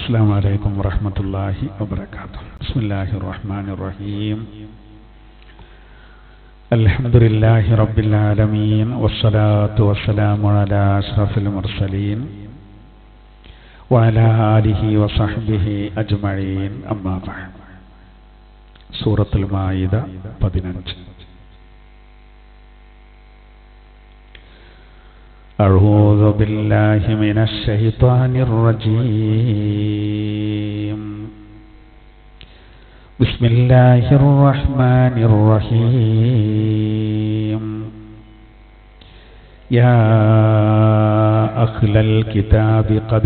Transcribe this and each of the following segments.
السلام عليكم ورحمة الله وبركاته. بسم الله الرحمن الرحيم. الحمد لله رب العالمين والصلاة والسلام على أشرف المرسلين وعلى آله وصحبه أجمعين. أما بعد. سورة المائدة 15. أعوذ بالله من الشيطان الرجيم. بسم الله الرحمن الرحيم. يا أهل الكتاب قد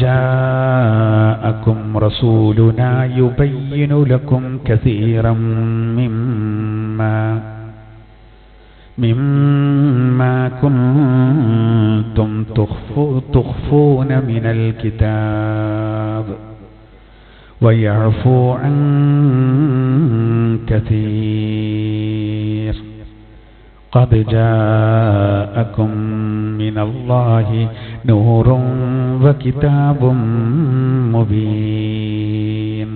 جاءكم رسولنا يبين لكم كثيرا مما كنتم تخفون من الكتاب ويعفو عن كثير. قد جاءكم من الله نور وكتاب مبين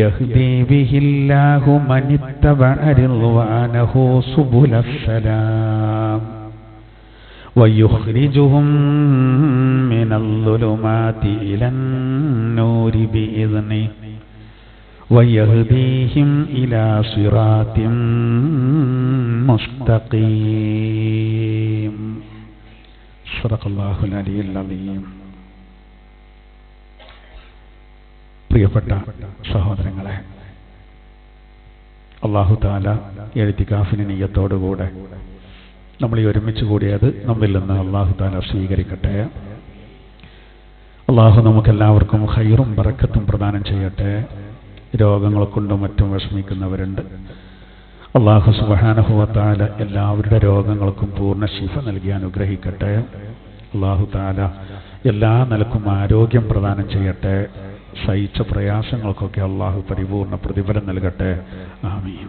يهدي به الله من اتبع رضوانه سبل السلام ويخرجهم من الظلمات إلى النور بإذنه ويهديهم إلى صراط مستقيم. صدق الله العلي العظيم. പ്രിയപ്പെട്ട സഹോദരങ്ങളെ, അല്ലാഹു തആല ഇഅ്തികാഫിന്റെ നിയ്യത്തോടുകൂടെ നമ്മൾ ഈ ഒരുമിച്ച് കൂടിയത് നമ്മിൽ നിന്ന് അല്ലാഹു തആല സ്വീകരിക്കട്ടെ. അല്ലാഹു നമുക്കെല്ലാവർക്കും ഖൈറും ബറക്കത്തും പ്രദാനം ചെയ്യട്ടെ. രോഗങ്ങൾ കൊണ്ടും മറ്റും വിഷമിക്കുന്നവരുണ്ട്. അല്ലാഹു സുബ്ഹാനഹു വ തആല എല്ലാവരുടെ രോഗങ്ങൾക്കും പൂർണ്ണ ശിഫ നൽകി അനുഗ്രഹിക്കട്ടെ. അല്ലാഹു തആല എല്ലാ നിലക്കും ആരോഗ്യം പ്രദാനം ചെയ്യട്ടെ. സഹിച്ച പ്രയാസങ്ങൾക്കൊക്കെ അള്ളാഹു പരിപൂർണ പ്രതിഫലം നൽകട്ടെ. ആമീൻ.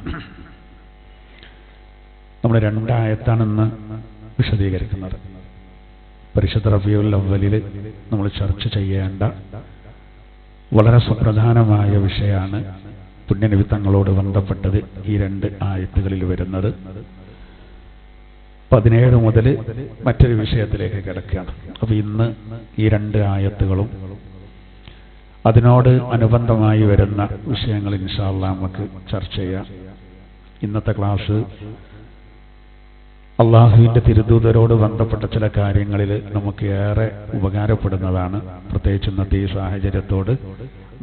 നമ്മൾ 2 ആയത്താണെന്ന് വിശദീകരിക്കുന്നത്. പരിശുദ്ധ റബീഉൽ അവ്വലിൽ നമ്മൾ ചർച്ച ചെയ്യേണ്ട വളരെ സുപ്രധാനമായ വിഷയമാണ് പുണ്യനബി തങ്ങളോട് ബന്ധപ്പെട്ടത് ഈ 2 ആയത്തുകളിൽ വരുന്നത്. 17 മുതൽ മറ്റൊരു വിഷയത്തിലേക്ക് കിടക്കുകയാണ്. അപ്പോൾ ഇന്ന് ഈ 2 ആയത്തുകളും അതിനോട് അനുബന്ധമായി വരുന്ന വിഷയങ്ങൾ ഇൻഷാ അല്ലാഹ് നമുക്ക് ചർച്ച ചെയ്യാം. ഇന്നത്തെ ക്ലാസ് അള്ളാഹുവിൻ്റെ തിരുദൂതരോട് ബന്ധപ്പെട്ട ചില കാര്യങ്ങളിൽ നമുക്ക് ഏറെ ഉപകാരപ്പെടുന്നതാണ്. പ്രത്യേകിച്ച് ഇന്നത്തെ ഈ സാഹചര്യത്തോട്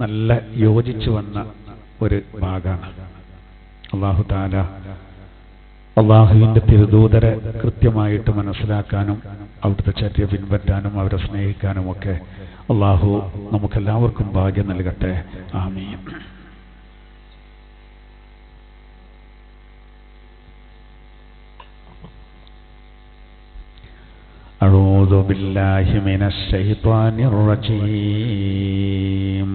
നല്ല യോജിച്ചു വന്ന ഒരു ഭാഗമാണ്. അല്ലാഹു തആല അള്ളാഹുവിൻ്റെ തിരുദൂതരെ കൃത്യമായിട്ട് മനസ്സിലാക്കാനും അവിടുത്തെ ചര്യ പിൻപറ്റാനും അവരെ സ്നേഹിക്കാനും ഒക്കെ അല്ലാഹു നമുക്കെല്ലാവർക്കും ഭാഗ്യം നൽകട്ടെ. ആമീൻ. أعوذ بالله من الشيطان الرجيم.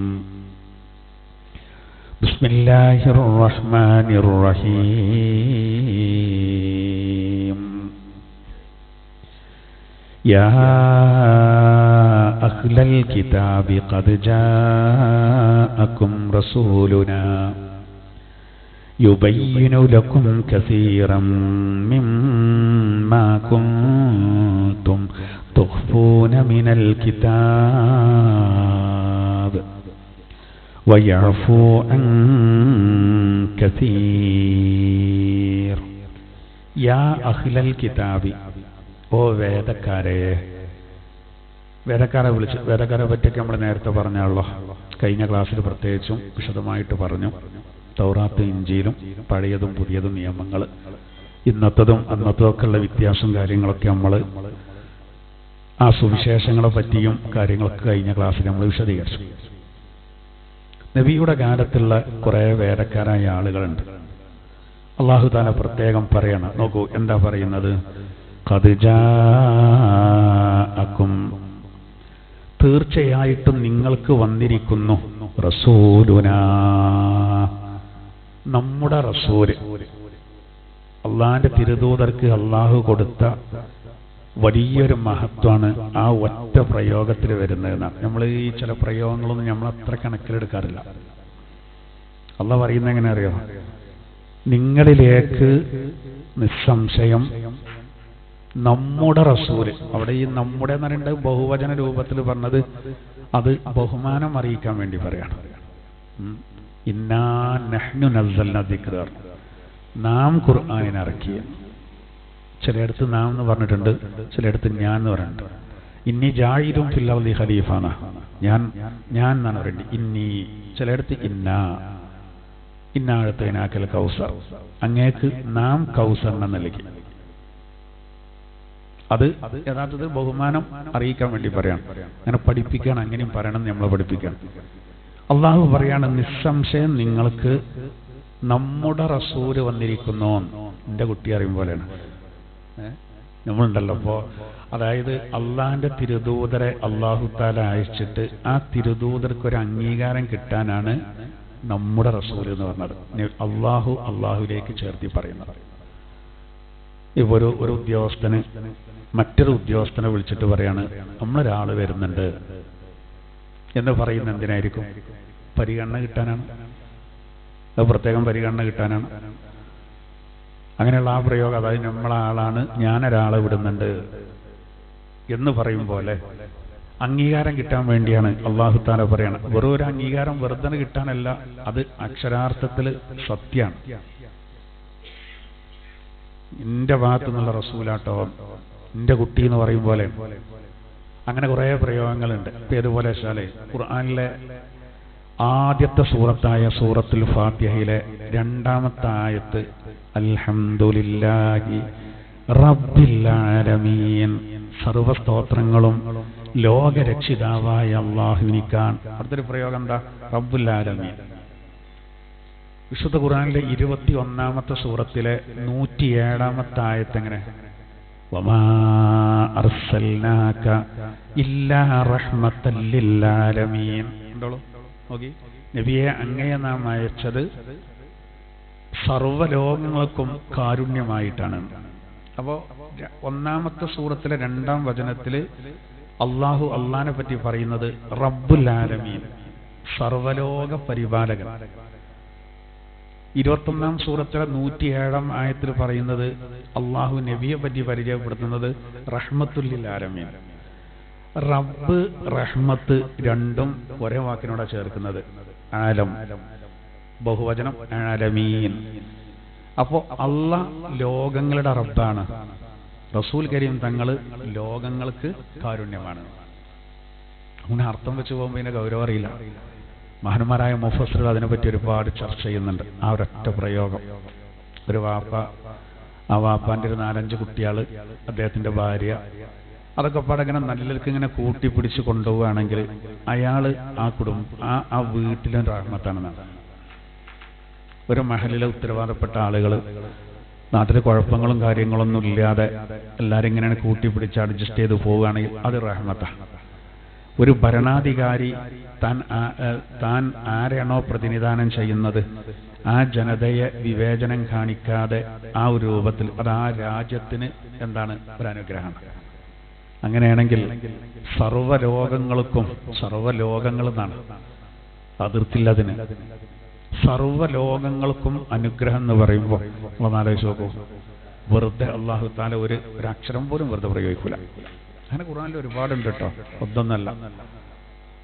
بسم الله الرحمن الرحيم. يا أهل الكتاب قد جاءكم رسولنا يبين لكم كثيرا مما كنتم تخفون من الكتاب ويعفو عن كثير. يا أهل الكتاب ഓ വേദക്കാരെ. വേദക്കാരെ പറ്റിയൊക്കെ നമ്മൾ നേരത്തെ പറഞ്ഞല്ലോ. കഴിഞ്ഞ ക്ലാസ്സിൽ പ്രത്യേകിച്ചും വിശദമായിട്ട് പറഞ്ഞു. തൗറാത്ത്, ഇഞ്ചീലും പഴയതും പുതിയതും നിയമങ്ങൾ, ഇന്നത്തതും അന്നത്തതൊക്കെ ഉള്ള വ്യത്യാസം കാര്യങ്ങളൊക്കെ നമ്മൾ ആ സുവിശേഷങ്ങളെ പറ്റിയും കാര്യങ്ങളൊക്കെ കഴിഞ്ഞ ക്ലാസ്സിൽ നമ്മൾ വിശദീകരിച്ചു. നബിയുടെ കാലത്തുള്ള കുറേ വേദക്കാരായ ആളുകളുണ്ട്. അല്ലാഹു തആല പ്രത്യേകം പറയണം. നോക്കൂ എന്താ പറയുന്നത്. ഖദ് ജാഅക്കും, തീർച്ചയായിട്ടും നിങ്ങൾക്ക് വന്നിരിക്കുന്നു, റസൂലുനാ, നമ്മുടെ റസൂല്, അള്ളാഹിന്റെ തിരുദൂതർക്ക് അള്ളാഹു കൊടുത്ത വലിയൊരു മഹത്വമാണ് ആ ഒറ്റ പ്രയോഗത്തിൽ വരുന്നതെന്നാണ്. നമ്മൾ ഈ ചില പ്രയോഗങ്ങളൊന്നും നമ്മൾ അത്ര കണക്കിലെടുക്കാറില്ല. അള്ളാഹ് പറയുന്നത് എങ്ങനെ അറിയോ? നിങ്ങളിലേക്ക് നിസ്സംശയം നമ്മുടെ റസൂല്, അവിടെ ഈ നമ്മുടെ എന്ന് പറയുന്നത് ബഹുവചന രൂപത്തിൽ പറഞ്ഞത് അത് ബഹുമാനം അറിയിക്കാൻ വേണ്ടി പറയാണ്. ഇന്നാ നഹ്നു നസ്സൽന ദിക്റ, നാം ഖുർആനിനെ ഇറക്കി. ചിലയിടത്ത് നാം എന്ന് പറഞ്ഞിട്ടുണ്ട്, ചിലയിടത്ത് ഞാൻ എന്ന് പറഞ്ഞിട്ടുണ്ട്. ഇന്നി ജായിലും ഫിൽ അർളി ഖലീഫാന, ഞാൻ എന്നാണ് പറയുന്നത്. ഇന്നി, ചിലയിടത്ത് ഇന്നാഴത്തേനാക്കൽ കൗസർ, അങ്ങേക്ക് നാം കൗസറിനെ നൽകി. അത് യഥാർത്ഥത്തിൽ ബഹുമാനം അറിയിക്കാൻ വേണ്ടി പറയാണ്. അങ്ങനെ പഠിപ്പിക്കാൻ, അങ്ങനെയും പറയണം, നമ്മളെ പഠിപ്പിക്കാൻ. അള്ളാഹു പറയാണ്, നിസ്സംശയം നിങ്ങൾക്ക് നമ്മുടെ റസൂല് വന്നിരിക്കുന്നു. എൻ്റെ കുട്ടി അറിയും പോലെയാണ് നമ്മളുണ്ടല്ലോ. അപ്പോൾ അതായത് അള്ളാഹിന്റെ തിരുദൂതരെ അള്ളാഹു താല അയച്ചിട്ട് ആ തിരുദൂതർക്ക് ഒരു അംഗീകാരം കിട്ടാനാണ് നമ്മുടെ റസൂൽ എന്ന് പറഞ്ഞത്. അള്ളാഹുലേക്ക് ചേർത്തി പറയുന്നത്. ഇപ്പോൾ ഒരു ഉദ്യോഗസ്ഥന് മറ്റൊരു ഉദ്യോഗസ്ഥനെ വിളിച്ചിട്ട് പറയാണ്, നമ്മളൊരാൾ വരുന്നുണ്ട് എന്ന് പറയുന്ന എന്തിനായിരിക്കും? പരിഗണന കിട്ടാനാണ്, അത് പ്രത്യേകം പരിഗണന കിട്ടാനാണ്. അങ്ങനെയുള്ള ആ പ്രയോഗം, അതായത് നമ്മളെ ആളാണ്, ഞാനൊരാളെ വിടുന്നുണ്ട് എന്ന് പറയും പോലെ അംഗീകാരം കിട്ടാൻ വേണ്ടിയാണ് അള്ളാഹു താല പറയാണ്. വെറും ഒരു അംഗീകാരം വെറുതെ കിട്ടാനല്ല, അത് അക്ഷരാർത്ഥത്തിൽ സത്യമാണ്. എന്റെ ഭാഗത്തു നിന്നുള്ള റസൂലാട്ടോ, എന്റെ കുട്ടി എന്ന് പറയും പോലെ. അങ്ങനെ കുറെ പ്രയോഗങ്ങളുണ്ട്. ഇപ്പൊ ഇതുപോലെ വെച്ചാല് ഖുർആനിലെ ആദ്യത്തെ സൂറത്തായ സൂറത്തുൽ ഫാത്തിഹയിലെ 2ാമത്തെ ആയത്ത് അൽഹംദുലില്ലാഹി റബ്ബിൽ ആലമീൻ, സർവസ്തോത്രങ്ങളും ലോകരക്ഷിതാവായ അല്ലാഹുവിനിക്കാൻ. അടുത്തൊരു പ്രയോഗം എന്താ? റബ്ബുൽ ആലമീൻ. വിശുദ്ധ ഖുർആനിലെ 21ാമത്തെ സൂറത്തിലെ 107ാമത്തെ ആയത്ത് എങ്ങനെ? വമാ അർസൽനാക ഇല്ലാ റഹ്മത്തൽ ലിൽ ആലമീൻ. ഉണ്ടോളൂ നോക്കി, നബിയെ അങ്ങയെ നാം അയച്ചത് സർവ്വലോകങ്ങൾക്കും കാരുണ്യമായിട്ടാണ്. അപ്പോൾ 1ാമത്തെ സൂറത്തിലെ 2ാം വചനത്തിൽ അള്ളാഹിനെ പറ്റി പറയുന്നത് റബ്ബുൽ ആലമീൻ, സർവലോക പരിപാലകൻ. 21ാം സൂറത്തിലെ 107ാം ആയത്തിൽ പറയുന്നത് അള്ളാഹു നബിയെ പറ്റി പരിചയപ്പെടുത്തുന്നത് റഹ്മത്തുൽ ലിൽ ആലമീൻ. റബ്ബ്, റഹ്മത്ത് രണ്ടും ഒരേ വാക്കിനോടാ ചേർക്കുന്നത്. ആലം ബഹുവചനം, ആലമീൻ. അപ്പോ അള്ളാഹ് ലോകങ്ങളുടെ റബ്ബാണ്, റസൂൽ കരീം തങ്ങൾ ലോകങ്ങൾക്ക് കാരുണ്യമാണ്. അങ്ങനെ അർത്ഥം വെച്ച് പോകുമ്പോൾ ഇതിന്റെ ഗൗരവം അറിയില്ല. മഹാന്മാരായ മുഫസ്സിറുകൾ അതിനെപ്പറ്റി ഒരുപാട് ചർച്ച ചെയ്യുന്നുണ്ട്. ആ ഒരൊറ്റ പ്രയോഗം, ഒരു വാപ്പ, ആ വാപ്പാന്റെ ഒരു 4-5 കുട്ടികൾ, അദ്ദേഹത്തിന്റെ ഭാര്യ, അതൊക്കെ പാടങ്ങനെ നല്ലവർക്ക് ഇങ്ങനെ കൂട്ടിപ്പിടിച്ച് കൊണ്ടുപോവുകയാണെങ്കിൽ അയാള് ആ ആ വീട്ടിലെ റഹ്മത്താണെന്നാണ്. ഒരു മഹലിലെ ഉത്തരവാദപ്പെട്ട ആളുകൾ, നാട്ടിലെ കുഴപ്പങ്ങളും കാര്യങ്ങളൊന്നും ഇല്ലാതെ എല്ലാവരും ഇങ്ങനെയാണ് കൂട്ടിപ്പിടിച്ച് അഡ്ജസ്റ്റ് ചെയ്ത് പോവുകയാണെങ്കിൽ അത് റഹ്മത്താണ്. ഒരു ഭരണാധികാരി താൻ ആരെയാണോ പ്രതിനിധാനം ചെയ്യുന്നത് ആ ജനതയെ വിവേചനം കാണിക്കാതെ ആ ഒരു രൂപത്തിൽ, അത് ആ രാജ്യത്തിന് എന്താണ്? ഒരു അനുഗ്രഹമാണ്. അങ്ങനെയാണെങ്കിൽ സർവ്വലോകങ്ങൾക്കും, സർവ്വലോകങ്ങൾ എന്നാണ്, അതിർത്തില്ലതിന്, സർവ്വലോകങ്ങൾക്കും അനുഗ്രഹം എന്ന് പറയുമ്പോൾ നമ്മൾ ആലോചിച്ച് നോക്കൂ. വെറുതെ അള്ളാഹു താല ഒരു അക്ഷരം പോലും വെറുതെ പ്രയോഗിക്കൂല. അങ്ങനെ ഖുർആനിൽ ഒരുപാടുണ്ട് കേട്ടോ, ഒന്നൊന്നല്ല.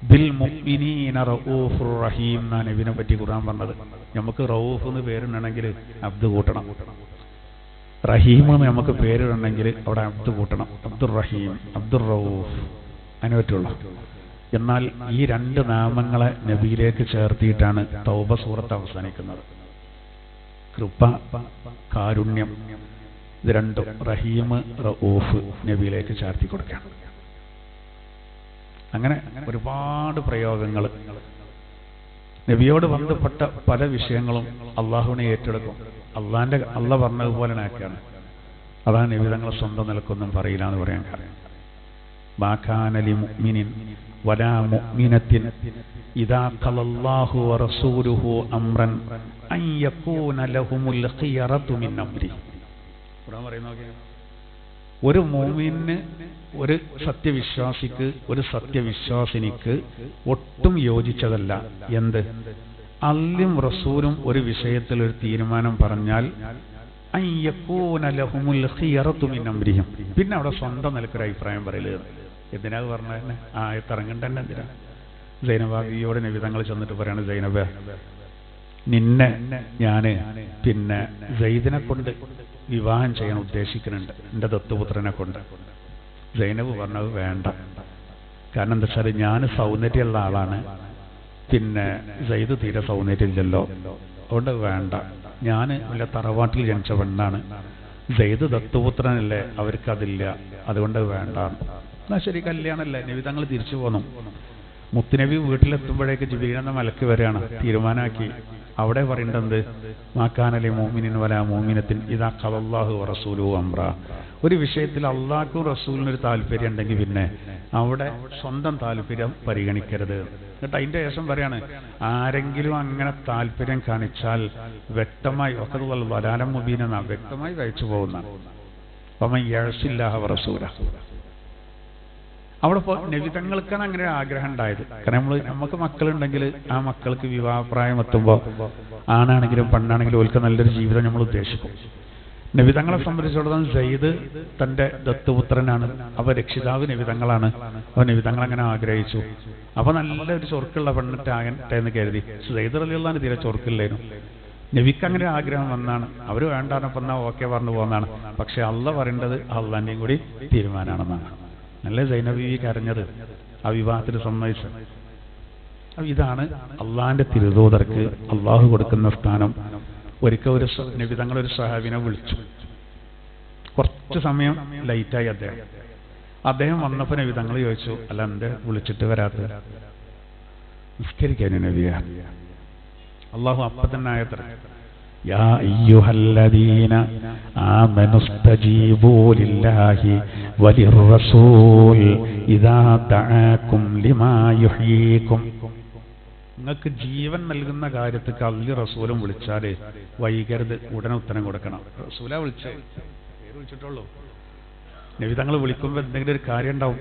ബിൽ മുഅ്മിനീന റഊഫുർ റഹീം എന്നാണ് നബിനെ പറ്റി ഖുർആൻ പറഞ്ഞത്. നമുക്ക് റഊഫ് എന്ന് പേരുണ്ടെങ്കിൽ അബ്ദു കൂട്ടണം, റഹീം എന്ന് നമുക്ക് പേരിടണമെങ്കിൽ അവിടെ അബ്ദു കൂട്ടണം. അബ്ദുർ റഹീം, അബ്ദുർ റഊഫ്, അതിനെ പറ്റുള്ളൂ. എന്നാൽ ഈ 2 നാമങ്ങളെ നബിയിലേക്ക് ചേർത്തിയിട്ടാണ് തൗബ സൂറത്ത് അവസാനിക്കുന്നത്. കൃപ, കാരുണ്യം, ഇത് രണ്ടും, റഹീം, റഊഫ്, നബിയിലേക്ക് ചേർത്തി കൊടുക്കുകയാണ്. അങ്ങനെ ഒരുപാട് പ്രയോഗങ്ങൾ നബിയോട് ബന്ധപ്പെട്ട പല വിഷയങ്ങളും അള്ളാഹുവിനെ ഏറ്റെടുക്കും. അള്ളാഹ് പറഞ്ഞതുപോലെ ആക്കുകയാണ്. അതാണ് നബി തങ്ങളെ സ്വന്തം നിലക്കൊന്നും പറയില്ല എന്ന് പറയാൻ കാരണം. മാ കാന ലി മുഅ്മിനിൻ വലാ മുഅ്മിനത്തിൻ ഇദാ ഖലല്ലാഹു വറസൂലുഹു അംറൻ അൻ യകൂന ലഹുമുൽ ഖിയറതു മിൻ അംരി. ഖുർആൻ പറയുന്നു, ഒരു മുഅ്മിനിന്, ഒരു സത്യവിശ്വാസിക്ക്, ഒരു സത്യവിശ്വാസിനിക്ക് ഒട്ടും യോജിച്ചതല്ല. എന്ത്? അല്ലാഹും റസൂലും ഒരു വിഷയത്തിൽ ഒരു തീരുമാനം പറഞ്ഞാൽ അയ്യകൂന ലഹുമുൽ ഖിയറതു മിൻ അംരിഹിം, പിന്നെ അവിടെ സ്വന്തം നിലക്കൊരു അഭിപ്രായം പറയല്. എന്തിനാ പറഞ്ഞത്? ആയത്തിറങ്ങണ്ട തന്നെ എന്തിനാ? സൈനബാബിയോട് നബി തങ്ങൾ ചെന്നിട്ട് പറയാണ്, സൈനബ, നിന്നെ ഞാന് പിന്നെ സൈദിനെ കൊണ്ട് വിവാഹം ചെയ്യാൻ ഉദ്ദേശിക്കുന്നുണ്ട്, എൻ്റെ ദത്തുപുത്രനെ കൊണ്ട്. സൈനബ് പറഞ്ഞത് വേണ്ട. കാരണം എന്താ വെച്ചാൽ ഞാൻ സൗന്ദര്യമുള്ള ആളാണ്, പിന്നെ സൈദ് തീരെ സൗന്ദര്യമില്ലല്ലോ, അതുകൊണ്ട് വേണ്ട. ഞാൻ വല്ല തറവാട്ടിൽ ജനിച്ച പെണ്ണാണ്, സൈദ് ദത്തുപുത്രനല്ലേ, അവർക്കതില്ല, അതുകൊണ്ട് വേണ്ട. എന്നാ ശരി, കല്യാണമല്ലേ. നബി തങ്ങൾ തിരിച്ചു പോന്നു. മുത്തുനബി വീട്ടിലെത്തുമ്പോഴേക്ക് ജിബ്രീൽ എന്ന മലക്ക് വരെയാണ് തീരുമാനാക്കി. അവിടെ പറയേണ്ടത് മാക്കാനലി മുഅ്മിനിൻ വലാ മുഅ്മിനത്തിൻ ഇദാ ഖലല്ലാഹു വറസൂലുഹു അംറ. ഒരു വിഷയത്തിൽ അള്ളാഹ്ക്കും റസൂലിനൊരു താല്പര്യം ഉണ്ടെങ്കിൽ പിന്നെ അവിടെ സ്വന്തം താല്പര്യം പരിഗണിക്കരുത്. എന്നിട്ട് അതിൻ്റെ ശേഷം പറയാണ്, ആരെങ്കിലും അങ്ങനെ താല്പര്യം കാണിച്ചാൽ വ്യക്തമായി ഒക്കെ വലാലം മുബീന, വ്യക്തമായി കഴിച്ചു പോകുന്ന വമൻ യഅസില്ലാഹ വറസൂലഹു. അവിടെ നബി തങ്ങൾക്കാണ് അങ്ങനെ ഒരു ആഗ്രഹം ഉണ്ടായത്. കാരണം നമുക്ക് മക്കളുണ്ടെങ്കിൽ ആ മക്കൾക്ക് വിവാഹപ്രായം എത്തുമ്പോൾ ആണാണെങ്കിലും പെണ്ണാണെങ്കിലും ഓൽക്ക് നല്ലൊരു ജീവിതം നമ്മൾ ഉദ്ദേശിക്കും. നബി തങ്ങളെ സംബന്ധിച്ചിടത്തോളം സയ്യിദ് തൻ്റെ ദത്തുപുത്രനാണ്, അപ്പോൾ രക്ഷിതാവ് നബി തങ്ങളാണ്. അപ്പോൾ നബി തങ്ങൾ അങ്ങനെ ആഗ്രഹിച്ചു. അപ്പോൾ നല്ലൊരു ചൊറുക്കുള്ള പെണ്ണിട്ടാകട്ടെ എന്ന് കരുതി. സയ്യിദ് റളിയല്ലാഹു അൻഹു തീരെ ചൊറുക്കില്ലായിരുന്നു. നബിക്ക് അങ്ങനെ ആഗ്രഹം വന്നാണ്. അവർ വേണ്ടാന്നപ്പോൾ എന്നാൽ ഓക്കെ പറഞ്ഞു പോകുന്നതാണ്. പക്ഷെ അള്ളാഹ് പറയേണ്ടത് അള്ളാഹിൻ്റെയും കൂടി തീരുമാനമാണെന്നാണ്. നല്ല സൈനബി കരഞ്ഞത് ആ വിവാഹത്തിന് സമ്മതിച്ചത്. ഇതാണ് അള്ളാഹിന്റെ തിരുദൂതർക്ക് അള്ളാഹു കൊടുക്കുന്ന സ്ഥാനം. ഒരിക്കൽ ഒരു നബി തങ്ങളൊരു സഹാബിനെ വിളിച്ചു. കുറച്ച് സമയം ലൈറ്റായി അദ്ദേഹം വന്നപ്പോൾ നബി തങ്ങൾ ചോദിച്ചു, അല്ല എന്തേ വിളിച്ചിട്ട് വരാത്തത്? നിസ്കരിക്കാൻ നബിയാ. അള്ളാഹു അപ്പം തന്നെ ആയത്ര, യാ അയ്യുഹല്ലദീന ആമനുസ്തജീബൂ ലില്ലാഹി വലിർറസൂൽ ഇദാ ദഅാകും ലിമാ യുഹ്യീകും. നിങ്ങൾക്ക് ജീവൻ നൽകുന്ന കാര്യത്തിൽ അള്ളി റസൂലും വിളിച്ചാൽ വൈകരുത്, ഉടനെ ഉത്തരം കൊടുക്കണം. റസൂലാ വിളിച്ചേ, പേര് വിളിച്ചിട്ടുള്ളൂ. നബി തങ്ങൾ വിളിക്കുമ്പോൾ എന്തെങ്കിലും ഒരു കാര്യം ഉണ്ടാവും.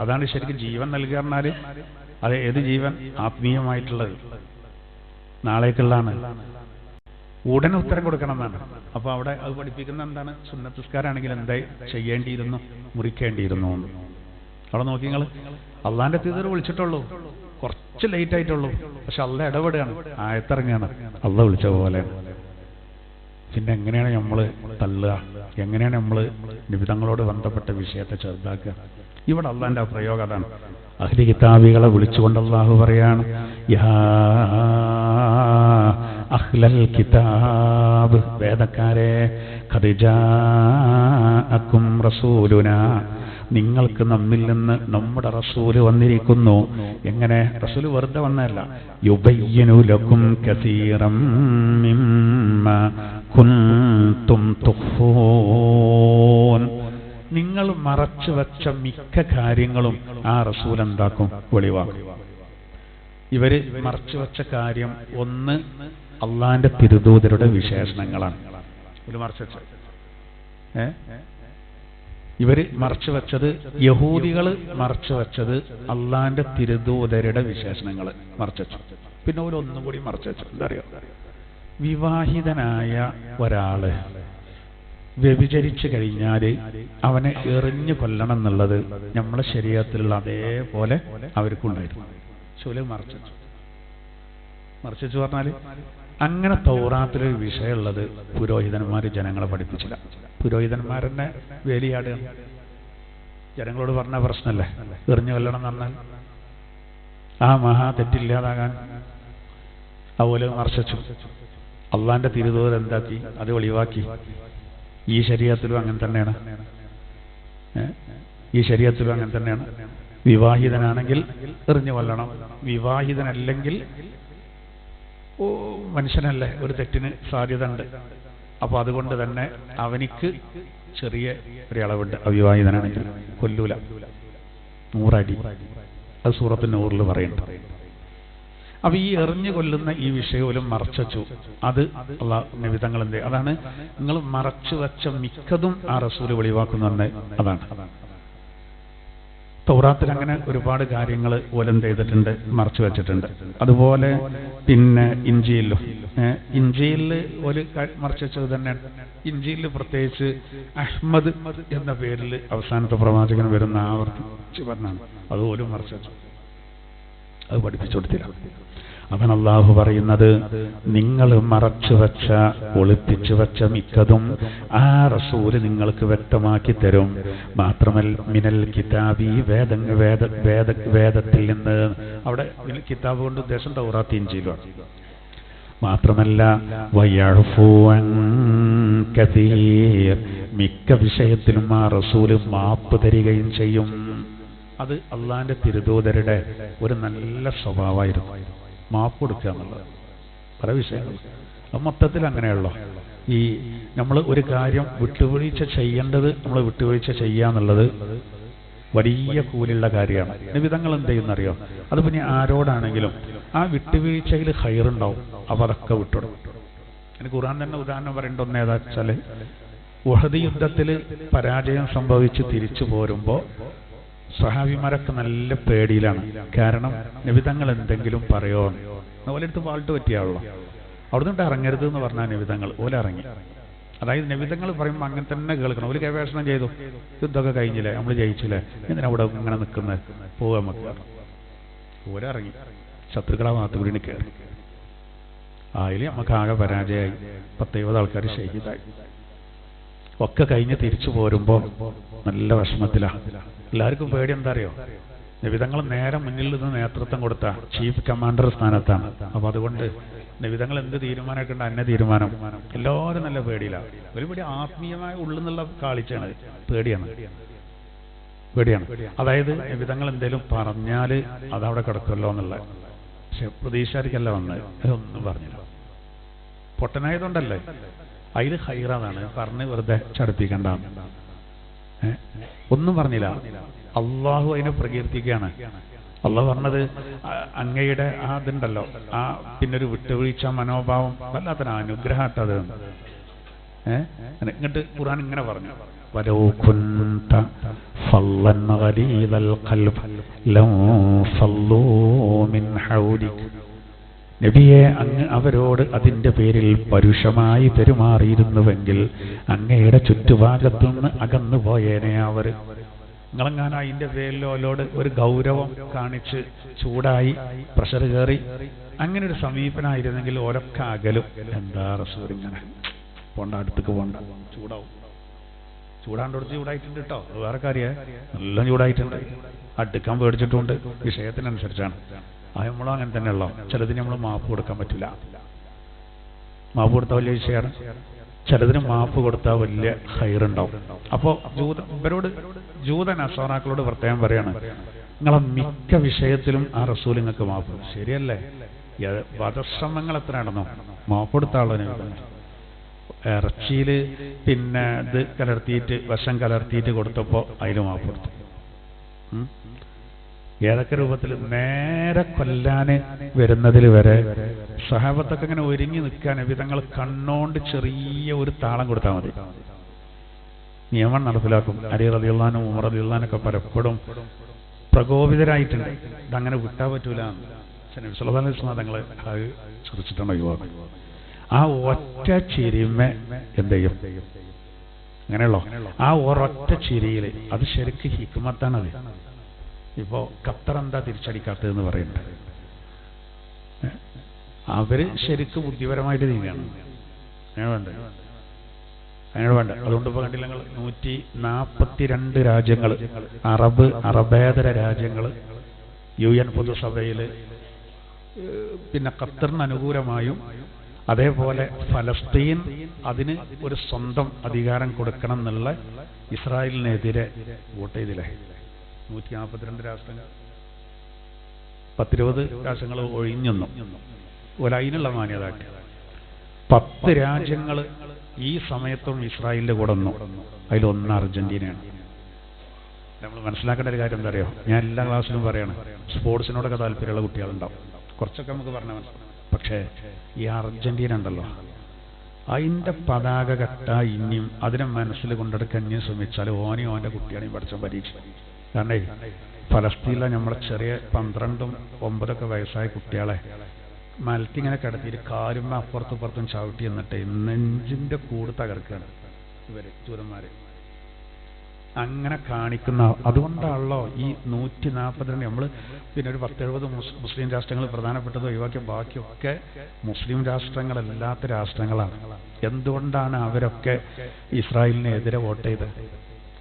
അതാണ് ശരിക്കും ജീവൻ നൽകുക പറഞ്ഞാൽ. അത് ഏത് ജീവൻ? ആത്മീയമായിട്ടുള്ളത്, നാളേക്കുള്ളതാണ്. ഉടനെ ഉത്തരം കൊടുക്കണം എന്നാണ്. അപ്പോൾ അവിടെ അത് പഠിപ്പിക്കുന്ന എന്താണ്? സുന്നത്തുസ്കാരാണെങ്കിൽ എന്തായി ചെയ്യേണ്ടിയിരുന്നു, മുറിക്കേണ്ടിയിരുന്നു. അവിടെ നോക്കി നിങ്ങൾ, അള്ളാന്റെ തീർ വിളിച്ചിട്ടുള്ളൂ, കുറച്ച് ലേറ്റ് ആയിട്ടുള്ളൂ, പക്ഷെ അള്ള ഇടപെടുകയാണ്, ആയത്തിറങ്ങുകയാണ്, അള്ള വിളിച്ച പോലെ. പിന്നെ എങ്ങനെയാണ് നമ്മൾ തള്ളുക? എങ്ങനെയാണ് നമ്മൾ നിബിധങ്ങളോട് ബന്ധപ്പെട്ട വിഷയത്തെ ചെറുതാക്കുക? ഇവിടെ അള്ളാന്റെ ആ പ്രയോഗം അതാണ്. അഹ്ലി കിതാബികളെ വിളിച്ചുകൊണ്ട് അല്ലാഹു പറയാണ്, യാ അഹ്ലൽ കിതാബ്, വേദക്കാരെ, ഖദ് ജാഅകും റസൂലുനാ, നിങ്ങൾക്ക് നമ്മിൽ നിന്ന് നമ്മുടെ റസൂല് വന്നിരിക്കുന്നു. എങ്ങനെ? റസൂല് വെറുതെ വന്നതല്ല. യുബയ്യിനു ലക്കും കസീറം മിമ്മാ കുൻതും തുഖ്ഫൂൻ, നിങ്ങൾ മറച്ചു വെച്ച മിക്ക കാര്യങ്ങളും ആ റസൂൽ എന്താക്കും? വെളിവാക്കും. ഇവര് മറച്ചു വെച്ച കാര്യം ഒന്ന് അള്ളാന്റെ തിരുദൂതരുടെ വിശേഷണങ്ങളാണ്. ഇവര് മറച്ചു വെച്ചത് ഇവര് മറച്ചു വെച്ചത്, യഹൂദികൾ മറച്ചു വെച്ചത് അള്ളാന്റെ തിരുദൂതരുടെ വിശേഷണങ്ങൾ മറച്ചു വെച്ചു. പിന്നെ ഒന്നും കൂടി മറച്ചു വെച്ചു. എന്താ അറിയോ? വിവാഹിതനായ ഒരാള് വ്യഭിചരിച്ചു കഴിഞ്ഞാൽ അവനെ എറിഞ്ഞു കൊല്ലണം എന്നുള്ളത് നമ്മളെ ശരീരത്തിലുള്ള അതേപോലെ അവർക്കുണ്ടായിരുന്നു. ചുല മറച്ചു പറഞ്ഞാൽ അങ്ങനെ തൗറാത്തിലൊരു വിഷയമുള്ളത് പുരോഹിതന്മാർ ജനങ്ങളെ പഠിപ്പിച്ചില്ല. പുരോഹിതന്മാരെന്നെ വേലിയാടുകയാണ്. ജനങ്ങളോട് പറഞ്ഞ പ്രശ്നമല്ലേ എറിഞ്ഞു കൊല്ലണം എന്ന് പറഞ്ഞാൽ ആ മഹാ തെറ്റില്ലാതാകാൻ. അതുപോലെ മറച്ചു. അള്ളാന്റെ തിരുദൂതർ എന്താക്കി? അത് ഒളിവാക്കി. ഈ ശരീഅത്തിലും അങ്ങനെ തന്നെയാണ്. ഈ ശരീഅത്തിലും അങ്ങനെ തന്നെയാണ്. വിവാഹിതനാണെങ്കിൽ എറിഞ്ഞു കൊല്ലണം, വിവാഹിതനല്ലെങ്കിൽ മനുഷ്യനല്ലേ, ഒരു തെറ്റിന് സാധ്യത ഉണ്ട്. അപ്പൊ അതുകൊണ്ട് തന്നെ അവനിക്ക് ചെറിയ ഒരളവുണ്ട്. അവിവാഹിതനാണെങ്കിൽ കൊല്ലൂല, 100 അടി. അത് സൂറത്ത് നൂറിൽ പറയുന്നുണ്ട്. അപ്പൊ ഈ എറിഞ്ഞു കൊല്ലുന്ന ഈ വിഷയവും മറച്ചു. അത് നബി തങ്ങൾ എന്ത്, അതാണ് നിങ്ങൾ മറച്ചു വെച്ച മിക്കതും ആ റസൂല് വെളിവാക്കുന്നുണ്ട്. അതാണ് തൗറാത്തിൽ അങ്ങനെ ഒരുപാട് കാര്യങ്ങൾ ഓലെന്ത് ചെയ്തിട്ടുണ്ട്, മറച്ചു വെച്ചിട്ടുണ്ട്. അതുപോലെ പിന്നെ ഇഞ്ചിയിൽ ഒരു മറച്ചു വെച്ചത് തന്നെയാണ്. ഇഞ്ചിയിൽ പ്രത്യേകിച്ച് അഹ്മദ് എന്ന പേരിൽ അവസാനത്തെ പ്രവാചകൻ വരുന്ന ആവർത്തിച്ച് പറഞ്ഞാണ്. അതുപോലും മറച്ചു വെച്ചു, അത് പഠിപ്പിച്ചു കൊടുത്തില്ല. അവൻ അല്ലാഹു പറയുന്നത്, നിങ്ങൾ മറച്ചു വെച്ച ഒളിപ്പിച്ചു വെച്ച മിക്കതും ആ റസൂല് നിങ്ങൾക്ക് വ്യക്തമാക്കി തരും. മാത്രമല്ല മിനൽ കിതാബി വേദത്തിൽ നിന്ന്, അവിടെ കിതാബ് കൊണ്ട് ഉദ്ദേശം തൗറാത്ത് ഇഞ്ചീലാണ്. മാത്രമല്ല വയഅഫു അൻ കസീർ, മിക്ക വിഷയത്തിലും ആ റസൂല് മാപ്പ് തരികയും ചെയ്യും. അത് അള്ളാന്റെ തിരുദൂതരുടെ ഒരു നല്ല സ്വഭാവമായിരുന്നു, മാപ്പ് കൊടുക്കുക എന്നുള്ളത്. പല വിഷയങ്ങൾ മൊത്തത്തിൽ അങ്ങനെയുള്ള ഈ നമ്മൾ ഒരു കാര്യം വിട്ടുവീഴ്ച ചെയ്യേണ്ടത് നമ്മൾ വിട്ടുവീഴ്ച ചെയ്യാന്നുള്ളത് വലിയ കൂലിയുള്ള കാര്യമാണ്. നിബിധങ്ങൾ എന്ത് ചെയ്യുന്നറിയോ, അത് പിന്നെ ആരോടാണെങ്കിലും ആ വിട്ടുവീഴ്ചയിൽ ഹൈറുണ്ടാവും, അപ്പൊ അതൊക്കെ വിട്ടുവിടും. എനിക്ക് ഖുർആൻ തന്നെ ഉദാഹരണം പറയേണ്ട ഒന്ന് ഏതാ വെച്ചാല്, ഉഹദ് യുദ്ധത്തിൽ പരാജയം സംഭവിച്ച് തിരിച്ചു പോരുമ്പോൾ സഹാബിമാരൊക്കെ നല്ല പേടിയിലാണ്. കാരണം നബിതങ്ങൾ എന്തെങ്കിലും പറയോ, ഓലെടുത്ത് പാൾട്ട് പറ്റിയാണല്ലോ. അവിടുന്ന് ഇറങ്ങരുത് എന്ന് പറഞ്ഞാൽ നബിതങ്ങൾ ഓലിറങ്ങി. അതായത് നബിതങ്ങൾ പറയുമ്പോൾ അങ്ങനെ തന്നെ കേൾക്കണം. ഒരു ഗവേഷണം ചെയ്തു, യുദ്ധമൊക്കെ കഴിഞ്ഞില്ലേ, നമ്മൾ ജയിച്ചില്ലേ, എന്തിനാ അവിടെ ഇങ്ങനെ നിൽക്കുന്നത്, പോകാൻ നമുക്ക്. ഓലിറങ്ങി ശത്രുക്കളെ ഭാഗത്ത് കൂടി കയറി. അതിൽ നമുക്ക് ആകെ പരാജയമായി, 10-20 ആൾക്കാർ ഷഹീദായി. ഒക്കെ കഴിഞ്ഞ് തിരിച്ചു പോരുമ്പോൾ നല്ല വിഷമത്തിലാണ്. എല്ലാവർക്കും പേടി എന്താ അറിയോ, നബിതങ്ങൾ നേരെ മുന്നിൽ നിന്ന് നേതൃത്വം കൊടുത്ത ചീഫ് കമാൻഡർ സ്ഥാനത്താണ്. അപ്പൊ അതുകൊണ്ട് നബിതങ്ങൾ എന്ത് തീരുമാനമൊക്കെ ഉണ്ട്, അന്ന തീരുമാനം, എല്ലാവരും നല്ല പേടിയിലാണ്. ഒരുപടി ആത്മീയമായ ഉള്ളിൽ കാളിച്ചാണ്, പേടിയാണ്. അതായത് നബിതങ്ങൾ എന്തെങ്കിലും പറഞ്ഞാല് അതവിടെ കിടക്കുമല്ലോ എന്നുള്ള. പക്ഷെ പ്രതീക്ഷാർക്കല്ല വന്നത്, അതൊന്നും പറഞ്ഞില്ല. പൊട്ടനായതുകൊണ്ടല്ലേ, അതിൽ ഹൈറാന്നാണ് പറഞ്ഞ് വെറുതെ ചടുപ്പിക്കണ്ട. ഒന്നും പറഞ്ഞില്ല. അള്ളാഹു അതിനെ പ്രകീർത്തിക്കുകയാണ്. അള്ളാഹു പറഞ്ഞത് അങ്ങയുടെ ആ ഇതുണ്ടല്ലോ, ആ പിന്നൊരു വിട്ടുവീഴ്ച മനോഭാവം വല്ലാത്തൊരു അനുഗ്രഹട്ടത്. ഇങ്ങോട്ട് ഖുർആൻ ഇങ്ങനെ പറഞ്ഞു, വലൗ കുൻത ഫല്ലൻ ഗലീദൽ ഖൽബ് ലൗ ഫല്ലൂ മിൻ ഹൗലിക, നബിയെ അങ്ങ് അവരോട് അതിൻ്റെ പേരിൽ പരുഷമായി പെരുമാറിയിരുന്നുവെങ്കിൽ അങ്ങയുടെ ചുറ്റുഭാഗത്തുനിന്ന് അകന്നു പോയേനെ അവർ. നിങ്ങളെങ്ങാനും അതിൻ്റെ പേരിൽ ഓലോട് ഒരു ഗൗരവം കാണിച്ച് ചൂടായി പ്രഷർ കയറി അങ്ങനെ ഒരു സമീപനായിരുന്നെങ്കിൽ ഓരൊക്കെ അകലും. എന്താ റസൂൽ ഇങ്ങനെ പോണ്ട, അടുത്തേക്ക് പോണ്ട, ചൂടാവും. ചൂടാണ്ടോട് ചൂടായിട്ടുണ്ട് കേട്ടോ, വേറെ കാര്യ നല്ല ചൂടായിട്ടുണ്ട്. അടുക്കാൻ പേടിച്ചിട്ടുണ്ട്, വിഷയത്തിനനുസരിച്ചാണ്. അത് നമ്മളും അങ്ങനെ തന്നെയുള്ളൂ. ചിലതിന് നമ്മൾ മാപ്പ് കൊടുക്കാൻ പറ്റില്ല. മാപ്പ് കൊടുത്താൽ വലിയ വിഷയമാണ്, ചിലതിന് മാപ്പ് കൊടുത്താൽ വലിയ ഹൈറുണ്ടാവും. അപ്പോൾ ഇവരോട് ജൂത നസ്വാറാക്കളോട് പ്രത്യേകം പറയാണ്, നിങ്ങളെ മിക്ക വിഷയത്തിലും ആ റസൂൽ നിങ്ങൾക്ക് മാപ്പ്. ശരിയല്ലേ, വധശ്രമങ്ങൾ എത്ര നടന്നോ, മാപ്പ് കൊടുത്ത ആളെ ഇറച്ചിയിൽ പിന്നെ ഇത് കലർത്തിയിട്ട് വിഷം കലർത്തിയിട്ട് കൊടുത്തപ്പോൾ അതിൽ മാപ്പ് കൊടുത്തു. ഏതൊക്കെ രൂപത്തിൽ നേരെ കൊല്ലാന് വരുന്നതിൽ വരെ സഹാബത്തൊക്കെ ഇങ്ങനെ ഒരുങ്ങി നിൽക്കാൻ വിധങ്ങൾ കണ്ണോണ്ട് ചെറിയ ഒരു താളം കൊടുത്താൽ മതി, നിയമം നടപ്പിലാക്കും. അലി റളിയല്ലാഹു അൻഹു ഉമർ റളിയല്ലാഹു അൻഹു ഒക്കെ പലപ്പോഴും പ്രകോപിതരായിട്ടുണ്ട്, ഇതങ്ങനെ വിട്ടാൻ പറ്റൂല. നബി സല്ലല്ലാഹു അലൈഹി വസല്ലം തങ്ങളെ അത് ചിരിച്ചിട്ടാണ് ഒഴിവാക്കും. ആ ഒറ്റ ചിരിമ എന്ത് ചെയ്യും, അങ്ങനെയുള്ളോ ആ ഒരൊറ്റ ചിരിയിൽ അത് ശരിക്ക് ഹിക്മത്താണത്. ഇപ്പോ ഖത്തർ എന്താ തിരിച്ചടിക്കാത്തതെന്ന് പറയുന്നത്, അവര് ശരിക്കും ബുദ്ധിപരമായിട്ട് നീങ്ങുകയാണ്. അങ്ങനെ വേണ്ട. അതുകൊണ്ട് ഇപ്പൊ കണ്ടില്ല, 142 രാജ്യങ്ങൾ, അറബേതര രാജ്യങ്ങൾ UN പൊതുസഭയിൽ പിന്നെ ഖത്തറിന് അനുകൂലമായും അതേപോലെ ഫലസ്തീൻ അതിന് ഒരു സ്വന്തം അധികാരം കൊടുക്കണം എന്നുള്ള ഇസ്രായേലിനെതിരെ വോട്ട് ചെയ്തില്ലേ. 142 രാഷ്ട്രങ്ങൾ, 10-20 രാഷ്ട്രങ്ങൾ ഒഴിഞ്ഞൊന്നും അതിനുള്ള മാന്യത. 10 രാജ്യങ്ങൾ ഈ സമയത്തും ഇസ്രായേലിന്റെ കൂടെ ഒന്നു, അതിലൊന്ന് അർജന്റീനയാണ്. നമ്മൾ മനസ്സിലാക്കേണ്ട ഒരു കാര്യം എന്താ അറിയോ, ഞാൻ എല്ലാ ക്ലാസ്സിലും പറയാണ്, സ്പോർട്സിനോടൊക്കെ താല്പര്യമുള്ള കുട്ടികളുണ്ടാവും, കുറച്ചൊക്കെ നമുക്ക് പറഞ്ഞാൽ മനസ്സിലാവും. പക്ഷേ ഈ അർജന്റീന ഉണ്ടല്ലോ, അതിൻ്റെ പതാക കെട്ട ഇനിയും അതിനെ മനസ്സിൽ കൊണ്ടെടുക്കാൻ ഇനിയും ശ്രമിച്ചാൽ ഓനെയും ഓൻ്റെ കുട്ടിയാണെയും പഠിച്ച പരീക്ഷ. കാരണം ഫലസ്തീനിലെ നമ്മളെ ചെറിയ 12, 9 വയസ്സായ കുട്ടികളെ മലത്തിങ്ങനെ കിടത്തിയിട്ട് കാലുമ്മ അപ്പുറത്തും ഇപ്പുറത്തും ചവിട്ടി എന്നിട്ട് നെഞ്ചിൻ്റെ കൂട് തകർക്കുകയാണ് ഇവർ ജൂതന്മാർ. അങ്ങനെ കാണിക്കുന്ന അതുകൊണ്ടാണല്ലോ ഈ 142 നമ്മൾ പിന്നെ ഒരു 10-70 മുസ്ലിം രാഷ്ട്രങ്ങൾ പ്രധാനപ്പെട്ടത് ഒഴിവാക്കിയ ബാക്കിയൊക്കെ മുസ്ലിം രാഷ്ട്രങ്ങളല്ലാത്ത രാഷ്ട്രങ്ങളാണ്. എന്തുകൊണ്ടാണ് അവരൊക്കെ ഇസ്രായേലിനെതിരെ വോട്ട് ചെയ്തത്?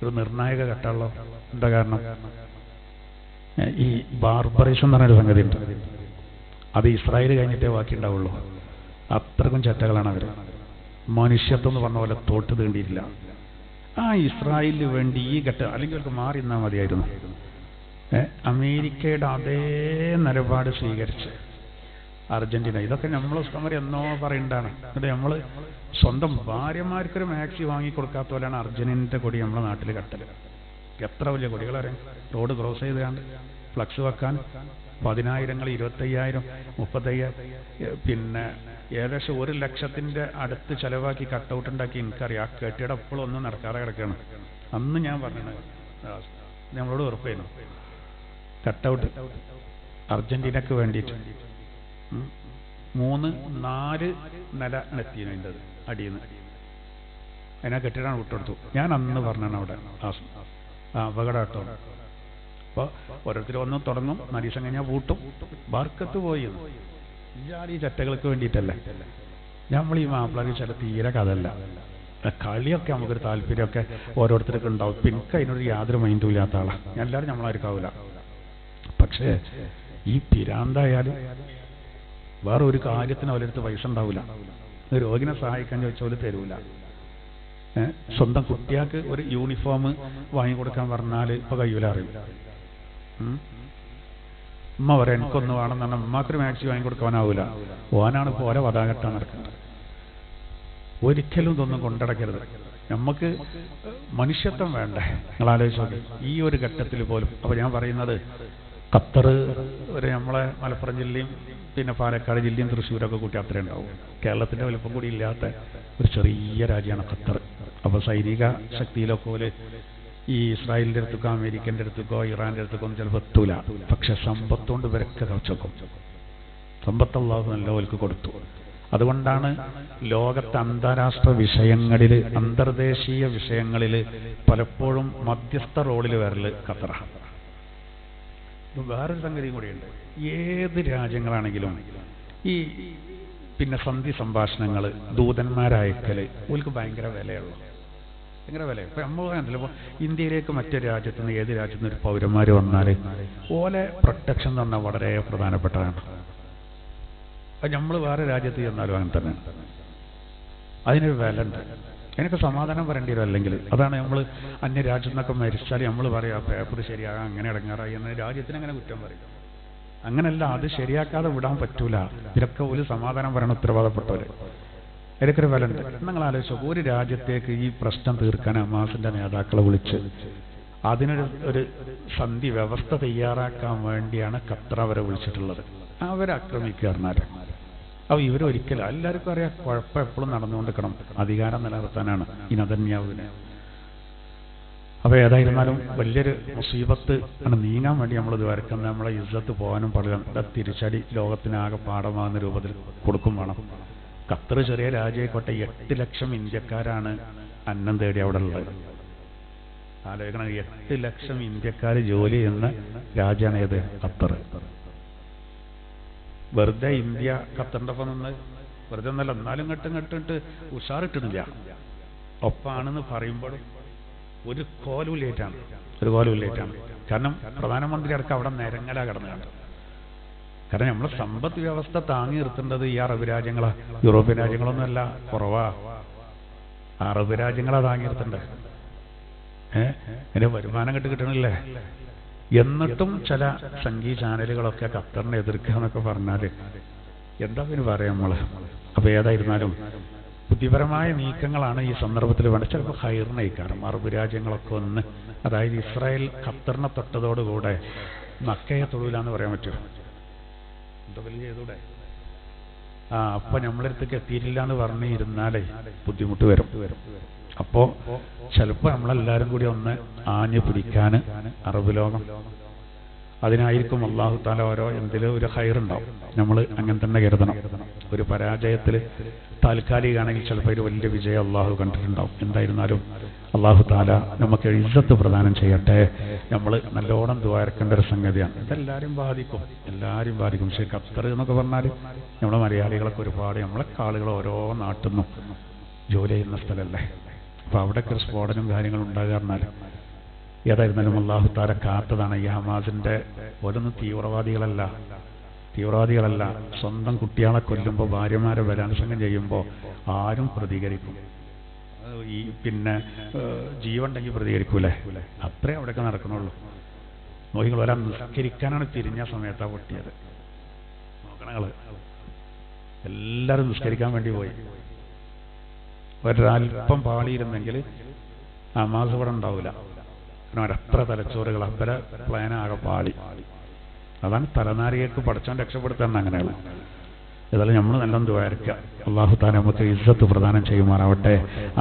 ഒരു നിർണായക ഘട്ടമുള്ളൂ. എന്താ കാരണം? ഈ ബാർബറിസം എന്ന് പറഞ്ഞൊരു സംഗതി ഉണ്ട്. അത് ഇസ്രായേൽ കഴിഞ്ഞിട്ടേ ബാക്കി ഉണ്ടാവുള്ളൂ. അത്രക്കും ചെറ്റകളാണ് അവർ. മനുഷ്യത്വം എന്ന് പറഞ്ഞ പോലെ തോട്ട് തീണ്ടിയിട്ടില്ല. ആ ഇസ്രായേലിന് വേണ്ടി ഈ ഘട്ടം അല്ലെങ്കിൽ അവർക്ക് മാറി നിന്നാൽ മതിയായിരുന്നു. അമേരിക്കയുടെ അതേ നിലപാട് സ്വീകരിച്ച് അർജന്റീന, ഇതൊക്കെ നമ്മൾ ഉസ്താമാർ എന്നോ പറയേണ്ടതാണ്. എന്നിട്ട് നമ്മൾ സ്വന്തം ഭാര്യമാർക്കൊരു മാക്സി വാങ്ങിക്കൊടുക്കാത്ത പോലെയാണ് അർജന്റീനൻ്റെ കൊടി നമ്മുടെ നാട്ടിൽ കെട്ടൽ. എത്ര വലിയ കൊടികളറിയാം. റോഡ് ക്രോസ് ചെയ്താണ്ട് ഫ്ലക്സ് വെക്കാൻ 10,000, 25,000, 35,000 പിന്നെ ഏകദേശം 1 ലക്ഷത്തിൻ്റെ അടുത്ത് ചിലവാക്കി കട്ടൗട്ട് ഉണ്ടാക്കി. എനിക്കറിയാം ആ കെട്ടിയുടെ എപ്പോഴും ഒന്നും നടക്കാതെ കിടക്കുകയാണ്. അന്ന് ഞാൻ പറഞ്ഞത് നമ്മളോട് ഉറപ്പായിരുന്നു കട്ടൗട്ട് അർജന്റീനക്ക് വേണ്ടിയിട്ട് 3-4 നില എത്തിയിരുന്നു അതിൻ്റെ അടിയിൽ നിന്ന്. അതിനാ കെട്ടിടാണ് വിട്ടെടുത്തു. ഞാൻ അന്ന് പറഞ്ഞാണ് അവിടെ അപകടമാട്ടോ. അപ്പോൾ ഓരോരുത്തർ വന്ന് തുടങ്ങും, 4 ദിവസം കഴിഞ്ഞാൽ പൂട്ടും. ബർക്കത്ത് പോയി ഈ ചട്ടകൾക്ക് വേണ്ടിയിട്ടല്ലേ. നമ്മൾ ഈ മാപ്പിളക്ക് ചില തീരെ കഥല്ല. കളിയൊക്കെ നമുക്കൊരു താല്പര്യമൊക്കെ ഓരോരുത്തർക്ക് ഉണ്ടാവും. പിന്നെ അതിനൊരു യാതൊരു മൈൻഡും ഇല്ലാത്ത ആളാണ്. എല്ലാവരും നമ്മളായിരിക്കാവില്ല. പക്ഷേ ഈ പിരാന്തായാലും വേറെ ഒരു കാര്യത്തിന് അവരടുത്ത് പൈസ ഉണ്ടാവില്ല. രോഗിനെ സഹായിക്കാൻ ചോദിച്ചാൽ തരൂല. സ്വന്തം കുട്ടികൾക്ക് ഒരു യൂണിഫോം വാങ്ങിക്കൊടുക്കാൻ പറഞ്ഞാൽ ഇപ്പോൾ കഴിയൂല അറിയില്ല. ഉമ്മ പറയാം എനിക്കൊന്ന് വേണം എന്ന് പറഞ്ഞാൽ ഉമ്മാക്കൊരു മാക്സി വാങ്ങിക്കൊടുക്കാനാവില്ല. ഓനാണ് ഇപ്പോൾ ഓരോ വതാകെട്ടാൻ നടക്കുന്നത്. ഒരിക്കലും ഇതൊന്നും കൊണ്ടടക്കരുത്. നമുക്ക് മനുഷ്യത്വം വേണ്ടേ? നിങ്ങൾ ആലോചിച്ച് നോക്കി ഈ ഒരു ഘട്ടത്തിൽ പോലും. അപ്പോൾ ഞാൻ പറയുന്നത് ഖത്തർ ഒരു നമ്മളെ മലപ്പുറം ജില്ലയും പിന്നെ പാലക്കാട് ജില്ലയും തൃശ്ശൂരൊക്കെ കൂട്ടി അത്രേ ഉണ്ടാവും. കേരളത്തിൻ്റെ വലുപ്പം കൂടി ഇല്ലാത്ത ഒരു ചെറിയ രാജ്യമാണ് ഖത്തർ. അപ്പോൾ സൈനിക ശക്തിയിലൊക്കെ പോലെ ഈ ഇസ്രായേലിൻ്റെ അടുത്തേക്കോ അമേരിക്കൻ്റെ അടുത്തേക്കോ ഇറാൻ്റെ അടുത്തേക്കോ ഒന്നും ചിലപ്പോൾ എത്തൂല. പക്ഷെ സമ്പത്തുകൊണ്ട് ഇവരൊക്കെ കവച്ചേക്കും. സമ്പത്ത് അല്ലാഹു നല്ലവർക്ക് കൊടുത്തു. അതുകൊണ്ടാണ് ലോകത്തെ അന്താരാഷ്ട്ര വിഷയങ്ങളിൽ, അന്തർദേശീയ വിഷയങ്ങളിൽ പലപ്പോഴും മധ്യസ്ഥ റോളിൽ വരൽ ഖത്തറാണ്. വേറൊരു സംഗതിയും കൂടിയുണ്ട്. ഏത് രാജ്യങ്ങളാണെങ്കിലും ഈ പിന്നെ സന്ധി സംഭാഷണങ്ങൾ, ദൂതന്മാരയക്കൽ ഓൽക്ക് ഭയങ്കര വിലയുള്ളൂ. ഭയങ്കര വില. ഇപ്പം നമ്മൾ കണ്ടില്ല, ഇപ്പോൾ ഇന്ത്യയിലേക്ക് മറ്റൊരു രാജ്യത്തു നിന്ന് ഏത് രാജ്യത്തു നിന്ന് ഒരു പൗരന്മാർ വന്നാൽ ഓലെ പ്രൊട്ടക്ഷൻ എന്ന് പറഞ്ഞാൽ വളരെ പ്രധാനപ്പെട്ടതാണ്. അത് നമ്മൾ വേറെ രാജ്യത്ത് ചെന്നാലും അങ്ങനെ തന്നെ അതിനൊരു വില ഉണ്ട്. അതിനൊക്കെ സമാധാനം പറയേണ്ടി വരും. അല്ലെങ്കിൽ അതാണ് നമ്മൾ അന്യരാജ്യത്തു നിന്നൊക്കെ മരിച്ചാൽ നമ്മൾ പറയാം പേപ്പർ ശരിയാകാൻ അങ്ങനെ ഇടങ്ങാറായി എന്ന് രാജ്യത്തിന് അങ്ങനെ കുറ്റം പറയും. അങ്ങനെയല്ല, അത് ശരിയാക്കാതെ വിടാൻ പറ്റൂല. ഇതിലൊക്കെ ഒരു സമാധാനം പറയണ ഉത്തരവാദപ്പെട്ടവർ. അതിനൊക്കെ ഒരു വില ഉണ്ട്. നിങ്ങൾ ആലോചിച്ചോ, ഒരു രാജ്യത്തേക്ക് ഈ പ്രശ്നം തീർക്കാൻ ഹമാസിന്റെ നേതാക്കളെ വിളിച്ച് അതിനൊരു സന്ധി വ്യവസ്ഥ തയ്യാറാക്കാൻ വേണ്ടിയാണ് ഖത്തർ അവരെ വിളിച്ചിട്ടുള്ളത്. അവരെ ആക്രമിക്കുക പറഞ്ഞാൽ അപ്പോൾ ഇവരൊരിക്കലും എല്ലാവർക്കും അറിയാം കുഴപ്പം എപ്പോഴും നടന്നുകൊണ്ടിരിക്കണം. അധികാരം നിലനിർത്താനാണ് ഈ നെതന്യാഹുവിനെ. അപ്പോൾ ഏതായിരുന്നാലും വലിയൊരു മുസീബത്ത് ആണ് നീങ്ങാൻ വേണ്ടി നമ്മളിത് വരക്കുന്നത്. നമ്മളെ ഇസ്സത്ത് പോകാനും പാടില്ല. തിരിച്ചടി ലോകത്തിനാകെ പാഠമാകുന്ന രൂപത്തിൽ കൊടുക്കും വേണം. ഖത്തർ ചെറിയ രാജ്യമായിക്കോട്ടെ, 8 ലക്ഷം ഇന്ത്യക്കാരാണ് അന്നം തേടി അവിടെ ഉള്ളത്. ആലോചിക്കണം, 8 ലക്ഷം ഇന്ത്യക്കാർ ജോലി ചെയ്യുന്ന രാജ്യമാണ് ഏത്? ഖത്തർ. വെറുതെ ഇന്ത്യ ഖത്തറിൻ്റെ ഒപ്പം നിന്ന് വെറുതെ ഒന്നല്ല, എന്നാലും ഇങ്ങോട്ട് ഉഷാറിട്ടുന്നില്ല. ഒപ്പാണെന്ന് പറയുമ്പോഴും ഒരു കോലും ലേറ്റാണ്. കാരണം പ്രധാനമന്ത്രി അടക്കം അവിടെ നിരങ്ങല കിടന്നുണ്ട്. കാരണം നമ്മളെ സമ്പദ് വ്യവസ്ഥ താങ്ങി നിർത്തേണ്ടത് ഈ അറബ് രാജ്യങ്ങളാണ്. യൂറോപ്യൻ രാജ്യങ്ങളൊന്നുമല്ല, കുറവാ. അറബ് രാജ്യങ്ങളാ താങ്ങി നിർത്തേണ്ടത്. അതിന്റെ വരുമാനം കിട്ടണില്ലേ? എന്നിട്ടും ചില സംഗീത ചാനലുകളൊക്കെ ഖത്തറിനെ എതിർക്കുക എന്നൊക്കെ പറഞ്ഞാൽ എന്താ പിന്നെ പറയാം നമ്മള്. അപ്പൊ ഏതായിരുന്നാലും ബുദ്ധിപരമായ നീക്കങ്ങളാണ് ഈ സന്ദർഭത്തിൽ വേണ്ടത്. ചിലപ്പോൾ ഹൈറിനയിക്കാരം അറബ് രാജ്യങ്ങളൊക്കെ ഒന്ന്, അതായത് ഇസ്രായേൽ ഖത്തറിനെ തൊട്ടതോടുകൂടെ മക്കയെ തൊടൂല എന്ന് പറയാൻ പറ്റുമോ? എന്തെങ്കിലും ചെയ്തൂടെ? അപ്പൊ നമ്മളടുത്തേക്ക് എത്തിയിട്ടില്ല എന്ന് പറഞ്ഞ് ഇരുന്നാലേ ബുദ്ധിമുട്ട് വരും. അപ്പോ ചിലപ്പോൾ നമ്മളെല്ലാവരും കൂടി ഒന്ന് ആഞ്ഞു പിടിക്കാൻ അറബ് ലോകം അതിനായിരിക്കും അല്ലാഹു തആല ഓരോ എന്തിലും ഒരു ഖൈറുണ്ടാവും. നമ്മൾ അങ്ങനെ തന്നെ കരുതണം. ഒരു പരാജയത്തിൽ താൽക്കാലികമാണെങ്കിൽ ചിലപ്പോൾ ഒരു വലിയ വിജയം അള്ളാഹു കണ്ടിട്ടുണ്ടാവും. എന്തായിരുന്നാലും അല്ലാഹു തആല നമുക്ക് ഇസ്സത്ത് പ്രദാനം ചെയ്യട്ടെ. നമ്മൾ നല്ലോണം ദുആയിരക്കേണ്ട ഒരു സംഗതിയാണ്. ഇതെല്ലാവരും ബാധിക്കും, എല്ലാവരും ബാധിക്കും. പക്ഷേ ഖത്തർ എന്നൊക്കെ പറഞ്ഞാൽ നമ്മളെ മലയാളികളൊക്കെ ഒരുപാട് നമ്മളെ ആളുകൾ ഓരോ നാട്ടിൽ നിന്നും ജോലി ചെയ്യുന്ന സ്ഥലമല്ലേ. അപ്പോൾ അവിടെയൊക്കെ ഒരു സ്ഫോടനം കാര്യങ്ങളും ഉണ്ടാകുക പറഞ്ഞാൽ ഏതായിരുന്നാലും അല്ലാഹു തആല കാത്തതാണ്. ഈ ഹമാസിന്റെ ഓരോന്നും തീവ്രവാദികളല്ല. സ്വന്തം കുട്ടികളെ കൊല്ലുമ്പോൾ ഭാര്യമാരെ ബലാത്സംഗം ചെയ്യുമ്പോൾ ആരും പ്രതികരിക്കും. ഈ പിന്നെ ജീവനുണ്ടെങ്കിൽ പ്രതികരിക്കൂലേ? അത്രേ അവിടെയൊക്കെ നടക്കണുള്ളൂ. നോക്കിങ്ങൾ ഒരാൾ നിസ്കരിക്കാനാണ് തിരിഞ്ഞ സമയത്താണ് പൊട്ടിയത്. നോക്കണങ്ങൾ എല്ലാവരും നിസ്കരിക്കാൻ വേണ്ടി പോയി. ഒരൽപ്പം പാളിയിരുന്നെങ്കിൽ ഹമാസ് ഇവിടെ ഉണ്ടാവില്ല. ഒരത്ര തലച്ചോറുകൾ അവരെ പ്ലാനാകെ പാളി. അതാണ് തലനാരികൾക്ക് പഠിച്ചാൻ രക്ഷപ്പെടുത്താൻ അങ്ങനെയാണ്. ഏതായാലും നമ്മൾ നല്ലോണം ദുആയിരക്കുക. അല്ലാഹു തആല നമുക്ക് ഇസ്സത്ത് പ്രദാനം ചെയ്യുമാറാവട്ടെ.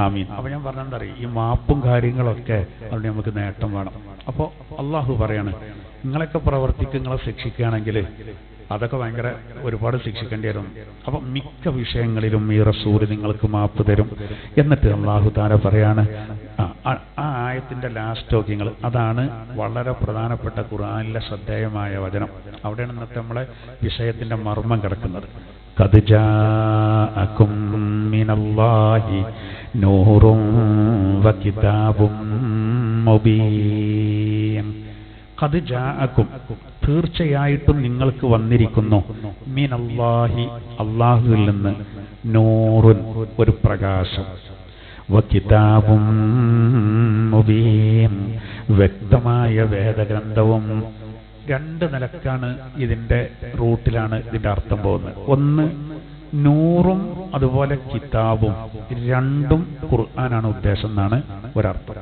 ആമീൻ. അപ്പോൾ ഞാൻ പറഞ്ഞെന്താ അറിയാം, ഈ മാപ്പും കാര്യങ്ങളൊക്കെ അവിടെ നമുക്ക് നേട്ടം വേണം. അപ്പോൾ അല്ലാഹു പറയാണ്, നിങ്ങളൊക്കെ പ്രവർത്തിക്ക് നിങ്ങളെ ശിക്ഷിക്കുകയാണെങ്കിൽ അതൊക്കെ ഭയങ്കര ഒരുപാട് ശിക്ഷിക്കേണ്ടി വരും. അപ്പം മിക്ക വിഷയങ്ങളിലും ഈ റസൂൽ നിങ്ങൾക്ക് മാപ്പ് തരും. എന്നിട്ട് അല്ലാഹു തആല പറയാണ്, ആ ആയത്തിന്റെ ലാസ്റ്റ് വാക്യങ്ങൾ അതാണ് വളരെ പ്രധാനപ്പെട്ട ഖുർആനിലെ ശ്രദ്ധേയമായ വചനം. അവിടെയാണ് ഇന്നത്തെ നമ്മളെ വിഷയത്തിന്റെ മർമ്മം കിടക്കുന്നത്. ഖദ് ജാഅകും മിനല്ലാഹി നൂറുൻ വകിതാബും മുബീൻ. ഖദ് ജാഅകും തീർച്ചയായിട്ടും നിങ്ങൾക്ക് വന്നിരിക്കുന്നു, മിനല്ലാഹി അല്ലാഹുവിൽ നിന്ന്, നൂറുൻ ഒരു പ്രകാശം, വകിതാബും മുബീൻ വ്യക്തമായ വേദഗ്രന്ഥവും. രണ്ട് നിലക്കാണ് ഇതിന്റെ റൂട്ടിലാണ് ഇതിന്റെ അർത്ഥം പോകുന്നത്. ഒന്ന് നൂറും അതുപോലെ കിതാബും, രണ്ടും ഖുർആനാണ് ഉദ്ദേശം എന്നാണ് ഒരർത്ഥം.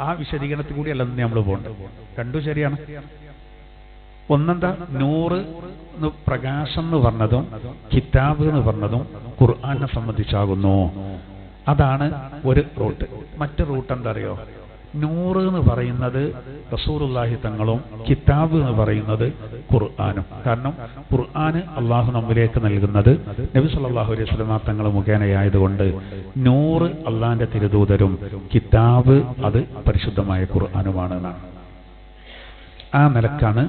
ആ വിശദീകരണത്തിൽ കൂടി അല്ലെന്ന് നമ്മൾ പോകേണ്ടത്. രണ്ടും ശരിയാണ്. ഒന്നെന്താ, നൂറ് പ്രകാശം എന്ന് പറഞ്ഞതും കിതാബ് എന്ന് പറഞ്ഞതും ഖുർആനെ സംബന്ധിച്ചാകുന്നു. അതാണ് ഒരു റൂട്ട്. മറ്റു റൂട്ട് എന്താ അറിയോ? നൂറ് എന്ന് പറയുന്നത് റസൂലുള്ളാഹി തങ്ങളും കിതാബ് എന്ന് പറയുന്നത് ഖുർആനും. കാരണം ഖുർആന് അള്ളാഹു നമ്മിലേക്ക് നൽകുന്നത് നബി സല്ലല്ലാഹു അലൈഹി വസല്ലം തങ്ങൾ മുഖേനയായതുകൊണ്ട് നൂറ് അള്ളാഹിന്റെ തിരുദൂതരും കിതാബ് അത് പരിശുദ്ധമായ ഖുർആനുമാണ് എന്നാണ്. ആ നിലക്കാണ്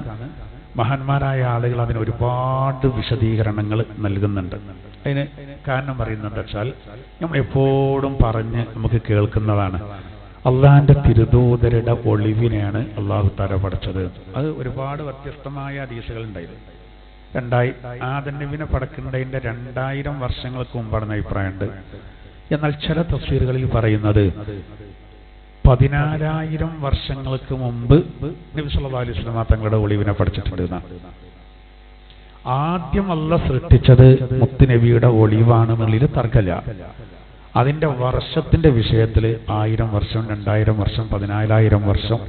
മഹാന്മാരായ ആളുകൾ അതിന് ഒരുപാട് വിശദീകരണങ്ങൾ നൽകുന്നുണ്ട്. അതിന് കാരണം പറയുന്നത് വെച്ചാൽ നമ്മൾ എപ്പോഴും പറഞ്ഞ് നമുക്ക് കേൾക്കുന്നതാണ്, അള്ളാഹിന്റെ തിരുദൂതരുടെ ഒളിവിനെയാണ് അള്ളാഹു തആല പഠിച്ചത്. അത് ഒരുപാട് വ്യത്യസ്തമായ ഹദീസുകൾ ഉണ്ടായിരുന്നു. ആദം നബിനെ പടക്കുന്നതിന്റെ 2000 വർഷങ്ങൾക്ക് മുമ്പാണെന്ന് അഭിപ്രായമുണ്ട്. എന്നാൽ ചില തഫ്സീറുകളിൽ പറയുന്നത് 14,000 വർഷങ്ങൾക്ക് മുമ്പ് നബി സല്ലല്ലാഹു അലൈഹി വസല്ലം തങ്ങളുടെ ഒളിവിനെ പഠിച്ചിട്ടുണ്ട് എന്നാണ്. ആദ്യം അല്ലാഹ് സൃഷ്ടിച്ചത് മുത്തുനബിയുടെ ഒളിവാണെന്നുള്ളതിൽ തർക്കമില്ല. അതിന്റെ വർഷത്തിന്റെ വിഷയത്തിൽ 1000 വർഷം, 2000 വർഷം, 14,000 വർഷം,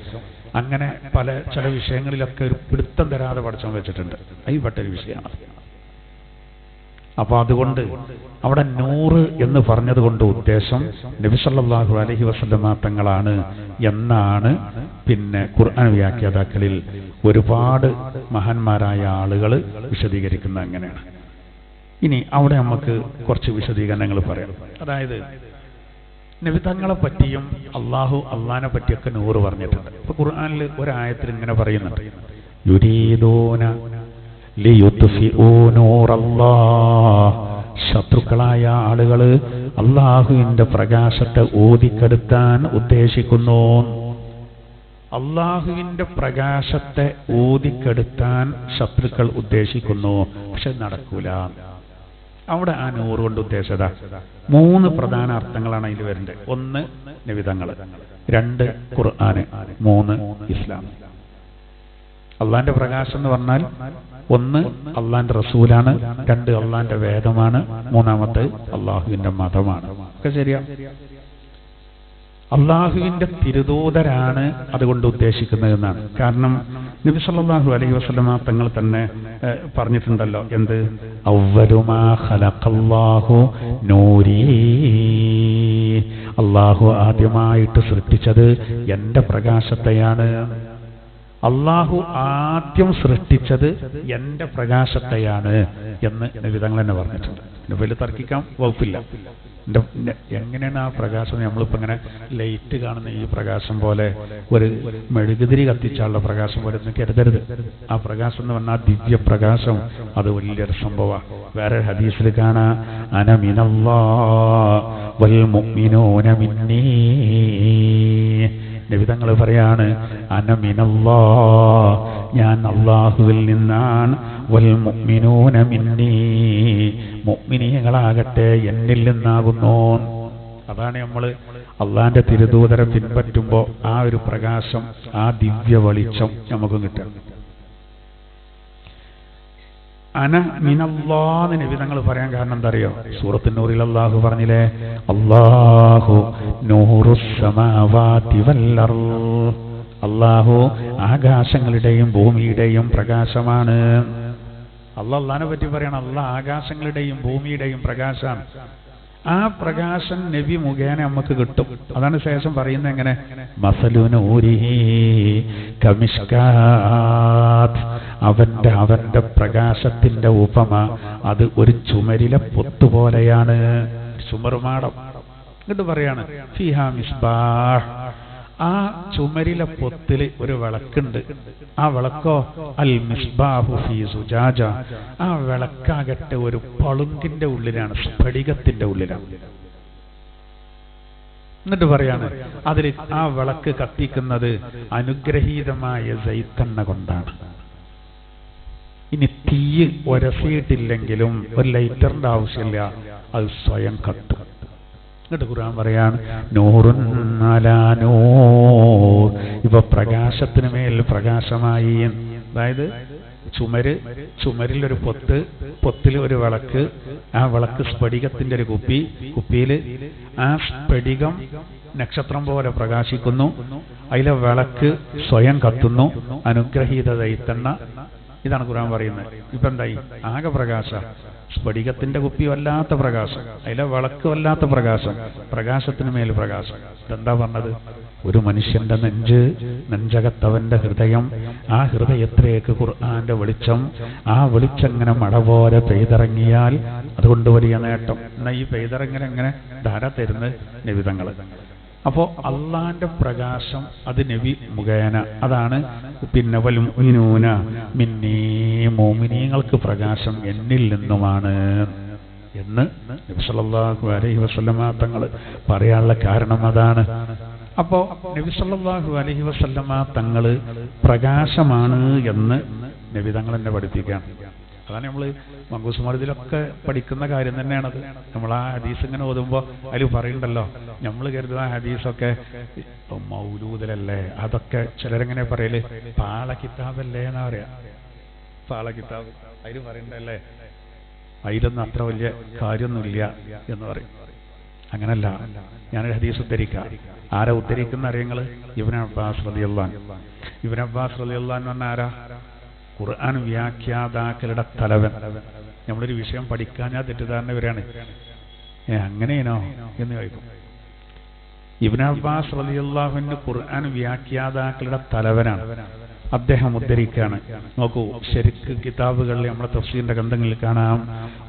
അങ്ങനെ പല ചില വിഷയങ്ങളിലൊക്കെ ഒരു പിടുത്തം തരാതെ പഠിച്ചാൻ വെച്ചിട്ടുണ്ട്. അതിൽപ്പെട്ടൊരു വിഷയമാണ്. അപ്പൊ അതുകൊണ്ട് അവിടെ 100 എന്ന് പറഞ്ഞത് കൊണ്ട് ഉദ്ദേശം നബി സല്ലല്ലാഹു അലൈഹി വസല്ലം തങ്ങളാണ് എന്നാണ് പിന്നെ ഖുർആൻ വ്യാഖ്യാതാക്കളിൽ ഒരുപാട് മഹാന്മാരായ ആളുകൾ വിശദീകരിക്കുന്നത് അങ്ങനെയാണ്. ഇനി അവിടെ നമുക്ക് കുറച്ച് വിശദീകരണങ്ങൾ പറയാം. അതായത് നബി തങ്ങളെ പറ്റിയും അള്ളാഹിനെ പറ്റിയൊക്കെ 100 പറഞ്ഞിട്ടുണ്ട്. ഇപ്പൊ ഖുർആനിൽ ഒരായത്തിൽ ഇങ്ങനെ പറയുന്നുണ്ട്, യുരീദൂന ലിയുത്ഫിഊ നൂറല്ലാഹ്, ശത്രുക്കളായ ആളുകൾ അള്ളാഹുവിന്റെ പ്രകാശത്തെ ഊതിക്കെടുത്താൻ ഉദ്ദേശിക്കുന്നു. അള്ളാഹുവിന്റെ പ്രകാശത്തെ ഊതിക്കെടുത്താൻ ശത്രുക്കൾ ഉദ്ദേശിക്കുന്നു, പക്ഷെ നടക്കൂല. അവിടെ ആ 100 കൊണ്ട് ഉദ്ദേശിച്ചതാ 3 പ്രധാന അർത്ഥങ്ങളാണ് അതിൽ വരുന്നത്. 1 നബിതങ്ങള്, 2 ഖുർആന്, 3 ഇസ്ലാം. അള്ളാന്റെ പ്രകാശം എന്ന് പറഞ്ഞാൽ 1 അള്ളാന്റെ റസൂലാണ്, 2 അള്ളാന്റെ വേദമാണ്, 3 അള്ളാഹുവിന്റെ മതമാണ്. ഒക്കെ ശരിയാ. അള്ളാഹുവിന്റെ തിരുദൂതരാണ് അതുകൊണ്ട് ഉദ്ദേശിക്കുന്നത് എന്നാണ്. കാരണം നബി സല്ലല്ലാഹു അലൈഹി വസല്ലമ തങ്ങൾ തന്നെ പറഞ്ഞിട്ടുണ്ടല്ലോ, എന്ത്? അവ്വലു മാ ഖലഖല്ലാഹു നൂരി, അള്ളാഹു ആദ്യമായിട്ട് സൃഷ്ടിച്ചത് എന്റെ പ്രകാശത്തെയാണ്. അള്ളാഹു ആദ്യം സൃഷ്ടിച്ചത് എന്റെ പ്രകാശത്തെയാണ് എന്ന് നബി തങ്ങൾ തന്നെ പറഞ്ഞിട്ടുണ്ട്. വലിയ തർക്കിക്കാൻ വകുപ്പില്ല. എങ്ങനെയാണ് ആ പ്രകാശം? നമ്മളിപ്പോൾ ഇങ്ങനെ ലൈറ്റ് കാണുന്ന ഈ പ്രകാശം പോലെ, ഒരു മെഴുകുതിരി കത്തിച്ചാലുള്ള പ്രകാശം പോലെ ഒന്നും കരുതരുത്. ആ പ്രകാശം എന്ന് പറഞ്ഞാൽ ദിവ്യ പ്രകാശം, അത് വലിയൊരു സംഭവമാണ്. വേറെ ഹദീസിൽ കാണാ, അന മിനല്ലാഹ് വൽ മുഅ്മിനൂന മിന്നീ. നബി തങ്ങൾ പറയാണ്, അന മിനല്ലാഹ്, ഞാൻ അല്ലാഹുവിൽ നിന്നാണ്, വൽ മുഅ്മിനൂന മിന്നീ, മുഅ്മിനീങ്ങളാകട്ടെ എന്നിൽ നിന്നാകുന്നു. അതാണ് നമ്മൾ അള്ളാന്റെ തിരുദൂതരെ പിൻപറ്റുമ്പോൾ ആ ഒരു പ്രകാശം, ആ ദിവ്യ വെളിച്ചം നമുക്ക് കിട്ടും. അന മിനല്ലാഹ് നബി തങ്ങൾ പറയാൻ കാരണം എന്താ അറിയോ? സൂറത്ത് നൂറിൽ അല്ലാഹു പറഞ്ഞില്ലേ, അല്ലാഹു നൂറുസ് സമാവാതി വൽ അർള്, അല്ലാഹു ആകാശങ്ങളുടെയും ഭൂമിയുടെയും പ്രകാശമാണ്. അള്ളാഹിനെ പറ്റി പറയണം, അള്ളാഹ് ആകാശങ്ങളുടെയും ഭൂമിയുടെയും പ്രകാശമാണ്. ആ പ്രകാശം നബി മുഖേന നമുക്ക് കിട്ടും. അതാണ് ശേഷം പറയുന്നത് എങ്ങനെ, മസലു നൂരിഹി കമിഷ്കാത്ത്, അവന്റെ പ്രകാശത്തിന്റെ ഉപമ അത് ഒരു ചുമരിലെ പൊത്തുപോലെയാണ്. ചുമറുമാടം എന്നിട്ട് പറയാണ്, ഫിഹാ മിസ്ബാഹ്, ആ ചുമരിലെ പൊത്തില് ഒരു വിളക്കുണ്ട്. ആ വിളക്കോ അൽ മിസ്ബാഹു ഫീ സുജാജ, ആ വിളക്കാകട്ടെ ഒരു പളുങ്കിന്റെ ഉള്ളിലാണ്, സ്ഫടികത്തിന്റെ ഉള്ളിലാണ്. എന്നിട്ട് പറയാണ്, അതിൽ ആ വിളക്ക് കത്തിക്കുന്നത് അനുഗ്രഹീതമായ സൈത്തെണ്ണ കൊണ്ടാണ്. ഇനി തീ ഒരസിയിട്ടില്ലെങ്കിലും ഒരു ലൈറ്ററിന്റെ ആവശ്യമില്ല, അത് സ്വയം കത്തും. എന്നിട്ട് ഖുർആൻ പറയാണ്, നൂറുൻ അലാ നൂർ, ഇവ പ്രകാശത്തിന് മേൽ പ്രകാശമായി. അതായത് ചുമരിൽ ഒരു പൊത്തിൽ ഒരു വിളക്ക്, ആ വിളക്ക് സ്ഫടികത്തിന്റെ ഒരു കുപ്പിയിൽ ആ സ്ഫടികം നക്ഷത്രം പോലെ പ്രകാശിക്കുന്നു. അതിലെ വിളക്ക് സ്വയം കത്തുന്നു, അനുഗ്രഹീത ദൈത്തെണ്ണ. ഇതാണ് ഖുർആൻ പറയുന്നത്. ഇപ്പൊ എന്തായി? ആകെ പ്രകാശ, സ്ഫടികത്തിന്റെ കുപ്പി വല്ലാത്ത പ്രകാശം, അതിലെ വിളക്ക് വല്ലാത്ത പ്രകാശം, പ്രകാശത്തിന് മേൽ പ്രകാശം. ഇതെന്താ പറഞ്ഞത്? ഒരു മനുഷ്യന്റെ നെഞ്ചകത്തവന്റെ ഹൃദയം, ആ ഹൃദയത്തിലേക്ക് ഖുർആന്റെ വെളിച്ചം, ആ വെളിച്ചം ഇങ്ങനെ മഴ പോലെ പെയ്തിറങ്ങിയാൽ അതുകൊണ്ട് വലിയ നേട്ടം. എന്നാ ഈ പെയ്തിറങ്ങനെ ധാര തരുന്നത് നബി തങ്ങള്. അപ്പോ അള്ളാന്റെ പ്രകാശം അത് നബി മുഖേന, അതാണ് പിന്നെ വൽ മുഅ്മിനൂന മിന്നീ, മുഅ്മിനീങ്ങൾക്ക് പ്രകാശം എന്നിൽ നിന്നുമാണ് എന്ന് നബി സല്ലല്ലാഹു അലൈഹി വസല്ലമ തങ്ങൾ പറയാനുള്ള കാരണം അതാണ്. അപ്പോ നബി സല്ലല്ലാഹു അലൈഹി വസല്ലമ തങ്ങൾ പ്രകാശമാണ് എന്ന് നബി തങ്ങൾ എന്നെ പഠിപ്പിക്കുകയാണ്. അതാണ് നമ്മൾ മങ്കൂസുമാരിതിലൊക്കെ പഠിക്കുന്ന കാര്യം തന്നെയാണത്. നമ്മൾ ആ ഹദീസ് ഇങ്ങനെ ഓതുമ്പോൾ അതിൽ പറയുന്നുണ്ടല്ലോ, നമ്മൾ കരുതുന്ന ഹദീസൊക്കെ മൗലൂദിലല്ലേ, അതൊക്കെ ചിലരെങ്ങനെ പറയല് പാള കിതാബല്ലേ എന്നാ പറയാ. പാള കിതാബ് അതിൽ പറയണ്ടല്ലേ, അതിലൊന്നും അത്ര വലിയ കാര്യമൊന്നുമില്ല എന്ന് പറയും. അങ്ങനല്ല, ഞാനൊരു ഹദീസ് ഉദ്ധരിക്കാം. ആരാ ഉദ്ധരിക്കുന്ന അറിയങ്ങള്? ഇബ്നു അബ്ബാസ് റളിയല്ലാഹു അൻഹു. ഇബ്നു അബ്ബാസ് റളിയല്ലാഹു അൻഹു പറഞ്ഞ ആരാ? ഖുർആൻ വ്യാഖ്യാതാക്കളുടെ തലവൻ. നമ്മളൊരു വിഷയം പഠിക്കാൻ ഞാൻ തെറ്റിദ്ധാരണ വരെയാണ്, അങ്ങനെയാണോ എന്ന് ചോദിക്കും. ഇബ്നു അബ്ബാസ് റളിയല്ലാഹു അൻഹു ഖുർആൻ വ്യാഖ്യാതാക്കളുടെ തലവനാണ്. അദ്ദേഹം ഉദ്ധരിക്കുകയാണ്. നോക്കൂ, ശരിക്ക് കിതാബുകളിൽ നമ്മുടെ തഫ്സീറിന്റെ ഗ്രന്ഥങ്ങളിൽ കാണാം,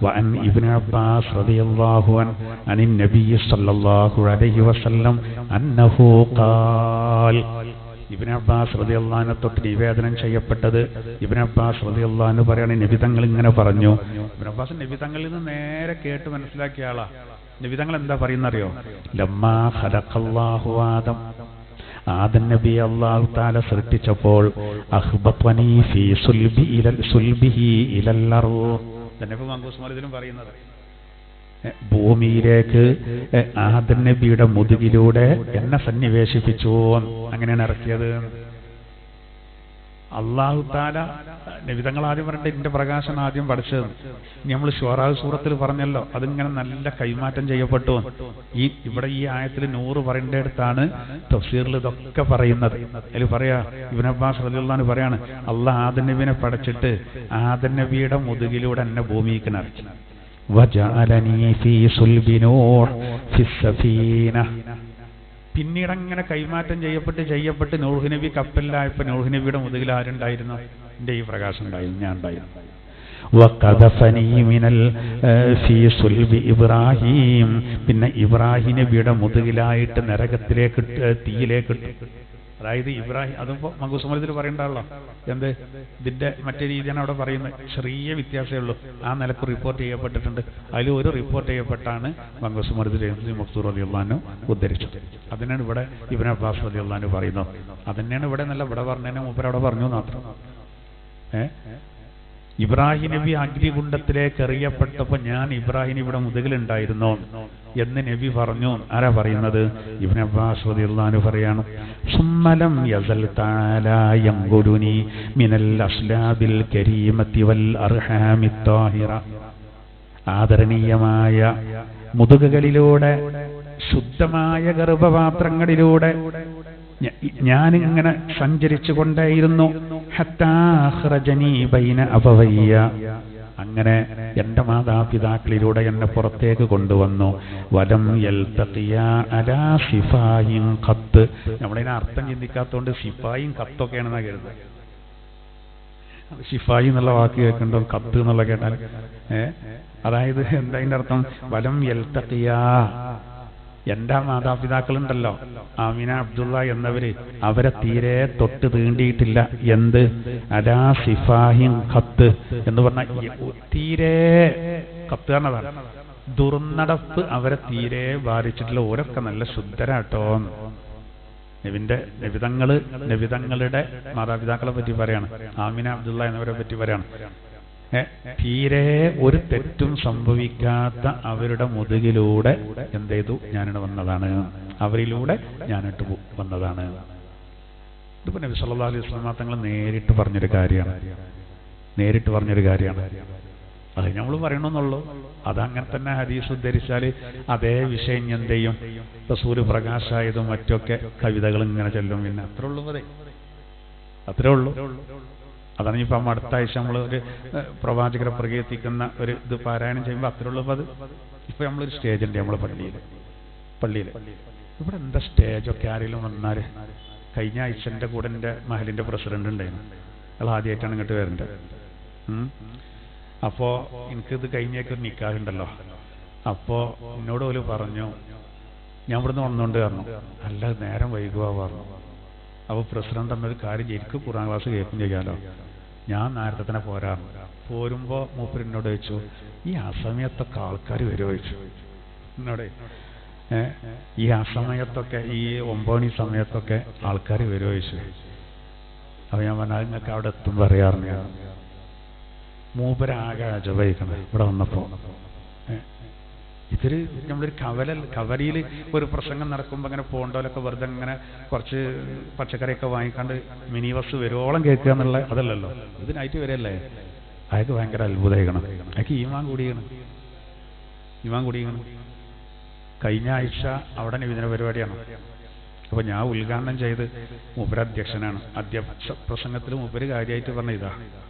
വഅൻ ഇബ്നു അബ്ബാസ് റളിയല്ലാഹു അൻഹു നബി സല്ലല്ലാഹു അലൈഹി വസല്ലം അന്നഹു ഖാൽ. ഇബ്നു അബ്ബാസ് റളിയല്ലാഹു അൻഹു തൊട്ട് നിവേദനം ചെയ്യപ്പെട്ടത്, ഇബ്നു അബ്ബാസ് റളിയല്ലാഹു അൻഹു പറയാണ്, നബി തങ്ങൾ ഇങ്ങനെ പറഞ്ഞു. ഇബ്നു അബ്ബാസ് നബി തങ്ങളിൽ നിന്ന് നേരെ കേട്ട് മനസ്സിലാക്കിയ ആളാ. നബി തങ്ങൾ എന്താ പറയുന്നറിയോ? ലമ്മാ ഖലഖല്ലാഹു ആദം, ആദം നബി അല്ലാഹു തആല സൃഷ്ടിച്ചപ്പോൾ അഖ്ബത്വനി ഫീ സുൽബിഹി ഇലൽ അർള്, നബി മങ്കൂസ്മാരിതിലും പറയുന്നത് ഭൂമിയിലേക്ക് ആദം നബിയുടെ മുതുകിലൂടെ എന്നെ സന്നിവേശിപ്പിച്ചു, അങ്ങനെയാണ് ഇറക്കിയത്. അള്ളാഹു താല നബിതങ്ങൾ ആദ്യം പറഞ്ഞിട്ട് ഇതിന്റെ പ്രകാശം ആദ്യം പഠിച്ചത്. നമ്മൾ ശുറാ സൂറത്തിൽ പറഞ്ഞല്ലോ, അതിങ്ങനെ നല്ല കൈമാറ്റം ചെയ്യപ്പെട്ടു. ഇവിടെ ഈ ആയത്തിൽ 100 പറയേണ്ടടുത്താണ് തഫ്സീറിൽ ഇതൊക്കെ പറയുന്നത്. അതിൽ പറയാ, ഇബ്നു അബ്ബാസ് റളിയല്ലാഹു അൻഹു പറയാണ്, അള്ളാഹ് ആദം നബിനെ പടച്ചിട്ട് ആദം നബിയുടെ മുതുകിലൂടെ എന്നെ ഭൂമിക്ക് നിറച്ചു. വജഅലനീ ഫീ സുൽബി നൂഹ് ഫിസ്സഫീന. പിന്നീട് അങ്ങനെ കൈമാറ്റം ചെയ്യപ്പെട്ട് നൂഹ് നബി കപ്പലിലായപ്പോൾ നൂഹ് നബിയുടെ മുതുകിൽ ആരുണ്ടായിരുന്നു? എൻ്റെ ഈ പ്രകാശം ഉണ്ടായിരുന്നു, ഞാൻ ഉണ്ടായിരുന്നു. വഖദഫനീ മിനൽ ഫീ സുൽബി ഇബ്രാഹിം. പിന്നെ ഇബ്രാഹിം നബിയുടെ മുതുകിലായിട്ട് നരകത്തിലേക്ക് തീയിലേക്ക് ഇട്ടു. അതായത് ഇബ്രാഹിം, അതിപ്പോ മങ്കൂസുമലത്തിൽ പറയണ്ടല്ലോ, എന്ത് ഇതിന്റെ മറ്റേ രീതിയാണ് അവിടെ പറയുന്നത്. ചെറിയ വ്യത്യാസമേ ഉള്ളൂ. ആ നിലക്ക് റിപ്പോർട്ട് ചെയ്യപ്പെട്ടിട്ടുണ്ട്. അതിൽ ഒരു റിപ്പോർട്ട് ചെയ്യപ്പെട്ടാണ് മങ്കൂസുമലത്തിൽ മഖ്സൂർ റളിയല്ലാഹു അൻഹു ഉദ്ധരിച്ചത്. അതിനാണ് ഇവിടെ ഇബ്നു അബ്ബാസ് റളിയല്ലാഹു അൻഹു പറയുന്നത്. അതന്നെയാണ് ഇവിടെ നല്ല ഇവിടെ പറഞ്ഞതിന് മുമ്പ് അവിടെ പറഞ്ഞു മാത്രം. ഇബ്രാഹിം നബി അഗ്നികുണ്ഡത്തിലേക്ക് എറിയപ്പെട്ടപ്പോൾ ഞാൻ ഇബ്രാഹിം ഇവിടെ മുതുകിലുണ്ടായിരുന്നു എന്ന് നബി പറഞ്ഞു. ആരാ പറയുന്നത്? ഇബ്നു അബ്ബാസ് റളിയല്ലാഹു അൻഹു പറയാണ്, സുമ്മലം യസൽ തആലാ യംഗുലുനി മിനൽ അസ്ലാബിൽ കരീമത്തി വൽ അർഹാമി ത്വാഹിറ. ആദരണീയമായ മുതുകുകളിലൂടെ, ശുദ്ധമായ ഗർഭപാത്രങ്ങളിലൂടെ ഞാനിങ്ങനെ സഞ്ചരിച്ചു കൊണ്ടേയിരുന്നു. ഹത്താ അഖ്റജനി ബൈന അബവയ്യ. അങ്ങനെ എൻ്റെ മാതാപിതാക്കളിലൂടെ എന്നെ പുറത്തേക്ക് കൊണ്ടുവന്നു. വലം യൽതഖിയാ അലാ സിഫായിൻ ഖത്ത്. നമ്മളതിനെ അർത്ഥം ചിന്തിക്കാത്തതുകൊണ്ട് സിഫായും കത്തൊക്കെയാണെന്നാ കരുതുന്നത്. സിഫായി എന്നുള്ള വാക്ക് കേൾക്കുന്നുണ്ടോ? കത്ത് എന്നുള്ള കേട്ടാൽ അതായത് എന്താ അതിൻ്റെ അർത്ഥം? വലം യൽതഖിയാ, എൻ്റെ മാതാപിതാക്കളുണ്ടല്ലോ ആമിന അബ്ദുള്ള എന്നവര്, അവരെ തീരെ തൊട്ട് തീണ്ടിയിട്ടില്ല. എന്ത്? അലാ സിഫാഹിൻ ഖത്ത് എന്ന് പറഞ്ഞാൽ തീരെ കത്ത് പറഞ്ഞതാണ്. ദുർനടപ്പ് അവരെ തീരെ ബാധിച്ചിട്ടില്ല. ഓരൊക്കെ നല്ല ശുദ്ധരാട്ടോ. നബിതങ്ങളുടെ മാതാപിതാക്കളെ പറ്റി പറയാണ്, ആമിന അബ്ദുള്ള എന്നവരെ പറ്റി പറയാണ്. തീരെ ഒരു തെറ്റും സംഭവിക്കാത്ത അവരുടെ മുതുകിലൂടെ എന്ത് ചെയ്തു? ഞാനിവിടെ വന്നതാണ്, അവരിലൂടെ ഞാനിട്ട് വന്നതാണ്. ഇതിപ്പോ നബി സല്ലല്ലാഹു അലൈഹി വസല്ലം തങ്ങൾ നേരിട്ട് പറഞ്ഞൊരു കാര്യമാണ്. അത് നമ്മൾ പറയണമെന്നുള്ളൂ. അതങ്ങനെ തന്നെ ഹദീസ് ഉദ്ധരിച്ചാൽ അതേ വിഷയം എന്ത് ചെയ്യും? റസൂല് പ്രകാശായതും മറ്റൊക്കെ കവിതകൾ ഇങ്ങനെ ചൊല്ലും. പിന്നെ അത്രേ ഉള്ളൂ. അതാണ് ഇപ്പം അടുത്ത ആഴ്ച നമ്മൾ ഒരു പ്രവാചകരെ പ്രകീർത്തിക്കുന്ന ഒരു ഇത് പാരായണം ചെയ്യുമ്പോൾ അത്രേ ഉള്ളൂ. അത് ഇപ്പൊ നമ്മളൊരു സ്റ്റേജ് ഉണ്ട് നമ്മളെ പള്ളിയിൽ. ഇവിടെ എന്താ സ്റ്റേജൊക്കെ ആരെങ്കിലും വന്നാൽ, കഴിഞ്ഞ ആഴ്ച എൻ്റെ കൂടെ എൻ്റെ മഹലിൻ്റെ പ്രസിഡന്റ് ഉണ്ടായിരുന്നു. അയാൾ ആദ്യമായിട്ടാണ് ഇങ്ങോട്ട് വരേണ്ടത്. അപ്പോൾ എനിക്കിത് കഴിഞ്ഞേക്കൊരു നിക്കാഹുണ്ടല്ലോ. അപ്പോൾ എന്നോട് പോലും പറഞ്ഞു, ഞാൻ ഇവിടുന്ന് വന്നുകൊണ്ട് പറഞ്ഞു, അല്ല നേരം വൈകുക പറഞ്ഞു. അപ്പോൾ പ്രസിഡന്റ് എന്നൊരു കാര്യം, എനിക്ക് ഖുർആൻ ക്ലാസ് കേൾക്കും ചെയ്യാലോ, ഞാൻ നേരത്തെ തന്നെ പോരുമ്പോൾ മൂപ്പര് എന്നോട് ചോദിച്ചു, ഈ അസമയത്തൊക്കെ ആൾക്കാർ വരുമോ ചോദിച്ചു എന്നോട്. ഈ അസമയത്തൊക്കെ, ഈ 9 മണി സമയത്തൊക്കെ ആൾക്കാർ വരുമോ ചോദിച്ചു. അപ്പോൾ ഞാൻ പറഞ്ഞാൽ നിങ്ങൾക്ക് അവിടെ എത്തുമ്പോൾ അറിയാറുണ്ട്. മൂപ്പരാകെ അജബയിക്കണം ഇവിടെ വന്നപ്പോൾ. ഇതൊരു നമ്മളൊരു കവലയിൽ ഒരു പ്രസംഗം നടക്കുമ്പോൾ അങ്ങനെ പോണ്ടോലൊക്കെ വെറുതെ ഇങ്ങനെ കുറച്ച് പച്ചക്കറിയൊക്കെ വാങ്ങിക്കാണ്ട് മിനി ബസ് വരുവോളം കേൾക്കുക എന്നുള്ള അതല്ലല്ലോ. ഇതിനായിട്ട് വരല്ലേ. അയാൾക്ക് ഭയങ്കര അത്ഭുതമായിക്കണം. അയാൾക്ക് ഈമാൻ കൂടിയാണ്. കഴിഞ്ഞ ആഴ്ച അവിടെ നിവേദന പരിപാടിയാണ്. അപ്പോൾ ഞാൻ ഉദ്ഘാടനം ചെയ്ത് മൂപ്പര് അധ്യക്ഷനാണ്. അധ്യക്ഷ പ്രസംഗത്തിൽ മൂപ്പര് കാര്യമായിട്ട് പറഞ്ഞ ഇതാ,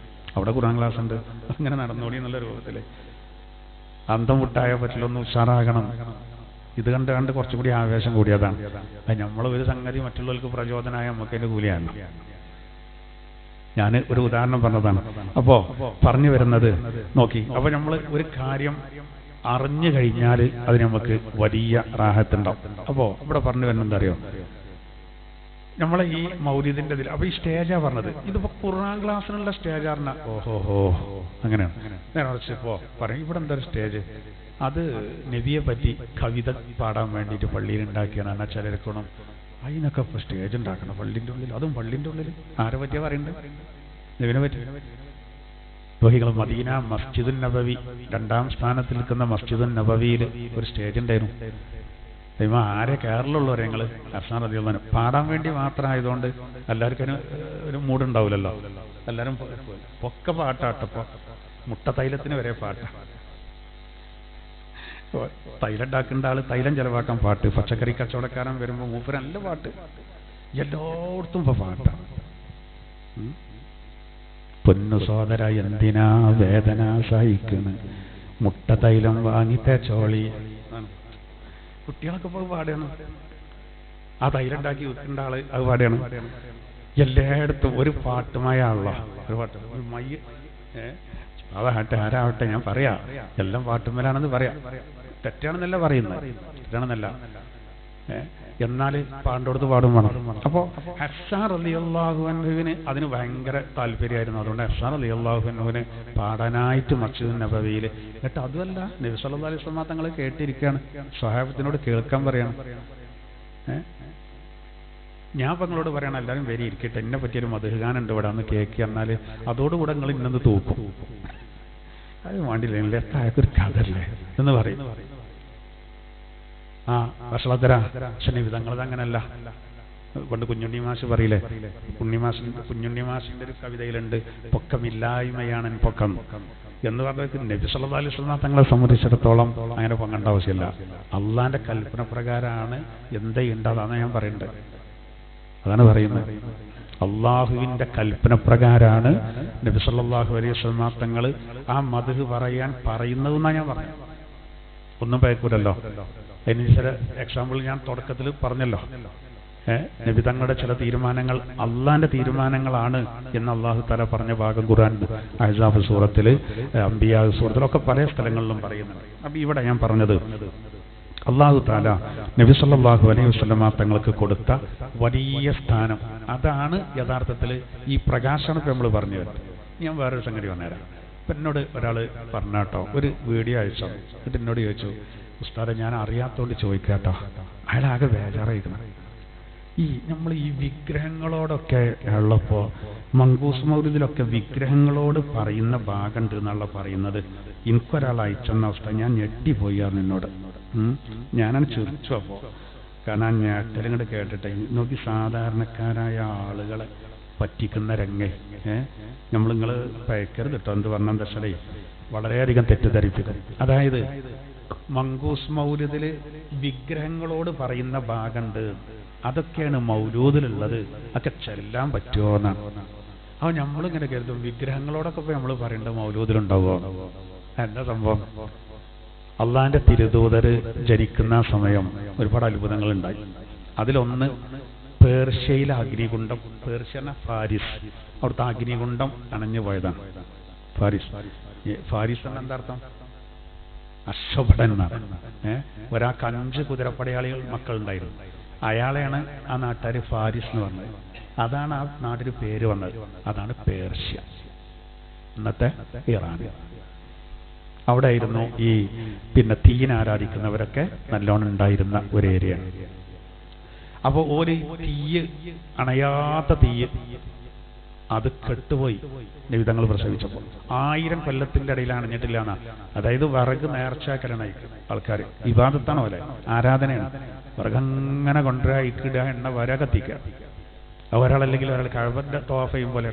അവിടെ ഖുർആൻ ക്ലാസ് ഉണ്ട്, അങ്ങനെ നടന്നോളി എന്നുള്ള രൂപത്തിൽ. അന്തം വിട്ടായ പറ്റില്ല, ഒന്ന് ഉഷാറാകണം. ഇത് കണ്ട് കുറച്ചും കൂടി ആവേശം കൂടിയതാണ്. അത് നമ്മളൊരു സംഗതി മറ്റുള്ളവർക്ക് പ്രചോദനമായ നമുക്കതിൻ്റെ കൂലിയാണ്. ഞാൻ ഒരു ഉദാഹരണം പറഞ്ഞതാണ്. അപ്പോൾ പറഞ്ഞു വരുന്നത് നോക്കി. അപ്പോൾ നമ്മൾ ഒരു കാര്യം അറിഞ്ഞു കഴിഞ്ഞാൽ അത് നമുക്ക് വലിയ റാഹത്തുണ്ടാവും. അപ്പോൾ ഇവിടെ പറഞ്ഞു വരുന്നത് എന്താ അറിയോ? നമ്മളെ ഈ മൗലിദിന്റെ ഇതിൽ അപ്പോൾ ഈ സ്റ്റേജാ പറഞ്ഞത്. ഇതിപ്പോ ഖുർആൻ ക്ലാസ്സിനുള്ള സ്റ്റേജ് പറഞ്ഞ ഓഹോ അങ്ങനെയാണ്. നേരെ മറിച്ചിപ്പോ പറയും ഇവിടെ എന്താ ഒരു സ്റ്റേജ്, അത് നബിയെ പറ്റി കവിത പാടാൻ വേണ്ടിയിട്ട് പള്ളിയിൽ ഉണ്ടാക്കിയാണ്. എന്നാൽ ചിലർക്കണം അതിനൊക്കെ ഇപ്പോൾ സ്റ്റേജ് ഉണ്ടാക്കണം പള്ളിൻ്റെ ഉള്ളിൽ, അതും പള്ളിൻ്റെ ഉള്ളിൽ. ആരെ പറ്റിയാ പറയണ്ടത്? നബിനെ പറ്റി. രോഹികൾ മദീന മസ്ജിദുൻ നബവി 2ാം സ്ഥാനത്തിൽ നിൽക്കുന്ന മസ്ജിദുൻ നബവിയിൽ ഒരു സ്റ്റേജ് ഉണ്ടായിരുന്നു. ദൈവം ആരെ കേരളമുള്ളവരെ ഞങ്ങൾ ഹസ്സാൻ റളിയല്ലാഹു അൻഹു പാടാൻ വേണ്ടി മാത്രമായതുകൊണ്ട് എല്ലാവർക്കും ഒരു മൂടുണ്ടാവില്ലല്ലോ. എല്ലാവരും പൊക്ക പാട്ടാട്ടപ്പോൾ മുട്ട തൈലത്തിന് വരെ പാട്ട്. തൈലം ഉണ്ടാക്കേണ്ട ആള് തൈലം ചിലവാക്കാൻ പാട്ട്, പച്ചക്കറി കച്ചവടക്കാരൻ വരുമ്പോൾ മൂപ്പര് നല്ല പാട്ട്, എല്ലായിടത്തും ഇപ്പൊ പാട്ടാണ്. പൊന്നു സോദര എന്തിനാ വേദന സഹിക്കണ്, മുട്ട തൈലം വാങ്ങി തേച്ചോളി. കുട്ടികളൊക്കെ ഇപ്പോൾ പാടുകയാണ്. ആ തൈലം ഉണ്ടാക്കി വിൽക്കേണ്ട ആള് അത് പാടുകയാണ്. എല്ലായിടത്തും ഒരു പാട്ടുമായ ആളോ, ഒരു പാട്ട് മയ്യ അതാവട്ടെ ആരാവട്ടെ ഞാൻ പറയാ, എല്ലാം പാട്ടുമേലാണെന്ന് പറയാം. തെറ്റാണെന്നല്ല പറയുന്നത്, തെറ്റാണെന്നല്ല, എന്നാൽ പാണ്ടോടത്ത് പാടും വേണം. അപ്പോൾ ഹസ്സാൻ റളിയല്ലാഹു അൻഹുവിന് അതിന് ഭയങ്കര താല്പര്യമായിരുന്നു. അതുകൊണ്ട് ഹസ്സാൻ റളിയല്ലാഹു അൻഹുവിന് പാടാനായിട്ട് മസ്ജിദുൻ നബവിയിൽ. എന്നിട്ട് അതുമല്ല, നബി സല്ലല്ലാഹു അലൈഹി വസല്ലം തങ്ങൾ കേട്ടിരിക്കുകയാണ്, സ്വഹാബത്തിനോട് കേൾക്കാൻ പറയണം. ഞാൻ ഇപ്പം നിങ്ങളോട് പറയണം, എല്ലാവരും വരി ഇരിക്കട്ടെ, എന്നെ പറ്റിയൊരു മധുഗാനുണ്ട് ഇവിടെ ഒന്ന് കേൾക്കുക, എന്നാൽ അതോടുകൂടെ നിങ്ങൾ ഇന്നത് തൂക്കും. അത് വേണ്ടില്ല, എത്തായൊരു കഥല്ലേ എന്ന് പറയും. ആ വഷളത്തര ശനിവിധങ്ങളത് അങ്ങനല്ല. പണ്ട് കുഞ്ഞുണ്ണി മാഷ് പറയില്ലേ, കുഞ്ഞുണ്ണി മാഷിന്റെ ഒരു കവിതയിലുണ്ട്, പൊക്കമില്ലായ്മയാണ് പൊക്കം എന്ന് പറഞ്ഞത്. നബി സല്ലല്ലാഹു അലൈഹി വസല്ലം തങ്ങളെ സംബന്ധിച്ചിടത്തോളം അങ്ങനെ പൊങ്ങേണ്ട ആവശ്യമില്ല. അള്ളാന്റെ കൽപ്പന പ്രകാരമാണ് എന്തുണ്ടാതാണ് ഞാൻ പറയേണ്ടത്, അതാണ് പറയുന്നത്. അള്ളാഹുവിന്റെ കൽപ്പന പ്രകാരമാണ് നബി സല്ലല്ലാഹു അലൈഹി വസല്ലം തങ്ങൾ ആ മദ്ഹ് പറയാൻ പറയുന്നതെന്നാണ് ഞാൻ പറഞ്ഞത്. ഒന്നും പേക്കൂലല്ലോ. അതിന് ചില എക്സാമ്പിൾ ഞാൻ തുടക്കത്തിൽ പറഞ്ഞല്ലോ. നബി തങ്ങളുടെ ചില തീരുമാനങ്ങൾ അള്ളാന്റെ തീരുമാനങ്ങളാണ് എന്ന് അള്ളാഹു തആല പറഞ്ഞ ഭാഗം ഖുർആൻ അഹ്സാബ് സൂറത്തിൽ, അംബിയാ സൂറത്തിലൊക്കെ പല സ്ഥലങ്ങളിലും പറയുന്നുണ്ട്. അപ്പൊ ഇവിടെ ഞാൻ പറഞ്ഞത് അള്ളാഹു തആല നബി സല്ലല്ലാഹു അലൈഹി വസല്ലം തങ്ങൾക്ക് കൊടുത്ത വലിയ സ്ഥാനം, അതാണ് യഥാർത്ഥത്തിൽ ഈ പ്രകാശനം. ഇപ്പം നമ്മൾ പറഞ്ഞു വരുന്നത്. ഞാൻ വേറൊരു സംഗതി പറഞ്ഞുതരാം. ഇപ്പം എന്നോട് ഒരാൾ പറഞ്ഞാട്ടോ, ഒരു വീഡിയോ അയച്ചോ, എന്നിട്ട് എന്നോട് ചോദിച്ചു, ഉസ്താദെ ഞാൻ അറിയാത്തോണ്ട് ചോദിക്കാട്ടോ, അയാളാകെ ബേജാറായിരിക്കണം. നമ്മൾ ഈ വിഗ്രഹങ്ങളോടൊക്കെ ഉള്ളപ്പോൾ മങ്കൂസ് മൗലിദിലൊക്കെ വിഗ്രഹങ്ങളോട് പറയുന്ന ഭാഗമുണ്ട് എന്നുള്ള പറയുന്നത്. എനിക്കൊരാൾ അയച്ചെന്ന അവസ്ഥ ഞാൻ ഞെട്ടിപ്പോയി എന്നോട്. ഞാനാണ് ചിരിച്ചു. അപ്പോൾ കാരണം ഞെട്ടലും കൂടെ കേട്ടിട്ടെ നോക്കി, സാധാരണക്കാരായ ആളുകളെ പറ്റിക്കുന്ന രംഗേ നിങ്ങൾ പയക്കരുത് കേട്ടോ. എന്ത് പറഞ്ഞാൽ എന്താ വെച്ചാലേ വളരെയധികം തെറ്റിദ്ധരിപ്പിക്കും. അതായത് മങ്കൂസ് മൗലിദിൽ വിഗ്രഹങ്ങളോട് പറയുന്ന ഭാഗമുണ്ട്, അതൊക്കെയാണ് മൗലൂദിലുള്ളത്, അതൊക്കെ ചെല്ലാൻ പറ്റുമോ എന്നാണ്. അപ്പോൾ നമ്മളിങ്ങനെ കരുതും വിഗ്രഹങ്ങളോടൊക്കെ പോയി നമ്മൾ പറയേണ്ടത് മൗലൂദിലുണ്ടാവുമോ? എന്താ സംഭവം? അള്ളാന്റെ തിരുദൂതർ ജനിക്കുന്ന സമയം ഒരുപാട് അത്ഭുതങ്ങൾ ഉണ്ടായി. അതിലൊന്ന് പേർഷ്യയിലെ അഗ്നികുണ്ഡം, പേർഷ്യ ഫാരിസ്, അവിടുത്തെ അഗ്നികുണ്ഡം അണഞ്ഞു പോയതാണ്. ഫാരിസ് എന്ന എന്താ അർത്ഥം? അശ്വഭടൻ എന്നാണ്. ഒരാൾക്ക് 5 കുതിരപ്പടയാളികൾ മക്കളുണ്ടായിരുന്നു. അയാളെയാണ് ആ നാട്ടുകാർ ഫാരിസ് എന്ന് പറഞ്ഞത്. അതാണ് ആ നാട്ടിന് പേര് വന്നത്. അതാണ് പേർഷ്യ, ഇന്നത്തെ ഇറാൻ. അവിടെ ആയിരുന്നു ഈ തീയിനെ ആരാധിക്കുന്നവരൊക്കെ നല്ലോണം ഉണ്ടായിരുന്ന ഒരു ഏരിയ. അപ്പോൾ ഒരു തീയ്, അണയാത്ത തീയ്, അത് കെട്ടുപോയി നബി തങ്ങൾ പ്രസവിച്ചപ്പോൾ. 1000 കൊല്ലത്തിന്റെ ഇടയിൽ അണഞ്ഞിട്ടില്ല എന്നാ. അതായത് വിറക് നേർച്ചയാക്കലാണ് ആൾക്കാർ. ഇബാദത്താണ് പോലെ, ആരാധനയാണ്. വിറകങ്ങനെ കൊണ്ടുവരാ, ഇക്കിടുക, എണ്ണ വര കത്തിക്കുക. ഒരാളല്ലെങ്കിൽ ഒരാൾ കഅബയുടെ തവാഫ് ചെയ്യും പോലെ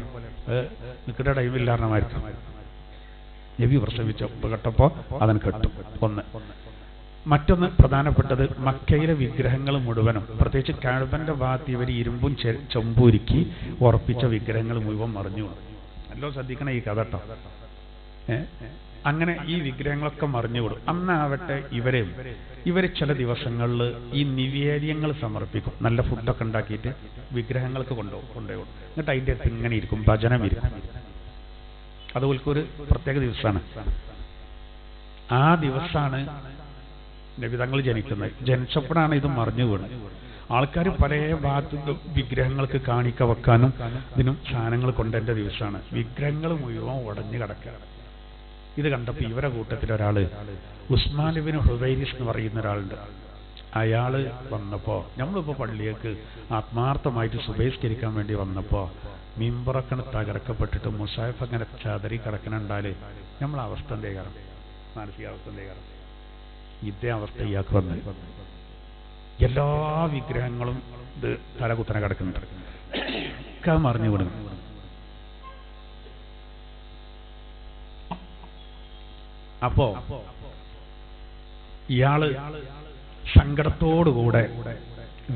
നിൽക്കുന്ന ടൈമില്ലാർന്നമായിരിക്കും. നബി പ്രസവിച്ചപ്പോൾ കെട്ടപ്പോൾ അതിന് കെട്ടും. ഒന്ന്. മറ്റൊന്ന് പ്രധാനപ്പെട്ടത്, മക്കയിലെ വിഗ്രഹങ്ങൾ മുഴുവനും, പ്രത്യേകിച്ച് കഅബന്റെ ഭാഗത്ത് ഇവർ ഇരുമ്പും ചെമ്പൂരുക്കി ഉറപ്പിച്ച വിഗ്രഹങ്ങൾ മുഴുവൻ മറിഞ്ഞു. നല്ലോ ശ്രദ്ധിക്കണം ഈ കഥ കേട്ടോ. അങ്ങനെ ഈ വിഗ്രഹങ്ങളൊക്കെ മറിഞ്ഞുവിടും. അന്നാവട്ടെ ഇവര് ചില ദിവസങ്ങളിൽ ഈ നിവേദ്യങ്ങൾ സമർപ്പിക്കും. നല്ല ഫുഡൊക്കെ ഉണ്ടാക്കിയിട്ട് വിഗ്രഹങ്ങൾക്ക് കൊണ്ടുപോകും. എന്നിട്ട് അതിൻ്റെ അടുത്ത് ഇങ്ങനെ ഇരിക്കും, ഭജനം ഇരിക്കും. അതുപോൽക്കൊരു പ്രത്യേക ദിവസമാണ്. ആ ദിവസമാണ് നബി തങ്ങൾ ജനിക്കുന്നത്. ജനിച്ചപ്പോഴാണ് ഇത് മറിഞ്ഞു വീണത്. ആൾക്കാർ പല ഭാഗത്ത് വിഗ്രഹങ്ങൾക്ക് കാണിക്ക വെക്കാനും ഇതിനും സാധനങ്ങൾ കൊണ്ടേണ്ട ദിവസമാണ്. വിഗ്രഹങ്ങൾ മുഴുവൻ ഉടഞ്ഞു കിടക്കുക. ഇത് കണ്ടപ്പോൾ ഇവരെ കൂട്ടത്തിൽ ഒരാള്, ഉസ്മാൻ ഇബ്നു ഹുവൈരിസ് എന്ന് പറയുന്ന ഒരാളുണ്ട്. അയാള് വന്നപ്പോൾ, നമ്മളിപ്പോൾ പള്ളിയേക്ക് ആത്മാർത്ഥമായിട്ട് സുബഹിസ്കരിക്കാൻ വേണ്ടി വന്നപ്പോൾ മിമ്പറൊക്കെ തകർക്കപ്പെട്ടിട്ട് മുസാഫ് അങ്ങനെ ചതറി കിടക്കണുണ്ടാല് നമ്മളെ അവസ്ഥ എന്തേ കാരണം, മാനസികാവസ്ഥ എന്തേ കാരണം? ഇതേ അവസ്ഥ ഇയാൾക്ക് വന്നത്. എല്ലാ വിഗ്രഹങ്ങളും ഇത് തലകുത്തനെ കിടക്കുന്നുണ്ട്. മറിഞ്ഞു വിടുന്നു. അപ്പോ ഇയാള് സങ്കടത്തോടുകൂടെ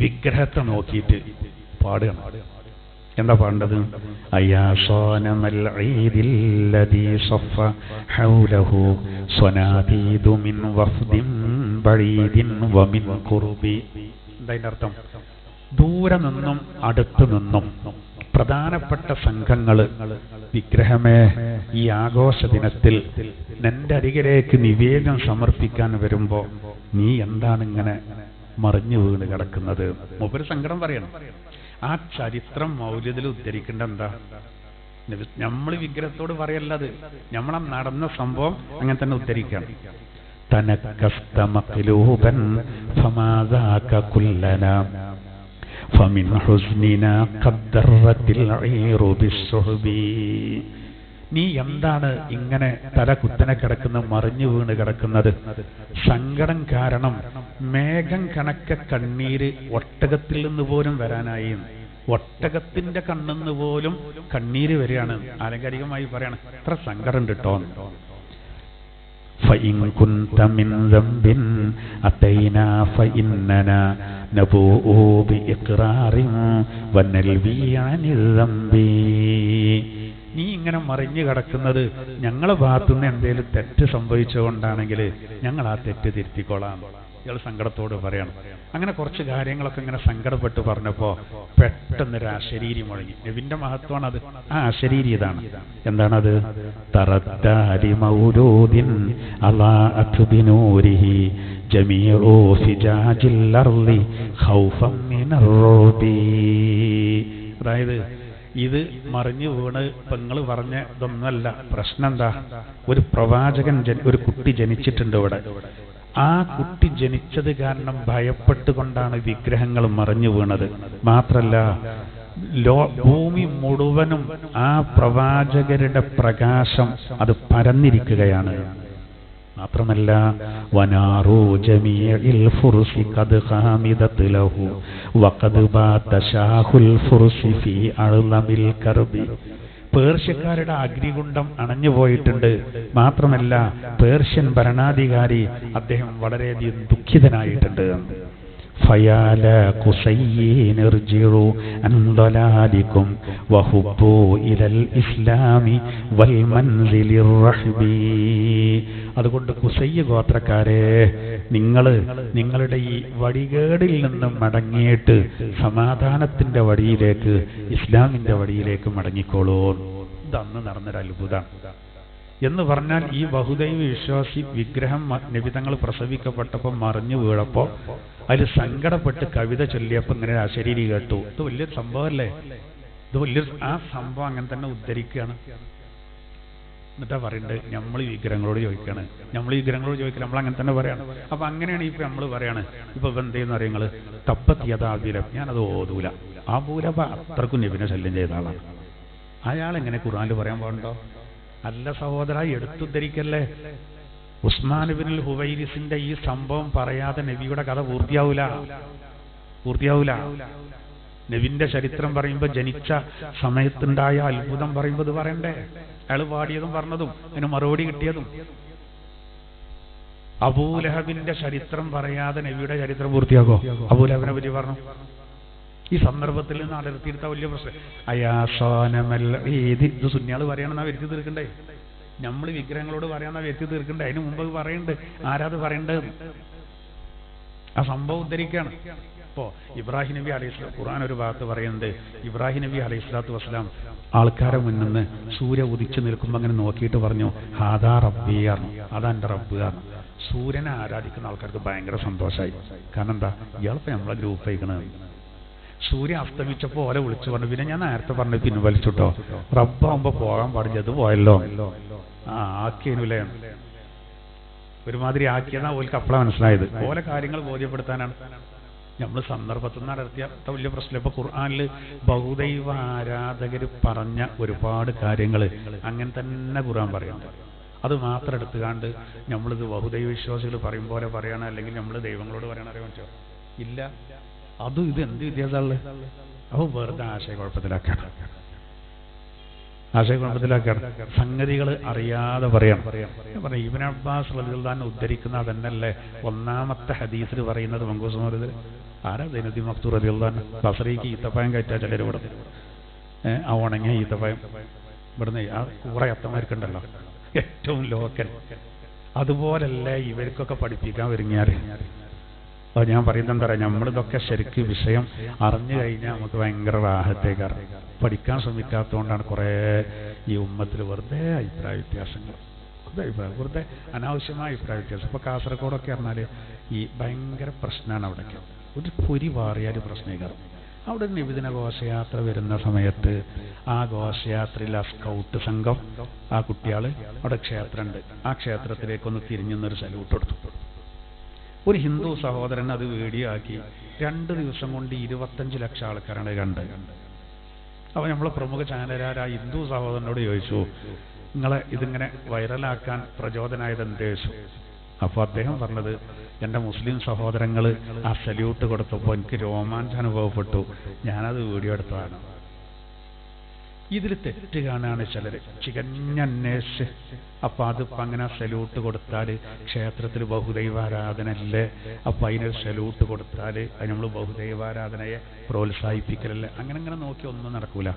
വിഗ്രഹത്തെ നോക്കിയിട്ട് പാടുകയാണ്. എന്താ പാടേണ്ടത്? അയാസോനമൽ ഈദില്ലദീ സഫ ഹൗലഹു സ്വനാതീദു മിൻ വഫ്ദിൻ ബഈദിൻ വമിൻ ഖുർബി. എന്താ അർത്ഥം? ദൂരെ നിന്നും അടുത്തു നിന്നും പ്രധാനപ്പെട്ട സംഘങ്ങൾ വിഗ്രഹമേ ഈ ആഘോഷ ദിനത്തിൽ നിന്റെ അരികിലേക്ക് നിവേദനം സമർപ്പിക്കാൻ വരുമ്പോ നീ എന്താണ് ഇങ്ങനെ മറിഞ്ഞു വീണ് കിടക്കുന്നത്? മൂപ്പര് സങ്കടം പറയണം. ആ ചരിത്രം മൗലിദിൽ ഉദ്ധരിക്കേണ്ട എന്താ? നമ്മൾ വിഗ്രഹത്തോട് പറയല്ലത്, നമ്മളെ നടന്ന സംഭവം അങ്ങനെ തന്നെ ഉദ്ധരിക്കണം. തനക്കസ്തമഖ്ലൂബൻ ഫമാദാക കുല്ലന ഫമിൻ ഹുസ്നിന ഖദ്ദറത്തിൽ ഈറു ബിസ്സുഹബി. നീ എന്താണ് ഇങ്ങനെ തല കുത്തനെ കിടക്കുന്ന, മറിഞ്ഞു വീണ് കിടക്കുന്നത്? സങ്കടം കാരണം മേഘം കണക്കെ കണ്ണീര് ഒട്ടകത്തിൽ നിന്ന് പോലും വരാനായി. ഒട്ടകത്തിന്റെ കണ്ണെന്ന് പോലും കണ്ണീര് വരികയാണ്. ആലങ്കാരികമായി പറയാണ്, എത്ര സങ്കടം കിട്ടോ. فإن كنت من ذنب أتينا فإننا نبوء بإقرار ونلوي عن الذنب. നീ ഇങ്ങനെ മറിഞ്ഞു കിടക്കുന്നത് ഞങ്ങളെ ഭാഗത്തുനിന്ന് എന്തെങ്കിലും തെറ്റ് സംഭവിച്ചുകൊണ്ടാണെങ്കിൽ ഞങ്ങൾ ആ തെറ്റ് തിരുത്തിക്കൊള്ളാം. ഇയാൾ സങ്കടത്തോട് പറയണം. അങ്ങനെ കുറച്ച് കാര്യങ്ങളൊക്കെ ഇങ്ങനെ സങ്കടപ്പെട്ട് പറഞ്ഞപ്പോ പെട്ടെന്നൊരു അശരീരി മുഴങ്ങി. നബിന്റെ മഹത്വമാണ് അത്. ആ അശരീരി ഇതാണ്. എന്താണത്? തറദ്ദാരി മൗലൂദിൻ അളാഅത് ബിനൂരിഹി ജമീഉ ഫിജാജിൽ അർളി ഖൗഫൻ മിനർ റൂബി. അതായത് ഇത് മറിഞ്ഞു വീണ് പെങ്ങൾ പറഞ്ഞ ഇതൊന്നല്ല. പ്രശ്നം എന്താ? ഒരു പ്രവാചകൻ, ഒരു കുട്ടി ജനിച്ചിട്ടുണ്ട് ഇവിടെ. ആ കുട്ടി ജനിച്ചത് കാരണം ഭയപ്പെട്ടുകൊണ്ടാണ് വിഗ്രഹങ്ങൾ മറിഞ്ഞു വീണത്. മാത്രല്ല ഭൂമി മുഴുവനും ആ പ്രവാചകരുടെ പ്രകാശം അത് പരന്നിരിക്കുകയാണ്. മാത്രമല്ല വനാറു ജമീഇൽ ഫുർസി ഖദ് ഖാമിദത് ലഹു വഖദ് ബാത ശാഹുൽ ഫുർസി ഫീ അഅ്ലമിൽ കർബി. പേർഷ്യക്കാരുടെ അഗ്നികുണ്ഡം അണഞ്ഞു പോയിട്ടുണ്ട്. മാത്രമല്ല പേർഷ്യൻ ഭരണാധികാരി അദ്ദേഹം വളരെയധികം ദുഃഖിതനായിട്ടുണ്ട്. ഫയാല ഖുസയ്യിൻ ഇർജിഉ അൻ ദലാലികും വഹുബ്ബു ഇലൽ ഇസ്ലാമി വൽ മൻസിലിർ റഹ്ബി. അതുകൊണ്ട് ഖുസയ്യ് ഗോത്രക്കാരെ, നിങ്ങളുടെ ഈ വഴികേടിൽ നിന്നും മടങ്ങിയിട്ട് സമാധാനത്തിന്റെ വഴിയിലേക്ക്, ഇസ്ലാമിന്റെ വഴിയിലേക്ക് മടങ്ങിക്കോളൂ. ഇതന്ന് നടന്നൊരു അത്ഭുതമാണ്. എന്ന് പറഞ്ഞാൽ ഈ ബഹുദൈവ വിശ്വാസി വിഗ്രഹം നബിതങ്ങൾ പ്രസവിക്കപ്പെട്ടപ്പോൾ മറിഞ്ഞു വീഴപ്പോ അതിൽ സങ്കടപ്പെട്ട് കവിത ചൊല്ലിയപ്പോൾ ഇങ്ങനെ അശരീരി കേട്ടു. ഇത് വലിയൊരു സംഭവമല്ലേ? ഇത് വലിയൊരു ആ സംഭവം അങ്ങനെ തന്നെ ഉദ്ധരിക്കുകയാണ്. എന്നിട്ടാ പറയണ്ട്, നമ്മൾ ഈ വിഗ്രഹങ്ങളോട് ചോദിക്കുകയാണ്. നമ്മൾ അങ്ങനെ തന്നെ പറയാണ്. അപ്പൊ അങ്ങനെയാണ് ഇപ്പൊ നമ്മൾ പറയാണ്. ഇപ്പൊ എന്തെന്ന് അറിയങ്ങള് തപ്പത്ത് യഥാബിലം, ഞാനത് ഓതൂല. ആ ബൂലബ അത്രക്കും നബിനെ ശല്യം ചെയ്ത ആളാണ്. അയാളെങ്ങനെ ഖുർആനിൽ പറയാൻ പാടുണ്ടോ? അല്ല സഹോദര, എടുത്തുദ്ധരിക്കല്ലേ. ഉസ്മാൻ ഇബ്നുൽ ഹുവൈരിസിന്റെ ഈ സംഭവം പറയാതെ നബിയുടെ കഥ പൂർത്തിയാവൂല. നബിന്റെ ചരിത്രം പറയുമ്പോ ജനിച്ച സമയത്തുണ്ടായ അത്ഭുതം പറയുമ്പോ ഇത് പറയണ്ടേ? അയാൾ പാടിയതും പറഞ്ഞതും അതിന് മറുപടി കിട്ടിയതും. അബൂലഹബിന്റെ ചരിത്രം പറയാതെ നബിയുടെ ചരിത്രം പൂർത്തിയാകോ? അബൂലഹബിനെ പറ്റി പറഞ്ഞു. ഈ സന്ദർഭത്തിൽ നിന്ന് അടർത്തിയിരുത്ത വലിയ പ്രശ്നം. ഇത് സുന്യാള് പറയണമെന്നാ വരുത്തി തീർക്കണ്ടേ? നമ്മൾ വിഗ്രഹങ്ങളോട് പറയാന്നാ വരുത്തി തീർക്കണ്ടേ? അതിന് മുമ്പ് പറയുന്നുണ്ട് ആരാത് പറയേണ്ടത്. ആ സംഭവം ഉദ്ധരിക്കുകയാണ്. ഇപ്പോ ഇബ്രാഹിം നബി അലൈഹി ഖുർആൻ ഒരു ഭാഗത്ത് പറയുന്നുണ്ട്, ഇബ്രാഹിം നബി അലൈഹി സ്വലാത്തു വസ്സലാം ആൾക്കാരെ മുന്നിൽ നിന്ന് സൂര്യ ഉദിച്ചു നിൽക്കുമ്പോൾ അങ്ങനെ നോക്കിയിട്ട് പറഞ്ഞു, ഹാദാ റബ്ബി പറഞ്ഞു, അതാ എൻ്റെ റബ്ബ് പറഞ്ഞു. സൂര്യനെ ആരാധിക്കുന്ന ആൾക്കാർക്ക് ഭയങ്കര സന്തോഷമായി. കാരണം എന്താ? ഇയാളിപ്പോ നമ്മളെ ഗ്രൂപ്പ് അയക്കണത്. സൂര്യൻ അസ്തമിച്ചപ്പോ ഓലെ വിളിച്ചു പറഞ്ഞു. പിന്നെ ഞാൻ നേരത്തെ പറഞ്ഞു പിൻവലിച്ചുട്ടോ, റബ്ബാകുമ്പോ പോകാൻ പാടില്ല, അത് പോയല്ലോ. ആക്കിയനുല്ലേ, ഒരുമാതിരി ആക്കിയെന്നാ ഓൽക്ക് അപ്പളാ മനസ്സിലായത്. ഓലെ കാര്യങ്ങൾ ബോധ്യപ്പെടുത്താനാണ് നമ്മൾ സന്ദർഭത്തിൽ നിന്ന് നടത്തിയ വലിയ പ്രശ്നം. ഇപ്പൊ ഖുർആനിൽ ബഹുദൈവ ആരാധകർ പറഞ്ഞ ഒരുപാട് കാര്യങ്ങൾ അങ്ങനെ തന്നെ ഖുർആൻ പറയുന്നുണ്ട്. അത് മാത്രം എടുത്തുകാണ്ട് നമ്മളിത് ബഹുദൈവ വിശ്വാസികൾ പറയും പോലെ പറയണം, അല്ലെങ്കിൽ നമ്മൾ ദൈവങ്ങളോട് പറയണ അറിയാൻ പറ്റുമോ? ഇല്ല. അതും ഇത് എന്ത് വ്യത്യാസമുള്ളത്? അപ്പോൾ വെറുതെ ആശയക്കുഴപ്പത്തിലാക്കണം, സംഗതികൾ അറിയാതെ പറയണം. ഇബ്നു അബ്ബാസ് റളിയല്ലാഹു അൻഹു ഉദ്ധരിക്കുന്ന അതന്നല്ലേ ഒന്നാമത്തെ ഹദീസിൽ പറയുന്നത്. മങ്കൂസ് മൗലൂദ് ആരാ? സൈനുദ്ദീൻ മഖ്തൂർ റളിയല്ലാഹു അൻഹു. ബസറയ്ക്ക് ഈത്തപ്പഴം കയറ്റാ ചിലർ ഇവിടെ, ആ ഉണങ്ങിയ ഈത്തപ്പഴം ഇവിടുന്ന് ആ കൂറ അത്തമാർക്കുണ്ടല്ലോ ഏറ്റവും ലോക്കൽ. അതുപോലല്ലേ ഇവർക്കൊക്കെ പഠിപ്പിക്കാൻ ഒരുങ്ങിയാൽ. അപ്പോൾ ഞാൻ പറയുന്നത് എന്താ പറയുക, നമ്മളിതൊക്കെ ശരിക്ക് വിഷയം അറിഞ്ഞു കഴിഞ്ഞാൽ നമുക്ക് ഭയങ്കര റാഹത്തേക്കാറ്. പഠിക്കാൻ ശ്രമിക്കാത്തതുകൊണ്ടാണ് കുറേ ഈ ഉമ്മത്തിൽ വെറുതെ അഭിപ്രായ വ്യത്യാസങ്ങൾ, വെറുതെ അനാവശ്യമായ അഭിപ്രായ വ്യത്യാസം. ഇപ്പോൾ കാസർഗോഡൊക്കെ പറഞ്ഞാൽ ഈ ഭയങ്കര പ്രശ്നമാണ്. അവിടേക്ക് ഒരു പൊരി വാറിയാൽ പ്രശ്നീകരം. അവിടെ നിബിദിന ഘോഷയാത്ര വരുന്ന സമയത്ത് ആ ഘോഷയാത്രയിൽ ആ സ്കൗട്ട് സംഘം, ആ കുട്ടികൾ, അവിടെ ക്ഷേത്രമുണ്ട്, ആ ക്ഷേത്രത്തിലേക്കൊന്ന് തിരിഞ്ഞൊന്നൊരു സല്യൂട്ട് കൊടുത്തു. ഒരു ഹിന്ദു സഹോദരൻ അത് വീഡിയോ ആക്കി 2 ദിവസം കൊണ്ട് 25 ലക്ഷം ആൾക്കാരാണ് കണ്ടത്. അപ്പോൾ നമ്മളെ പ്രമുഖ ചാനലുകാർ ആ ഹിന്ദു സഹോദരനോട് ചോദിച്ചു, നിങ്ങളെ ഇതിങ്ങനെ വൈറലാക്കാൻ പ്രചോദനമായത് എന്തേ ചോദിച്ചു. അപ്പോൾ അദ്ദേഹം പറഞ്ഞത്, എൻ്റെ മുസ്ലിം സഹോദരങ്ങൾ ആ സല്യൂട്ട് കൊടുത്തപ്പോൾ എനിക്ക് രോമാഞ്ചം അനുഭവപ്പെട്ടു, ഞാനത് വീഡിയോ എടുത്തതാണ്. ഇതിൽ തെറ്റ് കാണാണ് ചിലർ ചികഞ്ഞന്വേഷിച്ച്. അപ്പം അതിപ്പോൾ അങ്ങനെ സല്യൂട്ട് കൊടുത്താൽ ക്ഷേത്രത്തിൽ ബഹുദൈവാരാധന അല്ലേ, അപ്പം അതിനൊരു സല്യൂട്ട് കൊടുത്താൽ അത് നമ്മൾ ബഹുദൈവാരാധനയെ പ്രോത്സാഹിപ്പിക്കലല്ലേ. അങ്ങനെ നോക്കി ഒന്നും നടക്കൂല.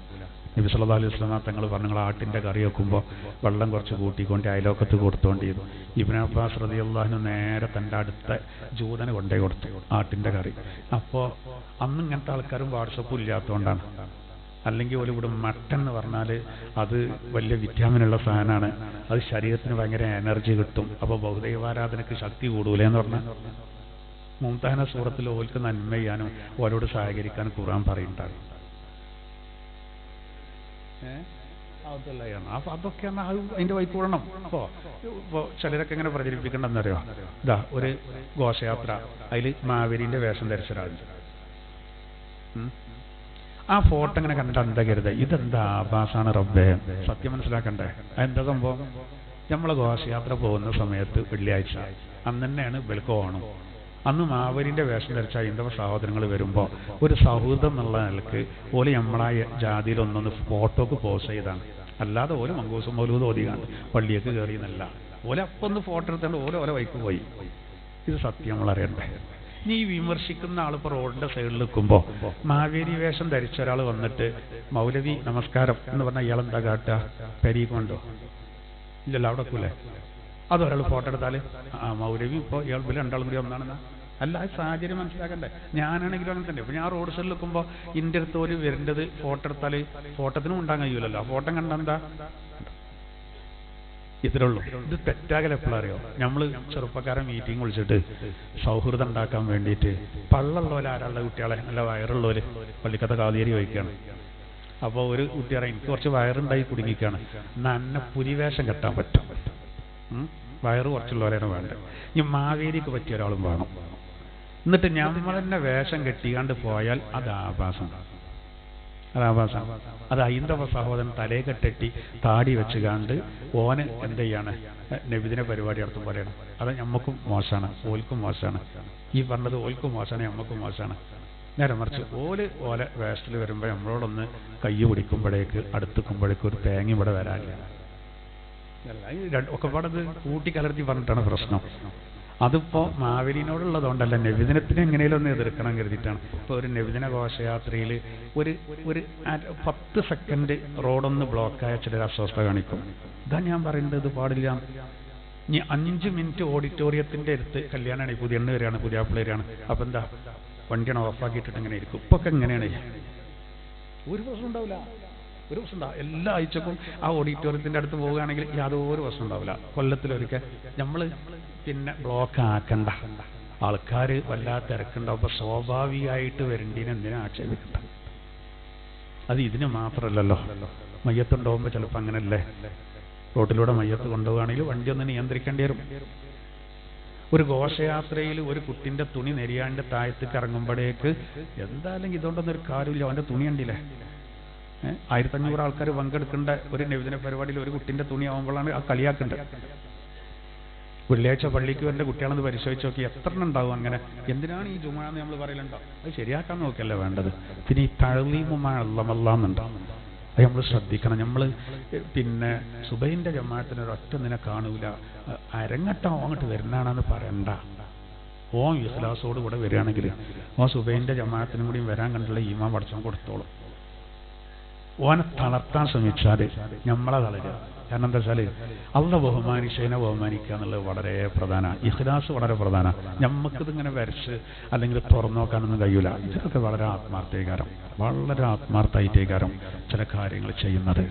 നബി സല്ലല്ലാഹു അലൈഹി വസല്ലം തങ്ങൾ പറഞ്ഞു, നിങ്ങൾ ആട്ടിൻ്റെ കറി വെക്കുമ്പോൾ വെള്ളം കുറച്ച് കൂട്ടിക്കൊണ്ട് അയലോക്കത്ത് കൊടുത്തോണ്ടിരുന്നു. ഇബ്നു അബ്ബാസ് റളിയല്ലാഹു അൻഹു നേരെ തൻ്റെ അടുത്ത ജൂതന് കൊണ്ടേ കൊടുത്തു ആട്ടിൻ്റെ കറി. അപ്പോൾ അന്ന് ഇങ്ങനത്തെ ആൾക്കാരും വാട്സപ്പും ഇല്ലാത്തതുകൊണ്ടാണ്. അല്ലെങ്കിൽ ഒരു ഇവിടെ മട്ടൻ എന്ന് പറഞ്ഞാൽ അത് വലിയ വിറ്റാമിനുള്ള സാധനമാണ്, അത് ശരീരത്തിന് ഭയങ്കര എനർജി കിട്ടും, അപ്പോൾ ബഹുദൈവാരാധനയ്ക്ക് ശക്തി കൂടൂലെന്ന് പറഞ്ഞാൽ മുംതഹന സൂറത്തിൽ ഓൽക്ക് നന്മ ചെയ്യാനും ഓരോട് സഹകരിക്കാനും ഖുർആൻ പറയുന്നുണ്ടാണ്. അപ്പോൾ അതൊക്കെയാണ് അതിൻ്റെ വൈക്ക് കൂടണം. ഇപ്പോൾ ചിലരൊക്കെ എങ്ങനെ പ്രചരിപ്പിക്കണമെന്നറിയോ, ഇതാ ഒരു ഘോഷയാത്ര, അതിൽ മാവേലിൻ്റെ വേഷം ധരിച്ചൊരാളുണ്ട്. ആ ഫോട്ടോ ഇങ്ങനെ കണ്ടിട്ട് എന്താ കരുത്, ഇതെന്താ ആഭാസാണ് റബ്ബേ, സത്യം മനസ്സിലാക്കണ്ടേ. അതെന്താ സംഭവം? നമ്മളെ ഘോഷയാത്ര പോകുന്ന സമയത്ത് വെള്ളിയാഴ്ച അന്ന് തന്നെയാണ് ഇവൾക്ക് ഓണം. അന്ന് മാവേലിൻ്റെ വേഷം ധരിച്ച ഹൈന്ദവ സഹോദരങ്ങൾ വരുമ്പോൾ ഒരു സൗഹൃദം എന്നുള്ള നിലക്ക് ഓല് നമ്മളായ ജാതിയിൽ ഒന്നൊന്ന് ഫോട്ടോക്ക് പോസ്റ്റ് ചെയ്താണ്. അല്ലാതെ ഓല് മങ്കൂസ് മൗലൂദ് ഓതികാണ്ട് പള്ളിയേക്ക് കയറി എന്നല്ല. ഓലെ അപ്പം ഒന്ന് ഫോട്ടോ എടുത്തുകൊണ്ട് ഓരോ വൈക്ക് പോയി. ഇത് സത്യം നമ്മൾ അറിയണ്ടേ. നീ വിമർശിക്കുന്ന ആളിപ്പോൾ റോഡിൻ്റെ സൈഡിൽ നിൽക്കുമ്പോൾ മാവേലി വേഷം ധരിച്ച ഒരാൾ വന്നിട്ട് മൗലവി നമസ്കാരം എന്ന് പറഞ്ഞാൽ ഇയാളെന്താ കാട്ടുക? പെരീക്കൊണ്ടോ? ഇല്ലല്ലോ, അവിടെ കൂല്ലേ. അതൊരാൾ ഫോട്ടോ എടുത്താൽ ആ മൗലവി ഇപ്പോൾ ഇയാൾ പോലെ രണ്ടാളും കൂടി ഒന്നാണെന്നാ. അല്ല, ആ സാഹചര്യം മനസ്സിലാക്കണ്ടേ. ഞാനാണെങ്കിലും അങ്ങനെ തന്നെ. ഇപ്പോൾ ഞാൻ റോഡ് സൈഡിൽ നിൽക്കുമ്പോൾ എൻ്റെ അടുത്ത് ഒരു വരേണ്ടത് ഫോട്ടോ എടുത്താൽ ഫോട്ടോത്തിനും ഉണ്ടാകാൻ കഴിയൂലല്ലോ. ആ ഫോട്ടോ കണ്ടെന്താ ഇത്രേ ഉള്ളൂ. ഇത് തെറ്റാകൽ എപ്പോഴറിയോ? നമ്മൾ ചെറുപ്പക്കാരൻ മീറ്റിംഗ് വിളിച്ചിട്ട് സൗഹൃദം ഉണ്ടാക്കാൻ വേണ്ടിയിട്ട് പള്ളുള്ളവരെ ആരാളുടെ കുട്ടികളെ നല്ല വയറുള്ളവർ പള്ളിക്കത്തെ കാതിയേരി വഹിക്കുകയാണ്. അപ്പോൾ ഒരു കുട്ടികളെ എനിക്ക് കുറച്ച് വയറുണ്ടായി കുടുങ്ങിക്കുകയാണ്, എന്നാൽ എന്നെ പുലിവേഷം കെട്ടാൻ പറ്റും. വയറ് കുറച്ചുള്ളവരെയാണ് വേണ്ടത്. ഈ മാവേലിക്ക് പറ്റിയ ഒരാളും വേണം. എന്നിട്ട് നമ്മൾ തന്നെ വേഷം കെട്ടിക്കാണ്ട് പോയാൽ അത് ആഭാസം. അത് ഹൈന്ദവ സഹോദരൻ തലയെ കെട്ടി താടി വെച്ചുകാണ്ട് ഓന് എന്ത് ചെയ്യാണ് നബിദിന പരിപാടി നടത്തും പോലെയാണ്. അത് ഞമ്മക്കും മോശമാണ്, ഓൽക്കും മോശമാണ്. ഈ പറഞ്ഞത് ഓൽക്കും മോശമാണ്, ഞമ്മക്കും മോശമാണ്. നേരെ മറിച്ച് ഓലെ വേഷത്തിൽ വരുമ്പോൾ നമ്മളോടൊന്ന് കൈ പിടിക്കുമ്പോഴേക്ക് അടുത്തുക്കുമ്പോഴേക്ക് ഒരു തേങ്ങ ഇവിടെ വരാനില്ല. ഒക്കെ പാടത് കൂട്ടിക്കലർത്തി പറഞ്ഞിട്ടാണ് പ്രശ്നം. അതിപ്പോൾ മാവേലിനോടുള്ളതുകൊണ്ടല്ല, നബിദിനത്തിന് എങ്ങനെയും ഒന്ന് എതിർക്കണം കരുതിയിട്ടാണ്. ഇപ്പോൾ ഒരു നബിദിന ഘോഷയാത്രയിൽ ഒരു 10 സെക്കൻഡ് റോഡൊന്ന് ബ്ലോക്കായ ചിലർ അസ്വസ്ഥത കാണിക്കും. ഇതാ ഞാൻ പറയുന്നത്, ഇത് പാടില്ല. ഇനി 5 മിനിറ്റ് ഓഡിറ്റോറിയത്തിൻ്റെ അടുത്ത് കല്യാണമാണ്, പുതിയ എണ്ണ വരികയാണ്, പുതിയ ആപ്പിൾ വരികയാണ്. അപ്പം എന്താ വണ്ടിയാണ് ഓഫാക്കിയിട്ടിട്ട് എങ്ങനെ ഇരിക്കും. ഇപ്പൊ ഒക്കെ എങ്ങനെയാണ്? ഒരു പ്രശ്നം ഉണ്ടാവില്ല, ഒരു പ്രശ്നം ഉണ്ടാവും. എല്ലാ ആഴ്ചക്കും ആ ഓഡിറ്റോറിയത്തിൻ്റെ അടുത്ത് പോവുകയാണെങ്കിൽ യാതൊരു പ്രശ്നം ഉണ്ടാവില്ല. കൊല്ലത്തിലൊരിക്കൽ നമ്മൾ പിന്നെ ബ്ലോക്ക് ആക്കണ്ട, ആൾക്കാർ വല്ലാതെ തിരക്കുണ്ടാവും. അപ്പോൾ സ്വാഭാവികമായിട്ട് വരേണ്ടതിന് എന്തിനാ ആക്ഷേപിക്കണ്ട? അത് ഇതിന് മാത്രമല്ലല്ലോ. മയ്യത്തുണ്ടാവുമ്പോൾ ചിലപ്പോൾ അങ്ങനല്ലേ, റോട്ടിലൂടെ മയ്യത്ത് കൊണ്ടുപോവുകയാണെങ്കിൽ വണ്ടി ഒന്ന് നിയന്ത്രിക്കേണ്ടി വരും. ഒരു ഘോഷയാത്രയിൽ ഒരു കുട്ടിൻ്റെ തുണി നെരിയാണ്ട് താഴത്തേക്ക് ഇറങ്ങുമ്പോഴേക്ക് എന്തായാലും ഇതുകൊണ്ടൊന്നും ഒരു കാര്യമില്ല. അവൻ്റെ തുണി ഉണ്ടില്ലേ, 1500 ആൾക്കാർ പങ്കെടുക്കേണ്ട ഒരു നബിദിന പരിപാടിയിൽ ഒരു കുട്ടിൻ്റെ തുണി ആവുമ്പോഴാണ് ആ കളിയാക്കേണ്ടത്. വെള്ളിയാഴ്ച പള്ളിക്ക് വരേണ്ട കുട്ടികളെന്ന് പരിശോധിച്ച് നോക്കി എത്ര ഉണ്ടാവും അങ്ങനെ. എന്തിനാണ് ഈ ജുമാന്ന് നമ്മൾ പറയലുണ്ടോ? അത് ശരിയാക്കാൻ നോക്കിയല്ലേ വേണ്ടത്. പിന്നെ ഈ തഴലീമുമാള്ളമല്ലാന്നുണ്ടാവും, അത് നമ്മൾ ശ്രദ്ധിക്കണം. നമ്മൾ പിന്നെ സുബൈൻ്റെ ജമാഅത്തിന് ഒരൊറ്റ നിന്നെ കാണൂല, അരങ്ങട്ടം അങ്ങോട്ട് വരുന്നതാണെന്ന് പറയണ്ട. ഓൻ ഇഖ്ലാസോട് കൂടെ വരികയാണെങ്കിൽ ഓൻ സുബൈൻ്റെ ജമാഅത്തിനും കൂടി വരാൻ കണ്ടുള്ള ഈമാൻ പഠിച്ചാൽ കൊടുത്തോളും. ഓനെ തളർത്താൻ ശ്രമിച്ചാൽ നമ്മളെ തളരുക. കാരണം എന്താ വെച്ചാൽ അള്ളാഹ് ബഹുമാനിച്ചതിനെ ബഹുമാനിക്കുക എന്നുള്ളത് വളരെ പ്രധാനമാണ്. ഇഖ്ലാസ് വളരെ പ്രധാനമാണ്. നമുക്കിതിങ്ങനെ വരച്ച് അല്ലെങ്കിൽ തുറന്നു നോക്കാനൊന്നും കഴിയൂല. ഇതിനൊക്കെ വളരെ ആത്മാർത്ഥീകാരം, വളരെ ആത്മാർത്ഥമായിട്ടേകാരം ചില കാര്യങ്ങൾ ചെയ്യുന്നത്.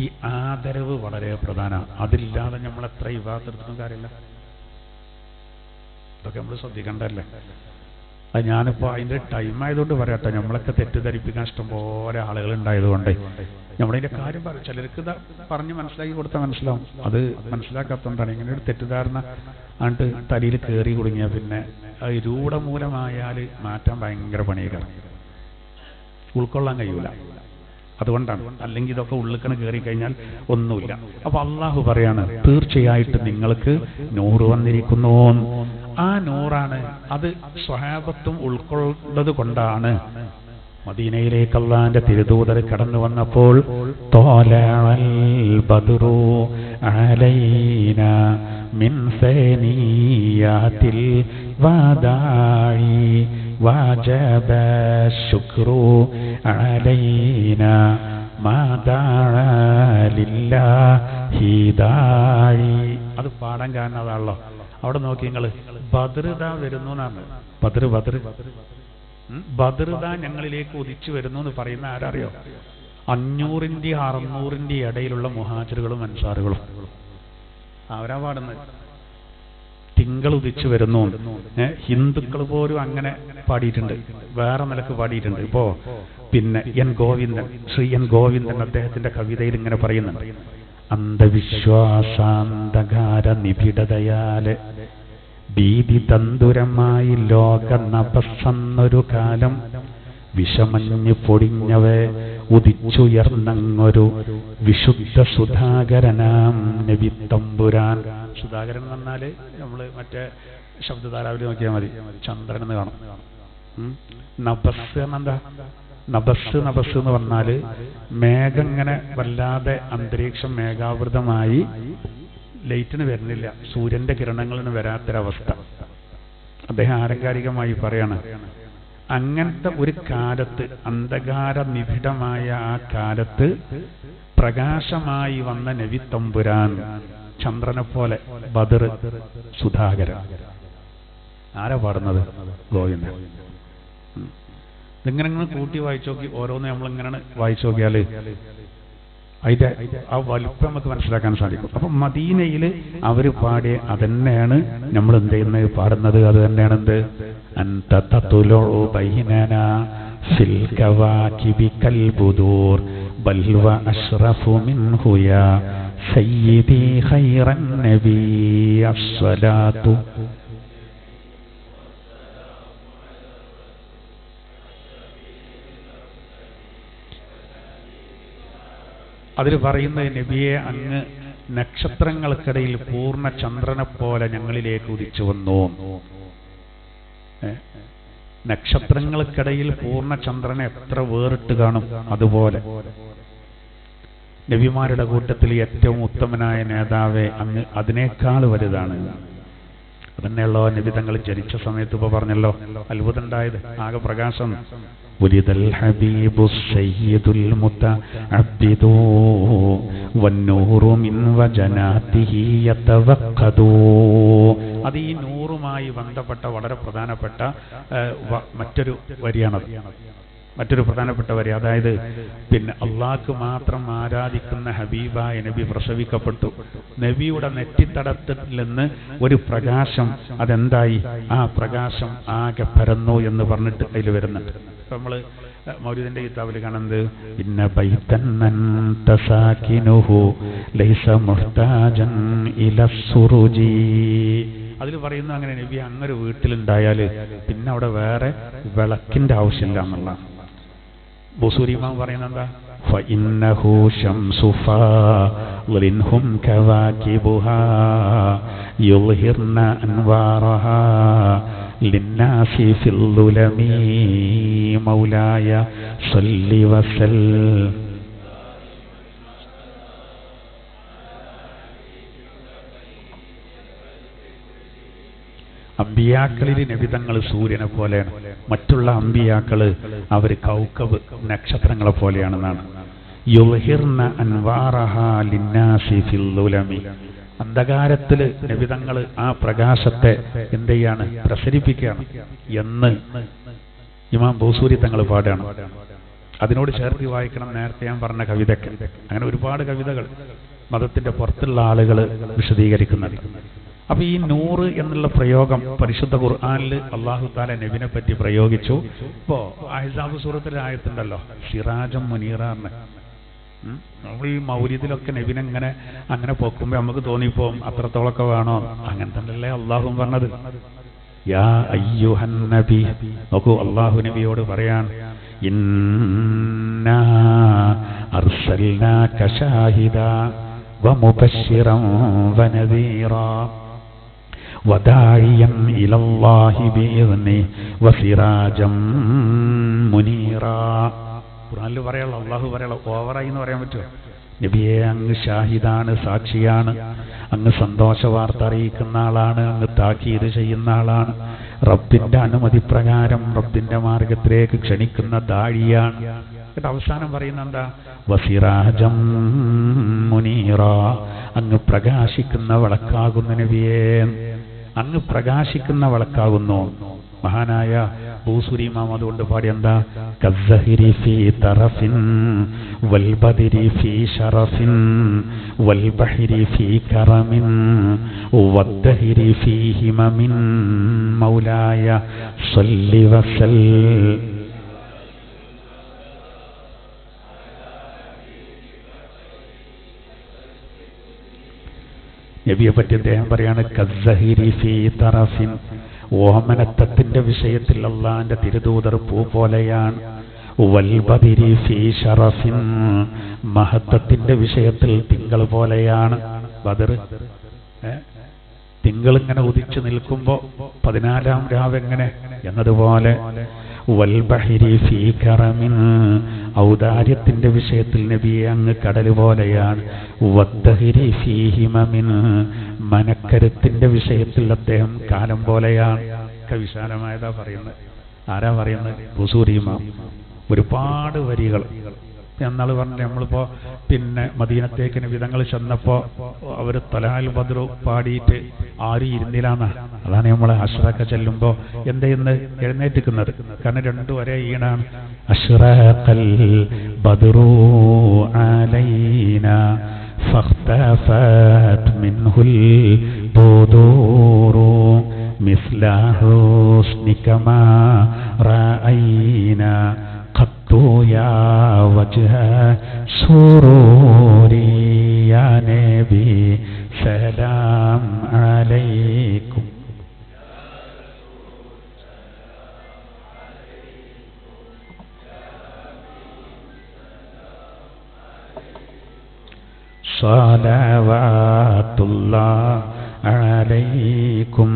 ഈ ആദരവ് വളരെ പ്രധാനമാണ്. അതില്ലാതെ നമ്മൾ എത്ര ഇബാദത്തെടുത്തിട്ടും കാര്യമില്ല. ഇതൊക്കെ നമ്മൾ ശ്രദ്ധിക്കേണ്ടതല്ലേ. അത് ഞാനിപ്പോൾ അതിൻ്റെ ടൈം ആയതുകൊണ്ട് പറയട്ടെ, നമ്മളൊക്കെ തെറ്റിദ്ധരിപ്പിക്കാൻ ഇഷ്ടംപോലെ ആളുകൾ ഉണ്ടായതുകൊണ്ട് നമ്മളതിൻ്റെ കാര്യം പറയും. ചിലർക്ക് പറഞ്ഞ് മനസ്സിലാക്കി കൊടുത്താൽ മനസ്സിലാവും. അത് മനസ്സിലാക്കാത്തതുകൊണ്ടാണ് ഇങ്ങനെ ഒരു തെറ്റിദ്ധാരണ ആണ്ട് തലയിൽ കയറി കുടുങ്ങിയാൽ പിന്നെ അത് രൂഢമൂലമായാൽ മാറ്റാൻ ഭയങ്കര പണിയേക്കാണ്, ഉൾക്കൊള്ളാൻ കഴിയൂല. അതുകൊണ്ടാണ്. അല്ലെങ്കിൽ ഇതൊക്കെ ഉള്ളിക്കണ് കയറി കഴിഞ്ഞാൽ ഒന്നുമില്ല. അപ്പൊ അള്ളാഹു പറയാണ്, തീർച്ചയായിട്ടും നിങ്ങൾക്ക് നൂറ് വന്നിരിക്കുന്നു. ആ നൂറാണ്, അത് സ്വഹാബത്തും ഉൾക്കൊള്ളത് കൊണ്ടാണ് മദീനയിലേക്ക് അള്ളാന്റെ തിരുദൂതർ കടന്നു വന്നപ്പോൾ തോലഅൽ ബദ്റു അലൈനാ മിൻ സനിയാതിൽ വദാഇ വജബ ശുക്രു അലൈനാ മാ ദഅ ലില്ലാഹി ദാഇ. അത് പാടാൻ കാരണം അതാണല്ലോ. അവിടെ നോക്കി നിങ്ങൾ, ബദ്ർദാ വരുന്നു എന്നാണ്. ബദ്ർദാ ഞങ്ങളിലേക്ക് ഉദിച്ചു വരുന്നു എന്ന് പറയുന്ന ആരറിയോ? 500-ന്റെ 600-ന്റെ ഇടയിലുള്ള മുഹാജിറുകളും അൻസാറുകളും. അവരാ പാടുന്നത്. തിങ്കൾ ഉദിച്ചു വരുന്നു. ഹിന്ദുക്കൾ പോലും അങ്ങനെ പാടിയിട്ടുണ്ട്, വേറെ നിലക്ക് പാടിയിട്ടുണ്ട്. ഇപ്പോ പിന്നെ ശ്രീ എൻ ഗോവിന്ദൻ അദ്ദേഹത്തിന്റെ കവിതയിൽ ഇങ്ങനെ പറയുന്നുണ്ട്, അന്ധവിശ്വാസാന്ധകാര നിബിഡതയാല് ഭീതി തന്തുരമായി ലോക നഭസ്സന്നൊരു കാലം വിഷമഞ്ഞ് പൊടിഞ്ഞവേ ഉദിച്ചുയർന്നങ്ങൊരു വിശുദ്ധ സുധാകരനാം നബി തമ്പുരാൻ. സുധാകരൻ എന്ന് പറഞ്ഞാല് നമ്മള് മറ്റേ ശബ്ദധാരാവിൽ നോക്കിയാൽ മതി, ചന്ദ്രൻ എന്ന് കാണും. നഭസ് എന്നെന്താ? നഭസ് എന്ന് പറഞ്ഞാല് മേഘം ഇങ്ങനെ വല്ലാതെ അന്തരീക്ഷം മേഘാവൃതമായി ലൈറ്റിന് വരുന്നില്ല, സൂര്യന്റെ കിരണങ്ങളിന് വരാത്തൊരവസ്ഥ. അദ്ദേഹം ആലങ്കാരികമായി പറയാണ്, അങ്ങനത്തെ ഒരു കാലത്ത്, അന്ധകാര നിബിഡമായ ആ കാലത്ത് പ്രകാശമായി വന്ന നബി തമ്പുരാൻ, ചന്ദ്രനെ പോലെ ബദർ, സുധാകരൻ. ആരാ പാടുന്നത്? ഗോവിന്ദൻ. ഇതിങ്ങനെ കൂട്ടി വായിച്ചു നോക്കി, ഓരോന്ന് നമ്മളിങ്ങനെ വായിച്ചു നോക്കിയാല് അതിന്റെ ആ വലുപ്പം നമുക്ക് മനസ്സിലാക്കാൻ സാധിക്കും. അപ്പൊ മദീനയിൽ അവര് പാടിയ അതന്നെയാണ് നമ്മൾ എന്ത് ചെയ്യുന്നത്, പാടുന്നത്. അത് തന്നെയാണ് എന്ത്, അൻത തത്ലുഉ ബൈനനാ ഫിൽ കവാകിബി കൽ ബുദൂർ ബൽ വ അശ്റഫു മിൻഹു യാ സയ്യിദി ഖൈറൻ നബി അസ്സലാത്തു. അതിൽ പറയുന്നത്, നബിയെ അങ്ങ് നക്ഷത്രങ്ങൾക്കിടയിൽ പൂർണ്ണ ചന്ദ്രനെ പോലെ ഞങ്ങളിലേക്ക് ഉദിച്ചു വന്നു. നക്ഷത്രങ്ങൾക്കിടയിൽ പൂർണ്ണ ചന്ദ്രനെ എത്ര വേറിട്ട് കാണും, അതുപോലെ നബിമാരുടെ കൂട്ടത്തിൽ ഏറ്റവും ഉത്തമനായ നേതാവെ അങ്ങ് അതിനേക്കാൾ വലുതാണ്. അതന്നെയുള്ളോ നബി തങ്ങൾ ജനിച്ച സമയത്ത് ഇപ്പൊ പറഞ്ഞല്ലോ അത്ഭുതം ഉണ്ടായത്, ആകെ പ്രകാശം. ഉലിദൽ ഹബീബു സയ്യിദുൽ മുതഅബ്ബിദു വന്നൂറു മിൻ വജനാതിഹി യതവഖദു. അത് ഈ നൂറുമായി ബന്ധപ്പെട്ട വളരെ പ്രധാനപ്പെട്ട മറ്റൊരു വരിയാണത്. മറ്റൊരു പ്രധാനപ്പെട്ട വരി, അതായത് പിന്നെ അള്ളാഹ്ക്ക് മാത്രം ആരാധിക്കുന്ന ഹബീബായ നബി പ്രസവിക്കപ്പെട്ടു. നബിയുടെ നെറ്റിത്തടത്തിൽ നിന്ന് ഒരു പ്രകാശം അതെന്തായി, ആ പ്രകാശം ആകെ പരന്നു എന്ന് പറഞ്ഞിട്ട് അതിൽ വരുന്നുണ്ട്. ഇപ്പൊ നമ്മള് മൗലിദിന്റെ കിതാബിൽ കാണുന്നത്, ഇന്ന ബൈതൻ അൻത സാകിനുഹു ലൈസ മുഹ്താജൻ ഇലസ്സുറുജി. അതിൽ പറയുന്നു, അങ്ങനെ നബി അങ്ങനെ വീട്ടിലുണ്ടായാൽ പിന്നെ അവിടെ വേറെ വിളക്കിന്റെ ആവശ്യമില്ല എന്നുള്ള. ബുസൂരി ഇമാം പറയുന്നത് എന്താ, فإنه شمس فاضل هم كواكبها يظهرن أنوارها للناس في الظلم مولاي صل وسلم. അമ്പിയാക്കളിൽ നബിതങ്ങൾ സൂര്യനെ പോലെയാണ്, മറ്റുള്ള അമ്പിയാക്കള് അവർ കൗക്കബ് നക്ഷത്രങ്ങളെ പോലെയാണെന്നാണ്. യുൽഹിർന അൻവാറഹാ ലിന്നാസി ഫിൽ ദുലമി, അന്ധകാരത്തില് നബിതങ്ങൾ ആ പ്രകാശത്തെ എന്ത് ചെയ്യാണ്, പ്രസരിപ്പിക്കുകയാണ് എന്ന് ഇമാം ബൂസൂരി തങ്ങൾ പാടാണ്. അതിനോട് ചേർത്ത് വായിക്കണം നേരത്തെ ഞാൻ പറഞ്ഞ കവിതയ്ക്ക്. അങ്ങനെ ഒരുപാട് കവിതകൾ മതത്തിന്റെ പുറത്തുള്ള ആളുകൾ വിശദീകരിക്കുന്നത്. അപ്പൊ ഈ നൂറ് എന്നുള്ള പ്രയോഗം പരിശുദ്ധ ഖുർആനിൽ അല്ലാഹു തആല നബിനെ പറ്റി പ്രയോഗിച്ചു. ഇപ്പോ അഹ്സാബ് സൂറത്തിലെ ആയത്തുണ്ടല്ലോ, സിറാജം മുനീറാന്ന്. നമ്മൾ ഈ മൗലിദിലൊക്കെ നബിനെ അങ്ങനെ പൊക്കുമ്പോ നമുക്ക് തോന്നിപ്പോവും അത്രത്തോളൊക്കെ വേണോ. അങ്ങനെ തന്നെയല്ലേ അള്ളാഹു പറഞ്ഞത്, യാ അയ്യുഹൻ നബി. നോക്കൂ, അള്ളാഹു നബിയോട് പറയാൻ, ഇന്നാ അർസൽനാക ഷാഹിദാ വമുബശ്ശിറൻ വനദീറാ വദാഇയൻ ഇലല്ലാഹി ബിഇദ്നിഹി വസിറാജം മുനീറാ. ഖുർആനിൽ പറയാനുള്ള, അള്ളാഹു പറയാനുള്ള, ഓവറായി എന്ന് പറയാൻ പറ്റുമോ? നബിയെ, അങ്ങ് ഷാഹിദാണ്, സാക്ഷിയാണ്, അങ്ങ് സന്തോഷ വാർത്ത അറിയിക്കുന്ന ആളാണ്, അങ്ങ് താക്കീത് ചെയ്യുന്ന ആളാണ്, റബ്ബിന്റെ അനുമതി പ്രകാരം റബ്ബിന്റെ മാർഗത്തിലേക്ക് ക്ഷണിക്കുന്ന ദാഴിയാണ്. എന്നിട്ട് അവസാനം പറയുന്ന എന്താ? വസിറാജം മുനീറ, അങ്ങ് പ്രകാശിക്കുന്ന വിളക്കാകുന്ന നബിയേ, അങ്ങ് പ്രകാശിക്കുന്ന വിളക്കാകുന്നു. മഹാനായ ബൂസൂരി ഇമാം അതുകൊണ്ട് പാടി എന്താ? കസ്സഹിരി ഫീ തറഫിൻ വൽബദിരി ഫീ ശറഫിൻ വൽബഹരി ഫീ കറമിൻ വദ്ദഹിരി ഫീ ഹിമമിൻ മൗലായ സ്വല്ലി വസല്ലം. നബിയെ പറ്റി അദ്ദേഹം പറയാണ്, കസ്സഹിരി ഫീ തറഫിൻ, ഓമനത്തത്തിന്റെ വിഷയത്തിൽ അള്ളാന്റെ തിരുദൂതർ പൂ പോലെയാണ്. വൽബദിരി ഫീ ശറഫിൻ, മഹത്വത്തിന്റെ വിഷയത്തിൽ തിങ്കൾ പോലെയാണ്. ബദർ, തിങ്കൾ ഇങ്ങനെ ഉദിച്ചു നിൽക്കുമ്പോ 14-ാം രാവ് എങ്ങനെ എന്നതുപോലെ. വൽബഹരി ഫീ കറമിൻ, ഔദാര്യത്തിന്റെ വിഷയത്തിൽ നബിയെ അങ്ങ് കടൽ പോലെയാണ്. വദ്ദഹിരി ഫീ ഹിമമിൻ, മനക്കരുത്തിന്റെ വിഷയത്തിൽ അദ്ദേഹം കാലം പോലെയാണ്. ഒക്കെ വിശാലമായതാ പറയുന്നത്. ആരാ പറയുന്നത്? ബൂസൂരി ഇമാം. ഒരുപാട് വരികൾ. എന്നാൾ പറഞ്ഞ നമ്മളിപ്പോ മദീനത്തേക്ക് നബിതങ്ങൾ ചെന്നപ്പോ അവര് തലാൽ ബദ്രു പാടിയിട്ട് ആരും ഇരുന്നില്ലാന്ന. അതാണ് നമ്മളെ അഷ്റഖ ചെല്ലുമ്പോ എന്തെയ്യുന്ന എഴുന്നേറ്റിക്കുന്നത്. കാരണം രണ്ടും ഒരേ ഈണാണ്. അഷ്റഖൽ ബദ്രു അലൈനാ ഫഖ്തഫത് മിൻഹുൽ ബുദൂറു മിസ്ല ഹുസ്നിക മാ റഅയ്നാ ഖത്തു യാ വജ്ഹ സുറൂരി യാ നബി സലാം അലൈക്കും. സ്വലവാത്തുല്ലാഹി അലൈക്കും.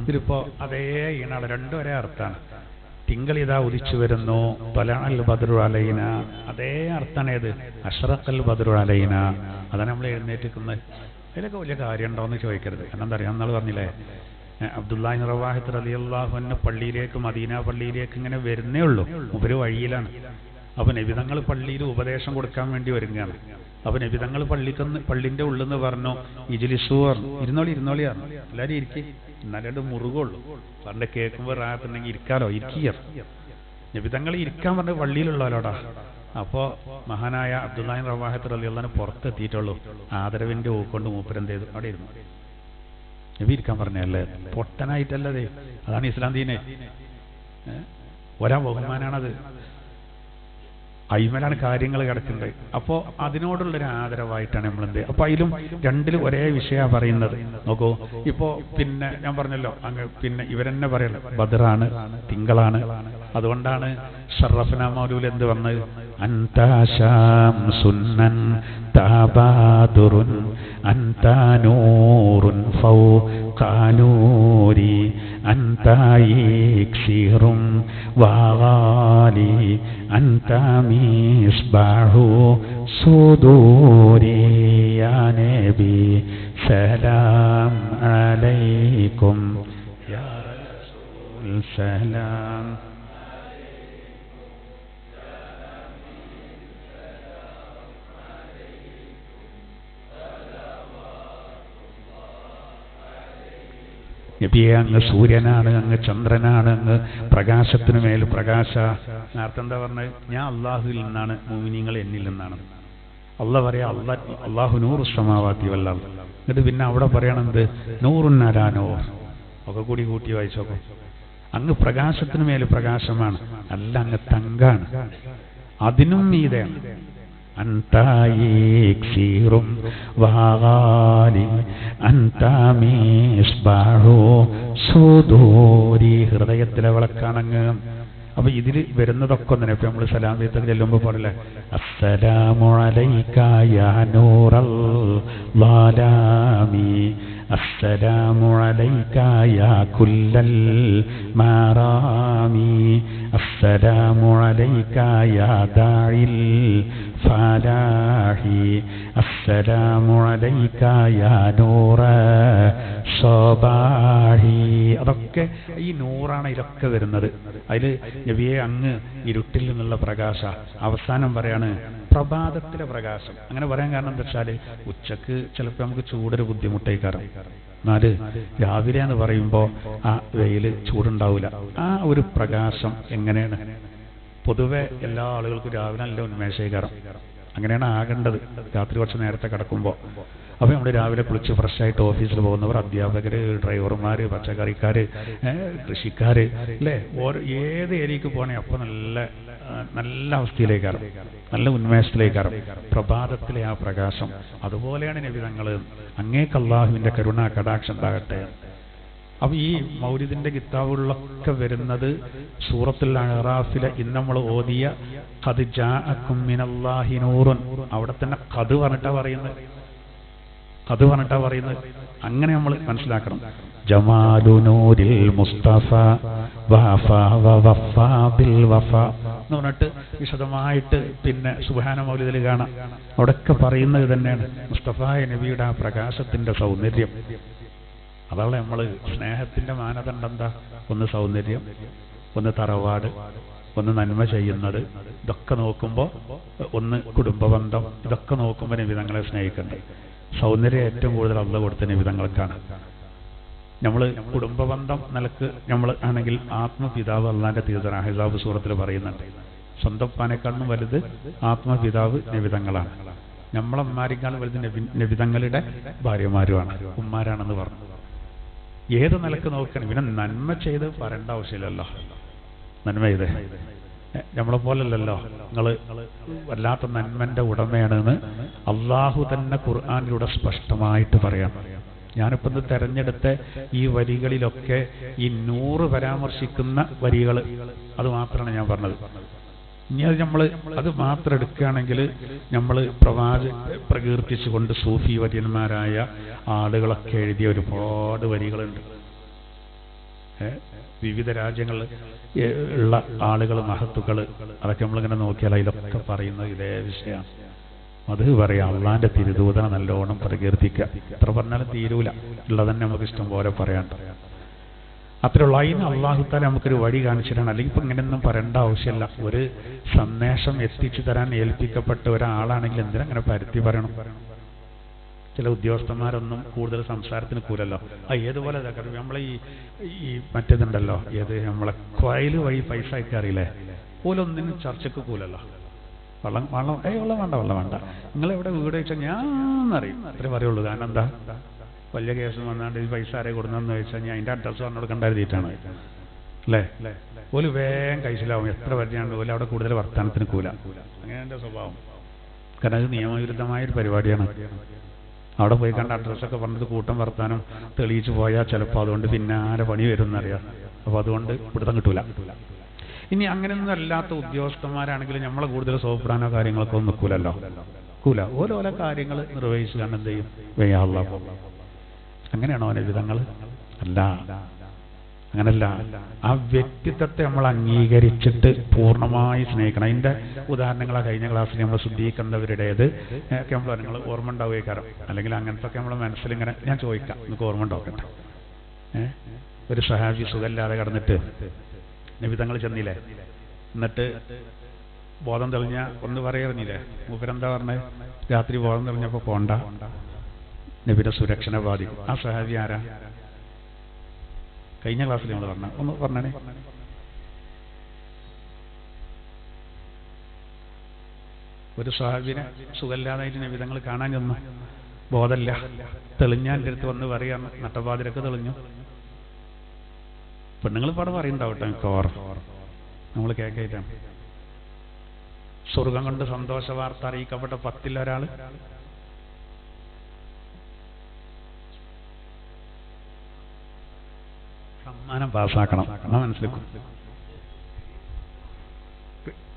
ഇതിലിപ്പോ അതേ ഈണാണ്, രണ്ടും ഒരേ അർത്ഥമാണ്. തിങ്കൾ ഇതാ ഉദിച്ചു വരുന്നു, തലഅൽ ബദ്രു അലൈന, അതേ അർത്ഥമാണ്. ഏത്? അഷ്റഖൽ ബദ്രു അലൈന. അതാണ് നമ്മൾ എഴുന്നേറ്റിക്കുന്നത്. അതിലൊക്കെ വലിയ കാര്യം ഉണ്ടോയെന്ന് ചോദിക്കരുത്. എന്താ അറിയാം, നമ്മൾ പറഞ്ഞില്ലേ, അബ്ദുല്ലാഹി റവാഹിത്ത് റളിയല്ലാഹു അൻഹു പള്ളിയിലേക്ക്, മദീന പള്ളിയിലേക്ക് ഇങ്ങനെ വരുന്നേ ഉള്ളൂ. ഉപരി വഴിയിലാണ്. അപ്പൊ നബിതങ്ങൾ പള്ളിയിൽ ഉപദേശം കൊടുക്കാൻ വേണ്ടി വരുകയാണ്. അപ്പൊ നബിതങ്ങൾ പള്ളിന്റെ ഉള്ളിൽ നിന്ന് പറഞ്ഞു, ഇജ്ലിസു, ഇരുന്നോളിയാണ്, എല്ലാവരും ഇരിക്കി, എന്നാലേ മുറുകുള്ളൂ. പണ്ട് കേൾക്കുമ്പോൾ റാത്തുണ്ടെങ്കിൽ ഇരിക്കാലോ, ഇരിക്കുക. നബിതങ്ങൾ ഇരിക്കാൻ പറഞ്ഞ പള്ളിയിലുള്ളവരോടാ. അപ്പോ മഹാനായ അബ്ദുല്ലാഹി റവാഹിത്ത് റളിയല്ലാഹു അൻഹു പുറത്തെത്തിയിട്ടുള്ളൂ. ആദരവിന്റെ ഊക്കൊണ്ട് മൂപ്പരെന്ത് ചെയ്തു? അവിടെ ഇരുന്നു. നബി ഇരിക്കാൻ പറഞ്ഞല്ലേ, പൊട്ടനായിട്ടല്ലതേ. അതാണ് ഇസ്ലാം ദീനെ. ഒരാ ബഹുമാനാണത്. അയിമലാണ് കാര്യങ്ങൾ കിടക്കുന്നത്. അപ്പോ അതിനോടുള്ളൊരു ആദരവായിട്ടാണ് നമ്മളെന്ത്. അപ്പൊ അതിലും രണ്ടിലും ഒരേ വിഷയമാണ് പറയുന്നത്. നോക്കൂ, ഇപ്പോ ഞാൻ പറഞ്ഞല്ലോ, അങ്ങ് ഇവരെന്നെ പറയല്ലോ, ബദറാണ്, തിങ്കളാണ്. അതുകൊണ്ടാണ് ഷറഫ്ന മൗലൂൽ എന്ത് വന്നത്? أنت شمس أنت بدر أنت نور فوق نوري أنت إكسير وغالي أنت مصباح صدوري يا نبي سلام عليكم يا رسول سلام നബിയെ അങ്ങ് സൂര്യനാണ്, അങ്ങ് ചന്ദ്രനാണ്, അങ്ങ് പ്രകാശത്തിനു മേൽ പ്രകാശ. നേരത്തെ എന്താ പറഞ്ഞത്? ഞാൻ അള്ളാഹുവിൽ നിന്നാണ്, മുഅ്മിനീങ്ങൾ എന്നിൽ നിന്നാണ്. അള്ളാഹ് പറയാ അള്ളാഹു നൂറു സമാവാതി വൽ അർദ്. എന്നിട്ട് പിന്നെ അവിടെ പറയണത് നൂറുൻ അലാ നൂർ. ഒക്കെ കൂടി കൂട്ടി വായിച്ചോക്കെ. അങ്ങ് പ്രകാശത്തിനു മേൽ പ്രകാശമാണ്, അല്ല അങ്ങ് തങ്കാണ്, അതിനും മീതെയാണ്. أنت إكسير وغالي أنت مصباح صدوري. ഹൃദയത്തിലെ വിളക്കാണങ്ങ്. അപ്പൊ ഇതിൽ വരുന്നതൊക്കെ തന്നെ ഇപ്പൊ നമ്മൾ സലാമിയത്തൊക്കെ ചെല്ലുമ്പോൾ പാടില്ലേ, അസ്സലാമു അലൈക യാ നൂറൽ ളാലാമി അസ്സലാമു അലൈക യാ കുല്ലൽ മാറാമി അസ്സലാമു അലൈക യാ ദാഇൽ ഫലാഹി അസ്സലാമു അലൈക യാ നൂറ സബാഹി. അതൊക്കെ ഈ നൂറാണ് ഇതൊക്കെ വരുന്നത്. അതിൽ നബിയെ അങ്ങ് ഇരുട്ടിൽ നിന്നുള്ള പ്രകാശ. അവസാനം പറയാണ് പ്രഭാതത്തിലെ പ്രകാശം. അങ്ങനെ പറയാൻ കാരണം എന്താ വെച്ചാൽ ഉച്ചക്ക് ചിലപ്പോൾ നമുക്ക് ചൂടൊരു ബുദ്ധിമുട്ടേക്കാരം. എന്നാല് രാവിലെ എന്ന് പറയുമ്പോൾ ആ വെയില് ചൂടുണ്ടാവില്ല. ആ ഒരു പ്രകാശം എങ്ങനെയാണ്? പൊതുവെ എല്ലാ ആളുകൾക്കും രാവിലെ നല്ല ഉന്മേഷീകരം. അങ്ങനെയാണ് ആകേണ്ടത്. രാത്രി കുറച്ച് നേരത്തെ കിടക്കുമ്പോൾ. അപ്പോൾ നമ്മൾ രാവിലെ കുളിച്ച് ഫ്രഷായിട്ട് ഓഫീസിൽ പോകുന്നവർ, അധ്യാപകർ, ഡ്രൈവർമാർ, പച്ചക്കറിക്കാർ, കൃഷിക്കാർ അല്ലേ, ഏത് ഏരിയക്ക് പോകണേ അപ്പോൾ നല്ല അവസ്ഥയിലേക്കാറും, നല്ല ഉന്മേഷത്തിലേക്കാറും. പ്രഭാതത്തിലെ ആ പ്രകാശം. അതുപോലെയാണ് നബി തങ്ങൾ. അങ്ങേക്ക് അല്ലാഹുവിൻ്റെ കരുണ കടാക്ഷം ഉണ്ടാകട്ടെ. അപ്പൊ ഈ മൗലിദിന്റെ കിതാബുകളിലൊക്കെ വരുന്നത് സൂറത്തുൽ അഅറാഫിലെ ഇന്ന് നമ്മൾ ഓതിയ ഖദ് ജാഅകും മിനല്ലാഹി നൂറുൻ. അവിടെ തന്നെ ഖദ് പറഞ്ഞിട്ടാ പറയുന്നത്. അങ്ങനെ നമ്മൾ മനസ്സിലാക്കണം. ജമാലു നൂരിൽ മുസ്തഫ വഫാ വഫാ ബിൽ വഫാ എന്ന് പറഞ്ഞിട്ട് വിശദമായിട്ട് പിന്നെ സുബ്ഹാന മൗലിദിൽ കാണാം. അവിടെയൊക്കെ പറയുന്നത് തന്നെയാണ് മുസ്തഫായ നബിയുടെ ആ പ്രകാശത്തിന്റെ സൗന്ദര്യം. അതാണ് നമ്മൾ സ്നേഹത്തിന്റെ മാനദണ്ഡം എന്താ? ഒന്ന് സൗന്ദര്യം, ഒന്ന് തറവാട്, ഒന്ന് നന്മ ചെയ്യുന്നത്. ഇതൊക്കെ നോക്കുമ്പോൾ ഒന്ന് കുടുംബബന്ധം. ഇതൊക്കെ നോക്കുമ്പോൾ നബിതങ്ങളെ സ്നേഹിക്കണ്ടേ. സൗന്ദര്യം ഏറ്റവും കൂടുതൽ അള്ളാഹ് കൊടുത്ത നബിതങ്ങൾക്കാണ്. നമ്മൾ കുടുംബബന്ധം നിലക്ക് നമ്മൾ ആണെങ്കിൽ ആത്മപിതാവ് അള്ളാന്റെ തീർച്ചയാണ്. അഹ്സാബ് സൂറത്തിൽ പറയുന്നുണ്ട്, സ്വന്തം പാനേക്കാളും വലുത് ആത്മപിതാവ് നബിതങ്ങളാണ്. നമ്മളമ്മാരെക്കാളും വലുത് നബിതങ്ങളുടെ ഭാര്യമാരുമാണ്, ഉമ്മാരാണെന്ന് പറഞ്ഞു. ഏത് നിലക്ക് നോക്കണം. പിന്നെ നന്മ ചെയ്ത് പറയേണ്ട ആവശ്യമില്ലല്ലോ. നന്മ ചെയ്ത് നമ്മളെ പോലല്ലല്ലോ. നിങ്ങൾ വല്ലാത്ത നന്മന്റെ ഉടമയാണെന്ന് അള്ളാഹു തന്നെ ഖുർആനിലൂടെ സ്പഷ്ടമായിട്ട് പറയാം. ഞാനിപ്പോൾ ഇത് തെരഞ്ഞെടുത്ത ഈ വരികളിലൊക്കെ ഈ 100 പരാമർശിക്കുന്ന വരികൾ അത് മാത്രമാണ് ഞാൻ പറഞ്ഞത്. ഇനി അത് അത് മാത്രം എടുക്കുകയാണെങ്കിൽ നമ്മൾ പ്രകീർത്തിച്ചുകൊണ്ട് സൂഫി വര്യന്മാരായ ആളുകളൊക്കെ എഴുതിയ ഒരുപാട് വരികളുണ്ട്. വിവിധ രാജ്യങ്ങളിൽ ഉള്ള ആളുകൾ, മഹത്തുക്കൾ, അതൊക്കെ നമ്മളിങ്ങനെ നോക്കിയാൽ അതിലൊക്കെ പറയുന്നത് ഇതേ വിഷയമാണ്. അത് പറയാം, അള്ളാന്റെ തിരുദൂതനെ നല്ലോണം പ്രകീർത്തിക്കുക. എത്ര പറഞ്ഞാലും തീരൂല. ഉള്ളതന്നെ നമുക്ക് ഇഷ്ടം പോലെ പറയാൻ. അത്രയുള്ള അതിന് അള്ളാഹുത്താല നമുക്കൊരു വഴി കാണിച്ചിട്ടാണ്. അല്ലെങ്കിൽ ഇപ്പം ഇങ്ങനെയൊന്നും പറയേണ്ട ആവശ്യമില്ല. ഒരു സന്ദേശം എത്തിച്ചു തരാൻ ഏൽപ്പിക്കപ്പെട്ട ഒരാളാണെങ്കിൽ എന്തിനങ്ങനെ പരുത്തി പറയണം? ചില ഉദ്യോഗസ്ഥന്മാരൊന്നും കൂടുതൽ സംസാരത്തിന് കൂലല്ലോ. ഏതുപോലെ നമ്മളെ ഈ മറ്റേതുണ്ടല്ലോ, ഏത് നമ്മളെ കോയിൽ വഴി പൈസ അയക്കാറില്ലേ, പോലൊന്നിനും ചർച്ചക്ക് കൂലല്ലോ. വെള്ളം വേണ്ട, നിങ്ങളെവിടെ വീട് വെച്ചാൽ ഞാൻ അറിയും, അത്രേ പറയുള്ളൂ. കാരണം എന്താ, വലിയ കേസ് വന്നാണ്ട് ഈ പൈസ ആരെ കൊടുക്കുന്നതെന്ന് ചോദിച്ചാൽ ഞാൻ അതിൻ്റെ അഡ്രസ്സ് പറഞ്ഞോട് കണ്ടെഴുതിയിട്ടാണ് അല്ലേ. ഒരു വേഗം കഴിച്ചിലാവും. എത്ര പരിചയമുണ്ട് പോലെ അവിടെ കൂടുതൽ വർത്തമാനത്തിന് കൂല. അങ്ങനെ എൻ്റെ സ്വഭാവം. കാരണം അത് നിയമവിരുദ്ധമായൊരു പരിപാടിയാണ്. അവിടെ പോയി കണ്ട അഡ്രസ്സൊക്കെ പറഞ്ഞത് കൂട്ടം വർത്താനം തെളിയിച്ചു പോയാൽ ചിലപ്പോൾ അതുകൊണ്ട് പിന്നാലെ പണി വരും എന്നറിയാം. അപ്പോൾ അതുകൊണ്ട് പിടുത്തം കിട്ടൂല. ഇനി അങ്ങനെയൊന്നും അല്ലാത്ത ഉദ്യോഗസ്ഥന്മാരാണെങ്കിലും നമ്മളെ കൂടുതൽ സോപ്പിടാനോ കാര്യങ്ങളൊക്കെ ഒന്നും നിൽക്കൂലല്ലോ, നിൽക്കൂല. ഓരോരോ കാര്യങ്ങൾ നിർവഹിച്ചു കാരണം എന്ത് ചെയ്യും, വയ്യാള്ള പോകും. അങ്ങനെയാണോ നബിതങ്ങൾ? അല്ല, അങ്ങനല്ല. ആ വ്യക്തിത്വത്തെ നമ്മൾ അംഗീകരിച്ചിട്ട് പൂർണ്ണമായി സ്നേഹിക്കണം. അതിൻ്റെ ഉദാഹരണങ്ങളാണ് കഴിഞ്ഞ ക്ലാസ്സിൽ നമ്മൾ ശുദ്ധീകരിക്കേണ്ടവരുടേത് ഒക്കെ നമ്മൾ നിങ്ങൾ ഓർമ്മ ഉണ്ടാവുകയാരം, അല്ലെങ്കിൽ അങ്ങനത്തെ ഒക്കെ നമ്മളെ മനസ്സിലിങ്ങനെ ഞാൻ ചോദിക്കാം, നിങ്ങൾക്ക് ഓർമ്മ ഉണ്ടാവട്ടെ. ഒരു സഹാബി സുഖമില്ലാതെ കിടന്നിട്ട് നബിതങ്ങൾ ചെന്നില്ലേ, എന്നിട്ട് ബോധം തെളിഞ്ഞ ഒന്ന് പറയുന്നില്ലേ, മൂപ്പരെന്താ പറഞ്ഞത്? രാത്രി ബോധം തെളിഞ്ഞപ്പോൾ പോണ്ട, നബിയുടെ സുരക്ഷനെ ബാധിക്കും. ആ സഹാബി ആരാ? കഴിഞ്ഞ ക്ലാസ്സിൽ നമ്മൾ പറഞ്ഞ ഒന്ന് പറഞ്ഞേ. ഒരു സഹാബിനെ സുഖമില്ലാതായിട്ട് നബിതങ്ങൾ കാണാൻ ചെന്നു, ബോധമില്ല, തെളിഞ്ഞ എൻ്റെ അടുത്ത് വന്ന് പറയാന്ന്, നട്ടപാതിരൊക്കെ തെളിഞ്ഞു. പെണ്ണുങ്ങൾ പാടെ പറയുണ്ടാവട്ടെ, മിക്കവാറും നമ്മൾ കേൾക്കായിട്ടാണ്. സ്വർഗം കൊണ്ട് സന്തോഷ വാർത്ത അറിയിക്കപ്പെട്ട 10 ഒരാള് സമ്മാനം പാസ്സാക്കണം എന്നാ മനസ്സിലാക്കും.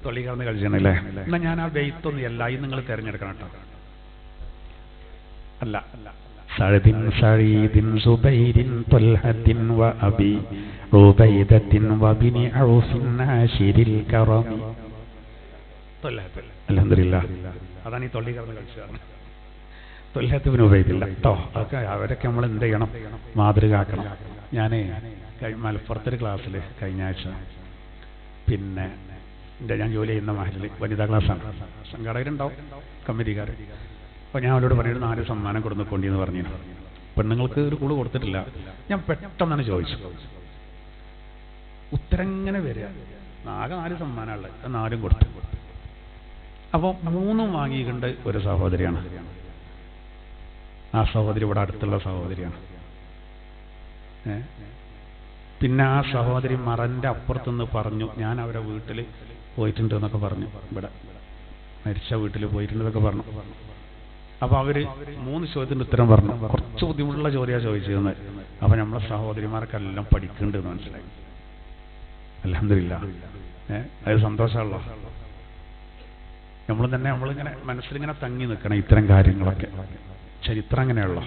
തൊള്ളി കടന്ന് കളിച്ചണല്ലേ? എന്നാ ഞാൻ ആ ബെയ്ത്തൊന്നും എല്ലായും നിങ്ങൾ തിരഞ്ഞെടുക്കണം കേട്ടോ. അല്ല, സഅദിൻ സഈദിൻ സുബൈരിൻ ത്വൽഹത്തിൻ വഅബി ഉബൈദത്തിൻ വബിനി ഔഫിൻ നാശിരിൽ കറമി. അൽഹംദുലില്ലാഹ്, അതാണ് ഈ തൊള്ളി കടന്ന് കളിച്ചത്. ത്വൽഹത്ത് ബിൻ ഉബൈദില്ല കേട്ടോ. അതൊക്കെ അവരൊക്കെ നമ്മൾ എന്ത് ചെയ്യണം, മാതൃകാക്കണം. ഞാൻ മലപ്പുറത്തൊരു ക്ലാസ്സിൽ കഴിഞ്ഞ ആഴ്ച, പിന്നെ ഞാൻ ജോലി ചെയ്യുന്ന മഹലിൽ വനിതാ ക്ലാസ്സാണ്, സംഘാടകരുണ്ടാവും, കമ്മിറ്റിക്കാർ. അപ്പോൾ ഞാൻ അവരോട് പറയുന്നത് 4 സമ്മാനം കൊടുന്നുകൊണ്ടിന്ന് പറഞ്ഞു. പെണ്ണുങ്ങൾക്ക് ഒരു കൂട് കൊടുത്തിട്ടില്ല. ഞാൻ പെട്ടെന്നാണ് ചോദിച്ചു, ഉത്തരം ഇങ്ങനെ വരിക, ആകെ 4 സമ്മാനമുള്ളത്, 4 കൊടുത്തു. അപ്പോൾ 3 വാങ്ങിയിട്ടുണ്ട് ഒരു സഹോദരിയാണ്. ആ സഹോദരി ഇവിടെ അടുത്തുള്ള സഹോദരിയാണ്. പിന്നെ ആ സഹോദരി മറന്റെ അപ്പുറത്തുനിന്ന് പറഞ്ഞു, ഞാൻ അവരെ വീട്ടിൽ പോയിട്ടുണ്ട് എന്നൊക്കെ പറഞ്ഞു, ഇവിടെ മരിച്ച വീട്ടിൽ പോയിട്ടുണ്ടെന്നൊക്കെ പറഞ്ഞു. അപ്പൊ അവര് 3 ചോദ്യത്തിന്റെ ഉത്തരം പറഞ്ഞു. കുറച്ച് ബുദ്ധിമുട്ടുള്ള ചോദ്യമാണ് ചോദിച്ചിരുന്നത്. അപ്പൊ നമ്മളെ സഹോദരിമാർക്കെല്ലാം പഠിക്കുന്നുണ്ടെന്ന് മനസ്സിലായി. അൽഹംദുലില്ലാഹ്, അത് സന്തോഷമുള്ള. നമ്മളിങ്ങനെ മനസ്സിലിങ്ങനെ തങ്ങി നിൽക്കണം ഇത്തരം കാര്യങ്ങളൊക്കെ. ചരിത്രം അങ്ങനെയുള്ള.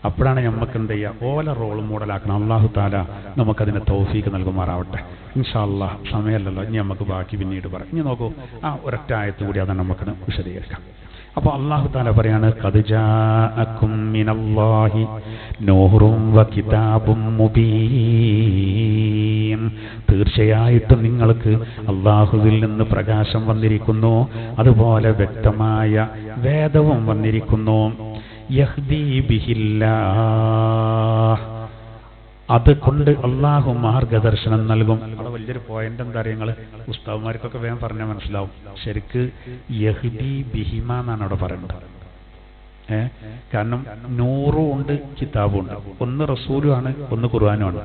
അപ്പോഴാണ് നമുക്ക് എന്ത് ചെയ്യുക, ഓല റോൾ മോഡലാക്കണം. അല്ലാഹു തആല നമുക്കതിന് തൗഫീഖ് നൽകുമാറാവട്ടെ. ഇൻഷാ അല്ലാഹ്, സമയമല്ലല്ലോ, ഇനി നമുക്ക് ബാക്കി പിന്നീട് പറയാം. ഇനി നോക്കൂ, ആ ഒരൊറ്റ ആയത്ത് കൂടി അതാണ് നമുക്ക് വിശദീകരിക്കാം. അപ്പോൾ അല്ലാഹു തആല പറയാണ്, ഖദ് ജാഅക്കും മിനല്ലാഹി നൂറും വകിതാബും മുബീൻ. തീർച്ചയായിട്ടും നിങ്ങൾക്ക് അല്ലാഹുവിൽ നിന്ന് പ്രകാശം വന്നിരിക്കുന്നു, അതുപോലെ വ്യക്തമായ വേദവും വന്നിരിക്കുന്നു. യഹ്ദീ ബിഹില്ലാഹ്, അതുകൊണ്ട് അള്ളാഹു മാർഗദർശനം നൽകും. അവിടെ വലിയൊരു പോയിന്റ് എന്താ അറിയാം, നിങ്ങൾ ഉസ്താദ്മാർക്കൊക്കെ വേഗം പറഞ്ഞാൽ മനസ്സിലാവും. ശരിക്ക് യഹ്ദീ ബിഹിമ എന്നാണ് അവിടെ പറയുന്നത്. കാരണം നൂറും ഉണ്ട്, കിതാബും ഉണ്ട്. ഒന്ന് റസൂലുമാണ്, ഒന്ന് ഖുർആനുമാണ്.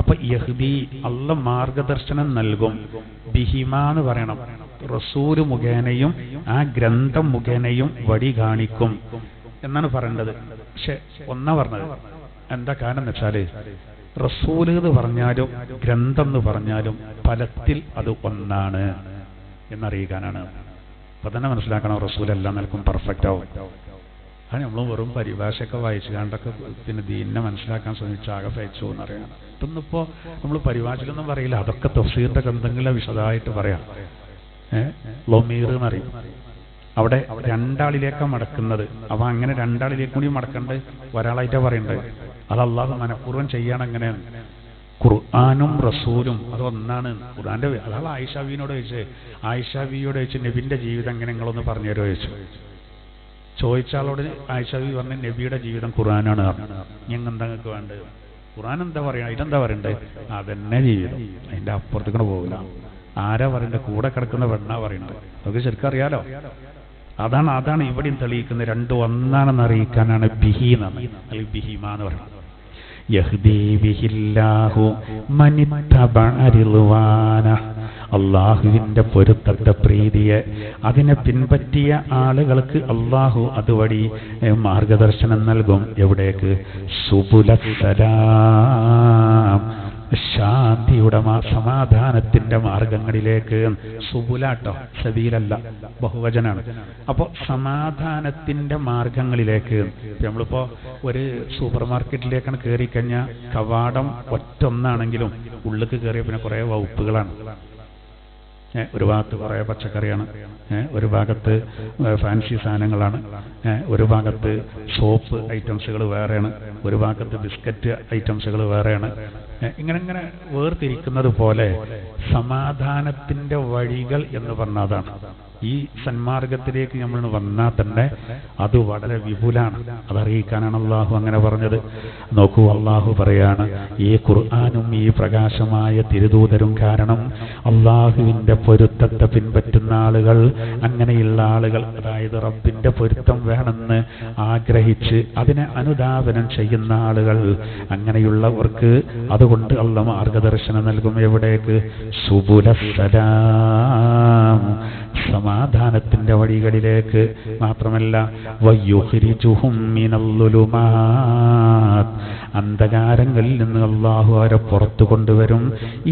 അപ്പൊ യഹ്ദീ, അള്ളാഹ് മാർഗദർശനം നൽകും. ബിഹിമ എന്ന് പറയണം, റസൂല് മുഖേനയും ആ ഗ്രന്ഥം മുഖേനയും വഴി കാണിക്കും എന്നാണ് പറയേണ്ടത്. പക്ഷെ ഒന്നാ പറഞ്ഞത്. എന്താ കാരണം എന്ന് വെച്ചാല്, റസൂല് എന്ന് പറഞ്ഞാലും ഗ്രന്ഥം എന്ന് പറഞ്ഞാലും ഫലത്തിൽ അത് ഒന്നാണ് എന്നറിയിക്കാനാണ്. അപ്പൊ തന്നെ മനസ്സിലാക്കണം, റസൂൽ എല്ലാം നിൽക്കും പെർഫെക്റ്റ് ആവും. അത് നമ്മൾ വെറും പരിഭാഷയൊക്കെ വായിച്ചു കണ്ടൊക്കെ പിന്നെ ദീനിനെ മനസ്സിലാക്കാൻ ശ്രമിച്ചാകെ ഫയച്ചു എന്നറിയാം. ഇതൊന്നിപ്പോ നമ്മൾ പരിഭാഷയിലൊന്നും പറയില്ല, അതൊക്കെ തഫ്സീറിന്റെ ഗ്രന്ഥങ്ങളിലെ വിശദമായിട്ട് പറയാം. ലൊമീർ എന്നറിയും, അവിടെ 2 ആളിലേക്കാണ് മടക്കുന്നത്. അപ്പൊ അങ്ങനെ 2 ആളിലേക്ക് കൂടി മടക്കണ്ട്, ഒരാളായിട്ടാ പറയണ്ടത്. അത് അള്ളാഹു മനഃപൂർവ്വം ചെയ്യാണ്. അങ്ങനെയാണ് ഖുർആനും റസൂലും അത് ഒന്നാണ്. ഖുർആന്റെ അതാണ് ആയിഷാബിയോട് ചോദിച്ച് നബിന്റെ ജീവിതം എങ്ങനെ നിങ്ങളൊന്ന് പറഞ്ഞുതരോ ചോദിച്ച ആളോട് ആയിഷാബി പറഞ്ഞ് നബിയുടെ ജീവിതം ഖുർആനാണ് പറഞ്ഞു. ഞങ്ങൾ എന്താ നിങ്ങൾക്ക് വേണ്ടത്? ഖുർആൻ എന്താ പറയണ, ഇതെന്താ പറയണ്ടേ? അതന്നെ ജീവിതം, അതിന്റെ അപ്പുറത്തേക്കാണ് പോകില്ല. ആരാ പറയണ്ടത്? കൂടെ കിടക്കുന്ന പെണ്ണാ പറയണ്ടത്. നമുക്ക് ശരിക്കും അറിയാലോ. അതാണ് ഇവിടെയും തെളിയിക്കുന്നത്. 2 ഒന്നാണെന്ന് അറിയിക്കാനാണ് ബിഹി എന്നാണ്, അല്ലെങ്കിൽ ബിഹിമ എന്ന് പറയുന്നത്. യഹ്ദീ ബിഹില്ലാഹു മനിത്തബഅ റിദ്വാന, അള്ളാഹുവിന്റെ പൊരുത്തത്തെ പ്രീതിയെ അതിനെ പിൻപറ്റിയ ആളുകൾക്ക് അള്ളാഹു അതുവഴി മാർഗദർശനം നൽകും. എവിടേക്ക്? സുബുലസ്സലാം, ശാന്തിയുടെ സമാധാനത്തിന്റെ മാർഗങ്ങളിലേക്ക്. സുബുലാട്ടോ, സബീലല്ല, ബഹുവചനാണ്. അപ്പോൾ സമാധാനത്തിന്റെ മാർഗങ്ങളിലേക്ക്. നമ്മളിപ്പോ ഒരു സൂപ്പർ മാർക്കറ്റിലേക്കാണ് കയറി കഴിഞ്ഞാൽ കവാടം ഒറ്റൊന്നാണെങ്കിലും ഉള്ളിലേക്ക് കയറിയ പിന്നെ കുറേ വകുപ്പുകളാണ്. ഒരു ഭാഗത്ത് കുറേ പച്ചക്കറിയാണ്, ഒരു ഭാഗത്ത് ഫാൻസി സാധനങ്ങളാണ്, ഒരു ഭാഗത്ത് സോപ്പ് ഐറ്റംസുകൾ വേറെയാണ്, ഒരു ഭാഗത്ത് ബിസ്ക്കറ്റ് ഐറ്റംസുകൾ വേറെയാണ്. ഇങ്ങനെ വേർതിരിക്കുന്നത് പോലെ സമാധാനത്തിന്റെ വഴികൾ എന്ന് പറഞ്ഞതാണ്. ഈ സന്മാർഗത്തിലേക്ക് നമ്മൾ വന്നാൽ തന്നെ അത് വളരെ വിപുലാണ്. അതറിയിക്കാനാണ് അള്ളാഹു അങ്ങനെ പറഞ്ഞത്. നോക്കൂ, അള്ളാഹു പറയാണ്, ഈ ഖുർആനും ഈ പ്രകാശമായ തിരുദൂതരും കാരണം അള്ളാഹുവിന്റെ പൊരുത്തത്തെ പിൻപറ്റുന്ന ആളുകൾ, അങ്ങനെയുള്ള ആളുകൾ, അതായത് റബ്ബിന്റെ പൊരുത്തം വേണമെന്ന് ആഗ്രഹിച്ച് അതിനെ അനുധാവനം ചെയ്യുന്ന ആളുകൾ, അങ്ങനെയുള്ളവർക്ക് അതുകൊണ്ട് അള്ളാഹു മാർഗദർശനം നൽകും. എവിടേക്ക്? സുബുലസ്സലാം, സമാധാനത്തിന്റെ വഴികളിലേക്ക്. മാത്രമല്ല വയുഖ്രിജുഹും മിനൽ-ളുലുമാത്, അന്ധകാരങ്ങളിൽ നിന്ന് അല്ലാഹു അവരെ പുറത്തു കൊണ്ടുവരും.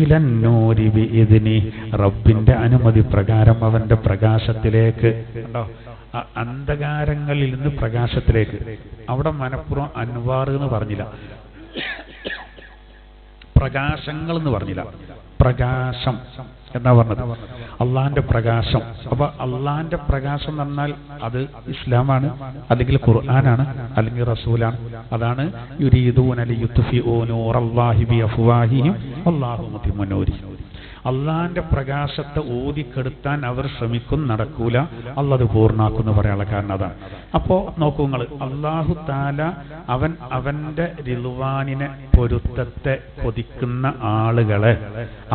ഇലന്നൂരി ബിഇദ്നി, റബ്ബിന്റെ അനുമതി പ്രകാരം അവന്റെ പ്രകാശത്തിലേക്ക്. കണ്ടോ, അന്ധകാരങ്ങളിൽ നിന്ന് പ്രകാശത്തിലേക്ക്. അവിടെ മനഃപൂർവ്വം അൻവാർ എന്ന് പറഞ്ഞില്ല, പ്രകാശങ്ങൾ എന്ന് പറഞ്ഞില്ല, പ്രകാശം എന്നാ പറഞ്ഞത്. അള്ളാന്റെ പ്രകാശം. അപ്പൊ അള്ളാന്റെ പ്രകാശം എന്ന് പറഞ്ഞാൽ അത് ഇസ്ലാമാണ്, അല്ലെങ്കിൽ ഖുർആനാണ്, അല്ലെങ്കിൽ റസൂലാണ്. അതാണ് യുരീദൂന ലിയുത്ഫിഊ നൂറല്ലാഹി ബിഅഫ്വാഹിഹിം വല്ലാഹു മുതിമ്മു നൂരിഹി. അള്ളാന്റെ പ്രകാശത്തെ ഊതിക്കെടുത്താൻ അവർ ശ്രമിക്കും, നടക്കൂല, അള്ളത് പൂർണ്ണാക്കുന്നു പറയാനുള്ള കാരണം അതാണ്. അപ്പോ നോക്കൂ നിങ്ങൾ, അള്ളാഹു താല അവന്റെ റിളുവാനിനെ, പൊരുത്തത്തെ കൊതിക്കുന്ന ആളുകളെ,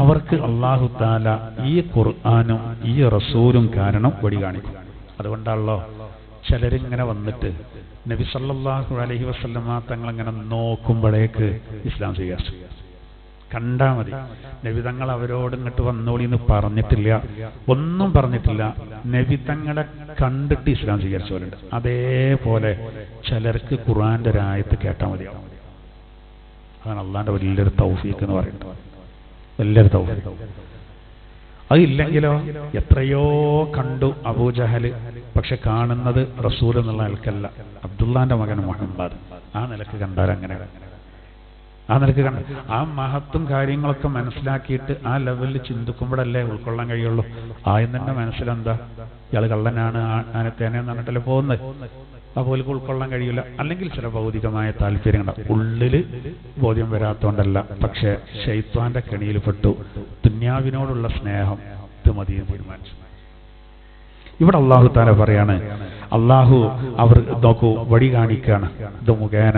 അവർക്ക് അള്ളാഹു താല ഈ ഖുർആനും ഈ റസൂലും കാരണം വഴി കാണിക്കും. അതുകൊണ്ടാണല്ലോ ചിലരിങ്ങനെ വന്നിട്ട് നബി സല്ലല്ലാഹു അലൈഹി വസല്ലമ തങ്ങളിങ്ങനെ നോക്കുമ്പോഴേക്ക് ഇസ്ലാം സ്വീകരിച്ചു. കണ്ടാ മതി, നബി തങ്ങൾ അവരോട് ഇങ്ങോട്ട് വന്നോളി എന്ന് പറഞ്ഞിട്ടില്ല, ഒന്നും പറഞ്ഞിട്ടില്ല. നബി തങ്ങളെ കണ്ടിട്ട് ഇസ്ലാം സ്വീകരിച്ചവരുണ്ട്. അതേപോലെ ചിലർക്ക് ഖുർആന്റെ ഒരു ആയത്ത് കേട്ടാൽ മതിയാവും. അതാണ് അള്ളാന്റെ വലിയൊരു തൗഫീഖ് എന്ന് പറയുന്നത്, വലിയൊരു തൗഫീഖ്. അതില്ലെങ്കിലോ എത്രയോ കണ്ടു അബൂജഹൽ, പക്ഷെ കാണുന്നത് റസൂൽ എന്നുള്ള നിലക്കല്ല, അബ്ദുള്ളാന്റെ മകൻ മുഹമ്മദ്. ആ നിലക്ക് കണ്ടാൽ അങ്ങനെ, ആ നിലക്ക് കണ്ട ആ മഹത്വം കാര്യങ്ങളൊക്കെ മനസ്സിലാക്കിയിട്ട് ആ ലെവലിൽ ചിന്തിക്കുമ്പോഴല്ലേ ഉൾക്കൊള്ളാൻ കഴിയുള്ളൂ. ആദ്യം തന്നെ മനസ്സിലെന്താ, ഇയാൾ കള്ളനാണ്, ആനത്തേനെന്ന് പറഞ്ഞിട്ടല്ലേ പോകുന്നത്. അതുപോലെ ഉൾക്കൊള്ളാൻ കഴിയില്ല. അല്ലെങ്കിൽ ചില ഭൗതികമായ താല്പര്യങ്ങളുണ്ടാവും, ഉള്ളിൽ ബോധ്യം വരാത്തോണ്ടല്ല, പക്ഷെ ശൈത്വാന്റെ കെണിയിൽപ്പെട്ടു. ദുന്യാവിനോടുള്ള സ്നേഹം ഇത് മതിയെന്ന് തീരുമാനിച്ചു. ഇവിടെ അള്ളാഹു താല പറയാണ്, അള്ളാഹു അവർ നോക്കൂ വഴി കാണിക്കുകയാണ് ഇത് മുഖേന.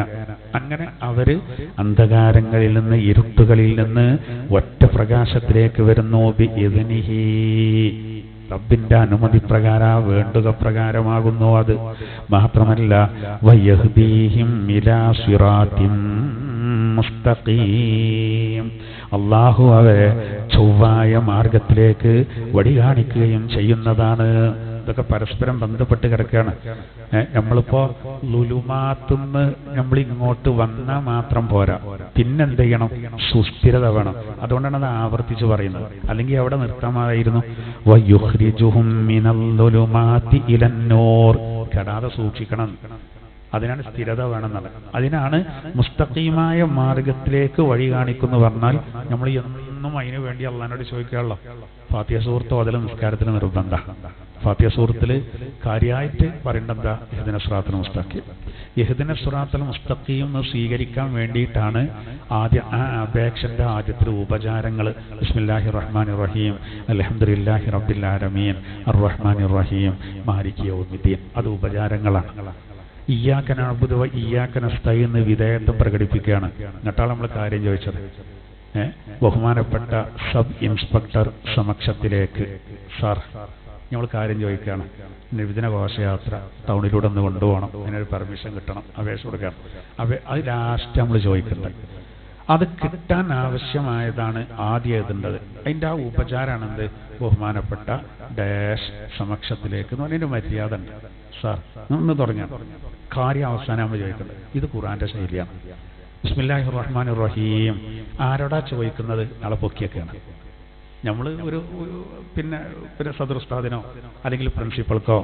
അങ്ങനെ അവര് അന്ധകാരങ്ങളിൽ നിന്ന്, ഇരുട്ടുകളിൽ നിന്ന് ഒറ്റ പ്രകാശത്തിലേക്ക് വരുന്നു. ബിഇദ്നിഹി, റബ്ബിന്റെ അനുമതി പ്രകാരം, വേണ്ടുക പ്രകാരമാകുന്നു അത്. മാത്രമല്ല വയഹ്ദീഹിം ഇലാ സിറാത്തിൻ മുസ്തഖീം, അള്ളാഹു അവരെ ചൊവ്വായ മാർഗത്തിലേക്ക് വഴി കാണിക്കുകയും ചെയ്യുന്നതാണ്. ഇതൊക്കെ പരസ്പരം ബന്ധപ്പെട്ട് കിടക്കുകയാണ്. നമ്മളിപ്പോ ലുലുമാത്തുനിന്ന് നമ്മൾ ഇങ്ങോട്ട് വന്നാൽ മാത്രം പോരാ, പിന്നെന്ത് ചെയ്യണം? സുസ്ഥിരത വേണം. അതുകൊണ്ടാണ് അത് ആവർത്തിച്ച് പറയുന്നത്. അല്ലെങ്കിൽ അവിടെ നിർത്താമായിരുന്നു. വയുഖ്രിജുഹും മിനൽ-ളുലുമാതി ഇലൻ-നൂർ, കെടാതെ സൂക്ഷിക്കണം. അതിനാണ് സ്ഥിരത വേണമെന്നത്. അതിനാണ് മുസ്തഖീമായ മാർഗത്തിലേക്ക് വഴി കാണിക്കുന്നു പറഞ്ഞാൽ നമ്മൾ എന്നും അതിനു വേണ്ടി അള്ളാഹിനോട് ചോദിക്കാറുള്ളൂ. ഫാത്തിഹ സൂറത്ത് ഓതൽ നിസ്കാരത്തിന് നിർബന്ധ. ഫാത്തിഹ സൂറത്തിൽ കാര്യമായിട്ട് പറയേണ്ടത് ഇഹ്ദിന സിറാത്തൽ മുസ്തഖീം. ഇഹ്ദിന സിറാത്തൽ മുസ്തഖീം എന്ന് സ്വീകരിക്കാൻ വേണ്ടിയിട്ടാണ് ആദ്യം ആ അപേക്ഷന്റെ ആദ്യത്തിൽ ഉപചാരങ്ങൾ. ബിസ്മില്ലാഹിർ റഹ്മാനിർ റഹീം, അൽഹംദുലില്ലാഹി റബ്ബിൽ ആലമീൻ, അർറഹ്മാനിർ റഹീം, മാലികി യൗമിദ്ദീൻ. അത് ഉപചാരങ്ങളാണ്. ഇയ്യാക നഅ്ബുദു വ ഇയ്യാക നസ്തഈൻ എന്ന് വിധേയത്വം പ്രകടിപ്പിക്കുകയാണ്. എന്നിട്ടാണ് നമ്മൾ കാര്യം ചോദിച്ചത്. ബഹുമാനപ്പെട്ട സബ് ഇൻസ്പെക്ടർ സമക്ഷത്തിലേക്ക്, സാർ നമ്മൾ കാര്യം ചോദിക്കുകയാണ്, നബിദിന ഘോഷയാത്ര ടൗണിലൂടെ ഒന്ന് കൊണ്ടുപോകണം, അതിനൊരു പെർമിഷൻ കിട്ടണം, അപേക്ഷ കൊടുക്കണം. അത് ലാസ്റ്റ് നമ്മൾ ചോദിക്കുന്നത്. അത് കിട്ടാൻ ആവശ്യമായതാണ് ആദ്യം എഴുതേണ്ടത്. അതിൻ്റെ ആ ഉപചാരമാണ് എന്ത്? ബഹുമാനപ്പെട്ട ഡാഷ് സമക്ഷത്തിലേക്ക് എന്ന് പറഞ്ഞതിൻ്റെ മര്യാദ ഉണ്ട്. സാർ ഒന്ന് തുടങ്ങാം, കാര്യം അവസാനമാകുമ്പോൾ ചോദിക്കുന്നത്. ഇത് ഖുർആന്റെ ശൈലിയാണ്. ബിസ്മില്ലാഹിർ റഹ്മാനിർ റഹീം ആരോടാ ചോദിക്കുന്നത്? ആളെ പൊക്കിയൊക്കെയാണ്. നമ്മൾ ഒരു പിന്നെ സദർ ഉസ്താദിനോ അല്ലെങ്കിൽ പ്രിൻസിപ്പൾക്കോ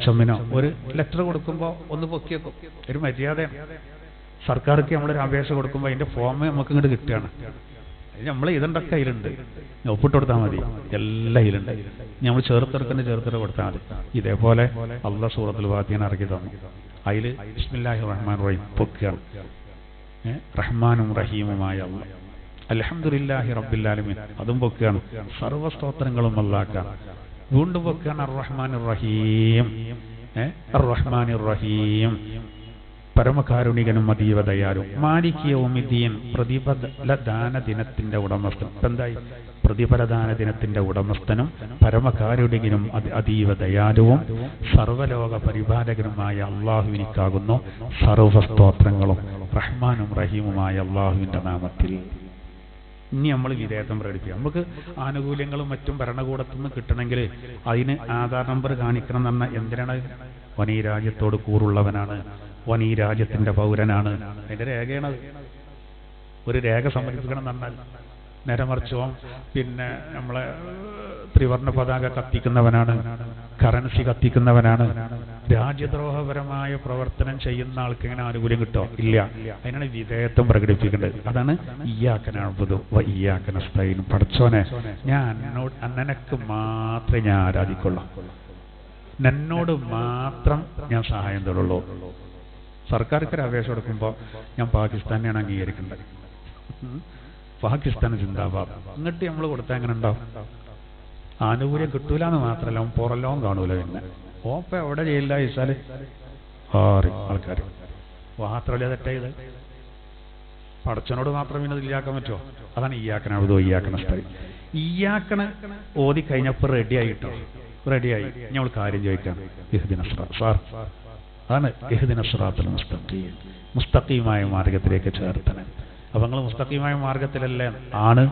HMനോ ഒരു ലെറ്റർ കൊടുക്കുമ്പോൾ ഒന്ന് പൊക്കിയേക്കും. ഒരു മര്യാദയാണ്. സർക്കാർക്ക് നമ്മളൊരു അപേക്ഷ കൊടുക്കുമ്പോൾ അതിൻ്റെ ഫോം നമുക്ക് ഇങ്ങോട്ട് കിട്ടുകയാണ്. നമ്മൾ ഇതുണ്ടൊക്കെ അതിലുണ്ട്, ഒപ്പിട്ട് കൊടുത്താൽ മതി, എല്ലാം അതിലുണ്ട്. നമ്മൾ ചേർത്തെടുക്കേണ്ട കൊടുത്താൽ മതി. ഇതേപോലെ അല്ലാഹ് സൂറത്തുൽ ഫാത്തിഹ ഇറക്കി തന്നു. അതിൽ ബിസ്മില്ലാഹിർ റഹ്മാനിർ റഹീം പൊക്കുകയാണ്. റഹ്മാനും റഹീമുമായ അല്ലാഹ്, അൽഹംദുലില്ലാഹി റബ്ബിൽ ആലമീൻ അതും പൊക്കുകയാണ്. സർവ്വസ്തോത്രങ്ങളും അല്ലാഹ്ക്കാണ്. വീണ്ടും പൊക്കുകയാണ് അർ റഹ്മാനിർ റഹീം. അർ റഹ്മാനിർ റഹീം പരമകാരുണികനും അതീവ ദയാലും. മാലിക് യൗമിദ്ദീൻ പ്രതിഫലദാന ദിനത്തിന്റെ ഉടമസ്ഥൻ. എന്തായി? പ്രതിഫലദാന ദിനത്തിന്റെ ഉടമസ്ഥനും പരമകാരുണികനും അതീവ ദയാലുവും സർവലോക പരിപാലകനുമായ അള്ളാഹുവിനിക്കാകുന്നു സർവസ്തോത്രങ്ങളും റഹ്മാനും റഹീമുമായ അള്ളാഹുവിന്റെ നാമത്തിൽ. ഇനി നമ്മൾ വിധേയത്വം പ്രകടിപ്പിക്കുക. നമുക്ക് ആനുകൂല്യങ്ങളും മറ്റും ഭരണകൂടത്തു നിന്ന് കിട്ടണമെങ്കിൽ അതിന് ആധാർ നമ്പർ കാണിക്കണം എന്ന് പറഞ്ഞാൽ എന്തിനാണ്? ഓൻ ഈ രാജ്യത്തോട് കൂറുള്ളവനാണ്, ഓൻ ഈ രാജ്യത്തിന്റെ പൗരനാണ്, അതിന്റെ രേഖയാണ്. ഒരു രേഖ സമർപ്പിക്കണം എന്ന് പറഞ്ഞാൽ നേരെ മറിച്ചോ പിന്നെ നമ്മളെ ത്രിവർണ്ണ പതാക കത്തിക്കുന്നവനാണ്, കറൻസി കത്തിക്കുന്നവനാണ്, രാജ്യദ്രോഹപരമായ പ്രവർത്തനം ചെയ്യുന്ന ആൾക്ക് എങ്ങനെ ആനുകൂല്യം കിട്ടോ? ഇല്ല. അതിനാണ് വിധേയത്വം പ്രകടിപ്പിക്കേണ്ടത്. അതാണ് ഇയ്യാക നഅ്ബുദു വ ഇയ്യാക നസ്തഈൻ. പടച്ചോനെ, ഞാൻ നിനക്ക് മാത്രമേ ഞാൻ ആരാധിക്കുള്ളൂ, നിന്നോട് മാത്രം ഞാൻ സഹായം തരുള്ളൂ. സർക്കാർക്കൊരു അപേക്ഷ കൊടുക്കുമ്പോൾ ഞാൻ പാകിസ്ഥാനെയാണ് അംഗീകരിക്കേണ്ടത്, പാകിസ്ഥാൻ സിന്ദാബാദ്. എന്നിട്ട് നമ്മൾ കൊടുത്താൽ എങ്ങനെ ഉണ്ടാവും? ആനുകൂല്യം കിട്ടൂല എന്ന് മാത്രമല്ല, അവൻ പുറലോം കാണൂല. പിന്നെ ഓപ്പ എവിടെ ചെയ്യില്ല ചോദിച്ചാൽ ആൾക്കാർ മാത്രമല്ല തെറ്റായത്. പടച്ചനോട് മാത്രം പിന്നെ ഇല്ലാക്കാൻ പറ്റുമോ? അതാണ് ഇയ്യാക നഅ്ബുദു വ ഇയ്യാക നസ്തഈൻ. ഇയ്യാക്കണ ഓതി കഴിഞ്ഞപ്പോൾ റെഡിയായിട്ടോ, റെഡിയായി. ഞങ്ങൾ കാര്യം ചോദിക്കാം. ഇഹ്ദിനസ് സാർ അതാണ് ഇഹ്ദിനസ് സിറാത്തൽ മുസ്തഖീം, മുസ്തഖീമായ മാർഗത്തിലേക്ക് ചേർത്തണം. അപ്പൊ നിങ്ങൾ മുസ്തഖീമായ മാർഗത്തിലല്ലേ? ആണ്,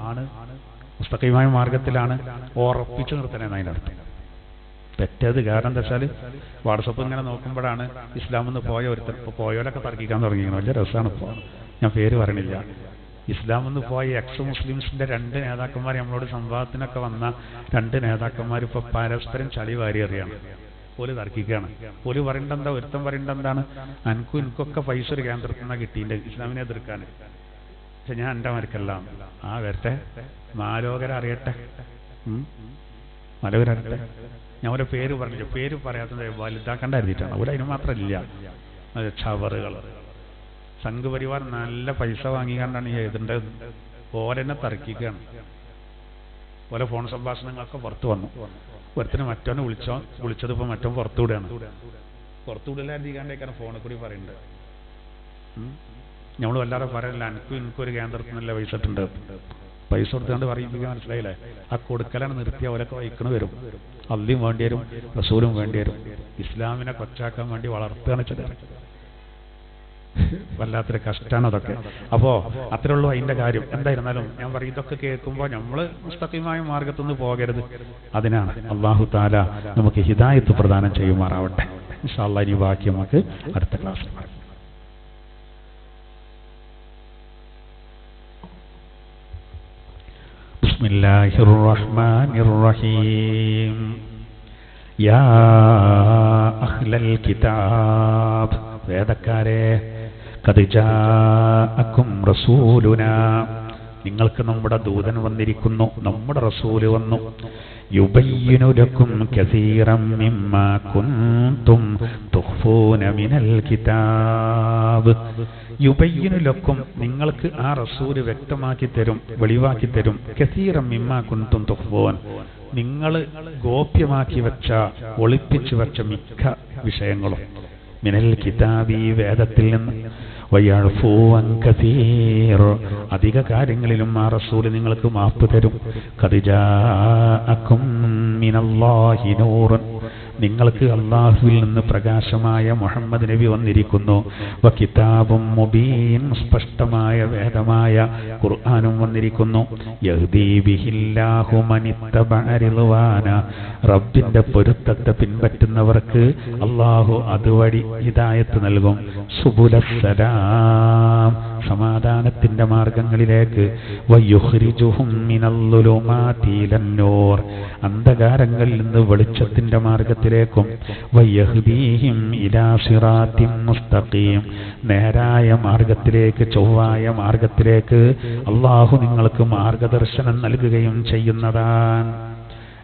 മുസ്തഖീമായ മാർഗത്തിലാണ്. ഉറപ്പിച്ചു നിർത്തണേ അതിനർത്ഥം. തെറ്റത് കാരണം എന്താ വെച്ചാൽ വാട്സപ്പ് ഇങ്ങനെ നോക്കുമ്പോഴാണ് ഇസ്ലാമെന്ന് പോയ ഒരുത്തർ, പോയവരൊക്കെ തർക്കിക്കാൻ തുടങ്ങിയിരുന്നു. വലിയ രസമാണ്. ഇപ്പോൾ ഞാൻ പേര് പറയണില്ല. ഇസ്ലാമെന്ന് പോയ എക്സ് മുസ്ലിംസിന്റെ 2 നേതാക്കന്മാർ, നമ്മളോട് സംവാദത്തിനൊക്കെ വന്ന 2 നേതാക്കന്മാർ ഇപ്പോൾ പരസ്പരം ചളി വാരി എറിയാണ്. പോല് തർക്കിക്കുകയാണ്. പോല് പറയേണ്ട എന്താ? ഒരുത്തം പറയേണ്ട എന്താണ്? എനിക്കൊക്കെ പൈസ ഒരു കേന്ദ്രത്തിൽ നിന്നാണ് കിട്ടിയിട്ടുണ്ട് ഇസ്ലാമിനെ എതിർക്കാൻ. പക്ഷെ ഞാൻ എൻ്റെ മരക്കല്ല. ആ വരട്ടെ, മാലോകര അറിയട്ടെ, മാലോകര അറിയട്ടെ. ഞാൻ ഒരു പേര് പറഞ്ഞില്ല, പേര് പറയാത്തത് വലുതാക്കേണ്ട കരുതിയിട്ടാണ്. അവിടെ അതിന് മാത്രമില്ല. ചവറുകൾ സംഘപരിവാർ നല്ല പൈസ വാങ്ങിക്കാണ്ടാണ് ഈ എഴുതേണ്ടത്. ഓരെന്നെ തർക്കിക്കുകയാണ്. ഓരോ ഫോൺ സംഭാഷണങ്ങളൊക്കെ പുറത്തു വന്നു. ഒരുത്തിന് മറ്റോനെ വിളിച്ചത് ഇപ്പോൾ മറ്റോ പുറത്തുവിടുകയാണ്. പുറത്തുവിടലായിരിക്കാണ്ടേക്കാണ് ഫോണിൽ കൂടി പറയുന്നത്. നമ്മൾ വല്ലാതെ പറയല്ല, എനിക്കൊരു കേന്ദ്രത്തിൽ നിന്നല്ല പൈസ ഇട്ടുണ്ട്, പൈസ കൊടുത്തുകൊണ്ട് പറയിപ്പിക്കാൻ. മനസ്സിലായില്ലേ? ആ കൊടുക്കലാണ് നിർത്തിയ അവരൊക്കെ വഹിക്കണ വരും. അള്ളിയും വേണ്ടി വരും, റസൂലും വേണ്ടി വരും. ഇസ്ലാമിനെ കൊച്ചാക്കാൻ വേണ്ടി വളർത്തുകയാണ് ചിലർ. വല്ലാത്തൊരു കഷ്ടമാണ് അതൊക്കെ. അപ്പോൾ അത്രേ ഉള്ളൂ അതിൻ്റെ കാര്യം. എന്തായിരുന്നാലും ഞാൻ പറയും, ഇതൊക്കെ കേൾക്കുമ്പോൾ നമ്മൾ മുസ്തഖീമായ മാർഗത്തുനിന്ന് പോകരുത്. അതിനാണ് അല്ലാഹു തആല നമുക്ക് ഹിദായത്ത് പ്രദാനം ചെയ്യുമാറാവട്ടെ. ഇൻഷാ അല്ലാഹ് ഇനി ബാക്കി നമുക്ക് അടുത്ത ക്ലാസ്സിൽ പറയാം. ബിസ്മില്ലാഹിർ റഹ്മാനിർ റഹീം. യാ അഹ്ലൽ കിതാബ്, വേദക്കാരെ, ഖദ് ജാഅക്കും റസൂലുനാ, നിങ്ങൾക്ക് നമ്മുടെ ദൂതൻ വന്നിരിക്കുന്നു, നമ്മുടെ റസൂല് വന്നു. യുബയ്യിനു ലക്കും കസീറൻ മിമ്മാ കുൻതും തുഖ്ഫൂന മിനൽ കിതാബ്. യുബയ്യിനു ലക്കും, നിങ്ങൾക്ക് ആ റസൂല് വ്യക്തമാക്കി തരും, വെളിവാക്കി തരും. കസീറൻ മിമ്മാ കുൻതും തുഖ്ഫൂൻ, നിങ്ങൾ ഗോപ്യമാക്കി വെച്ച, ഒളിപ്പിച്ചു വെച്ച മിക്ക വിഷയങ്ങളും. മിനൽ കിതാബി, വേദത്തിൽ നിന്ന്. വയഅഫൂ അൻ കസീർ, അധിക കാര്യങ്ങളിലും ആ റസൂല് നിങ്ങൾക്ക് മാപ്പ് തരും. ഖദ് ജാഅക്കും മിനല്ലാഹി നൂറുൻ, നിങ്ങൾക്ക് അല്ലാഹുവിൽ നിന്ന് പ്രകാശമായ മുഹമ്മദ് നബി വന്നിരിക്കുന്നു. വകിതാബും മുബീൻ, സ്പഷ്ടമായ വേദമായ ഖുർആനും വന്നിരിക്കുന്നു. യഹ്ദീ ബിഹില്ലാഹു മനിത്തബഅ റിദ്വാന, റബ്ബിന്റെ പൊരുത്തത്തെ പിൻപറ്റുന്നവർക്ക് അല്ലാഹു അതുവഴി ഹിദായത്ത് നൽകും. സുബുലസ്സലാം, സമാധാനത്തിന്റെ മാർഗങ്ങളിലേക്ക്, വയുഖ്രിജുഹും മിനൽ-ളുലുമാതി ഇലൻ-നൂർ അന്ധകാരങ്ങളിൽ നിന്ന് വെളിച്ചത്തിന്റെ മാർഗത്തിലേക്കും, വയഹ്ദീഹിം ഇലാ സിറാത്തിൻ മുസ്തഖീം നേരായ മാർഗത്തിലേക്ക്, ചൊവ്വായ മാർഗത്തിലേക്ക് അല്ലാഹു നിങ്ങൾക്ക് മാർഗദർശനം നൽകുകയും ചെയ്യുന്നതാണ്.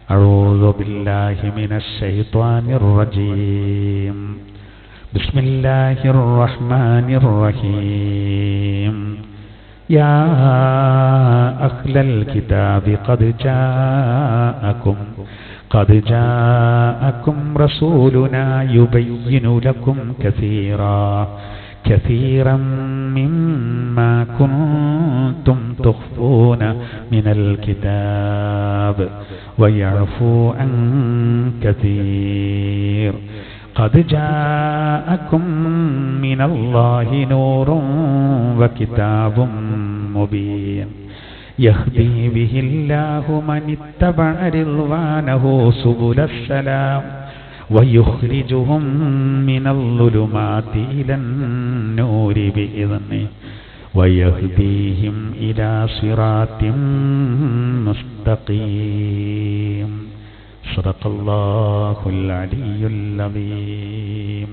അഊദു ബില്ലാഹി മിനശ് ശൈത്വാനിർ റജീം. ബിസ്മില്ലാഹിർ റഹ്മാനിർ റഹീം. യാ അഹ്ലൽ കിതാബി ഖദ് ജാഅകും റസൂലുനാ യുബയ്യിനു ലക്കും كثيرا مما كنتم تخفون من الكتاب ويعفو عن كثير قد جاءكم من الله نور وكتاب مبين يهدي به الله من اتبع رضوانه سبل السلام ويخرجهم من الظلمات إلى النور بإذنه ويهديهم إلى صراط مستقيم. صدق الله العلي العظيم.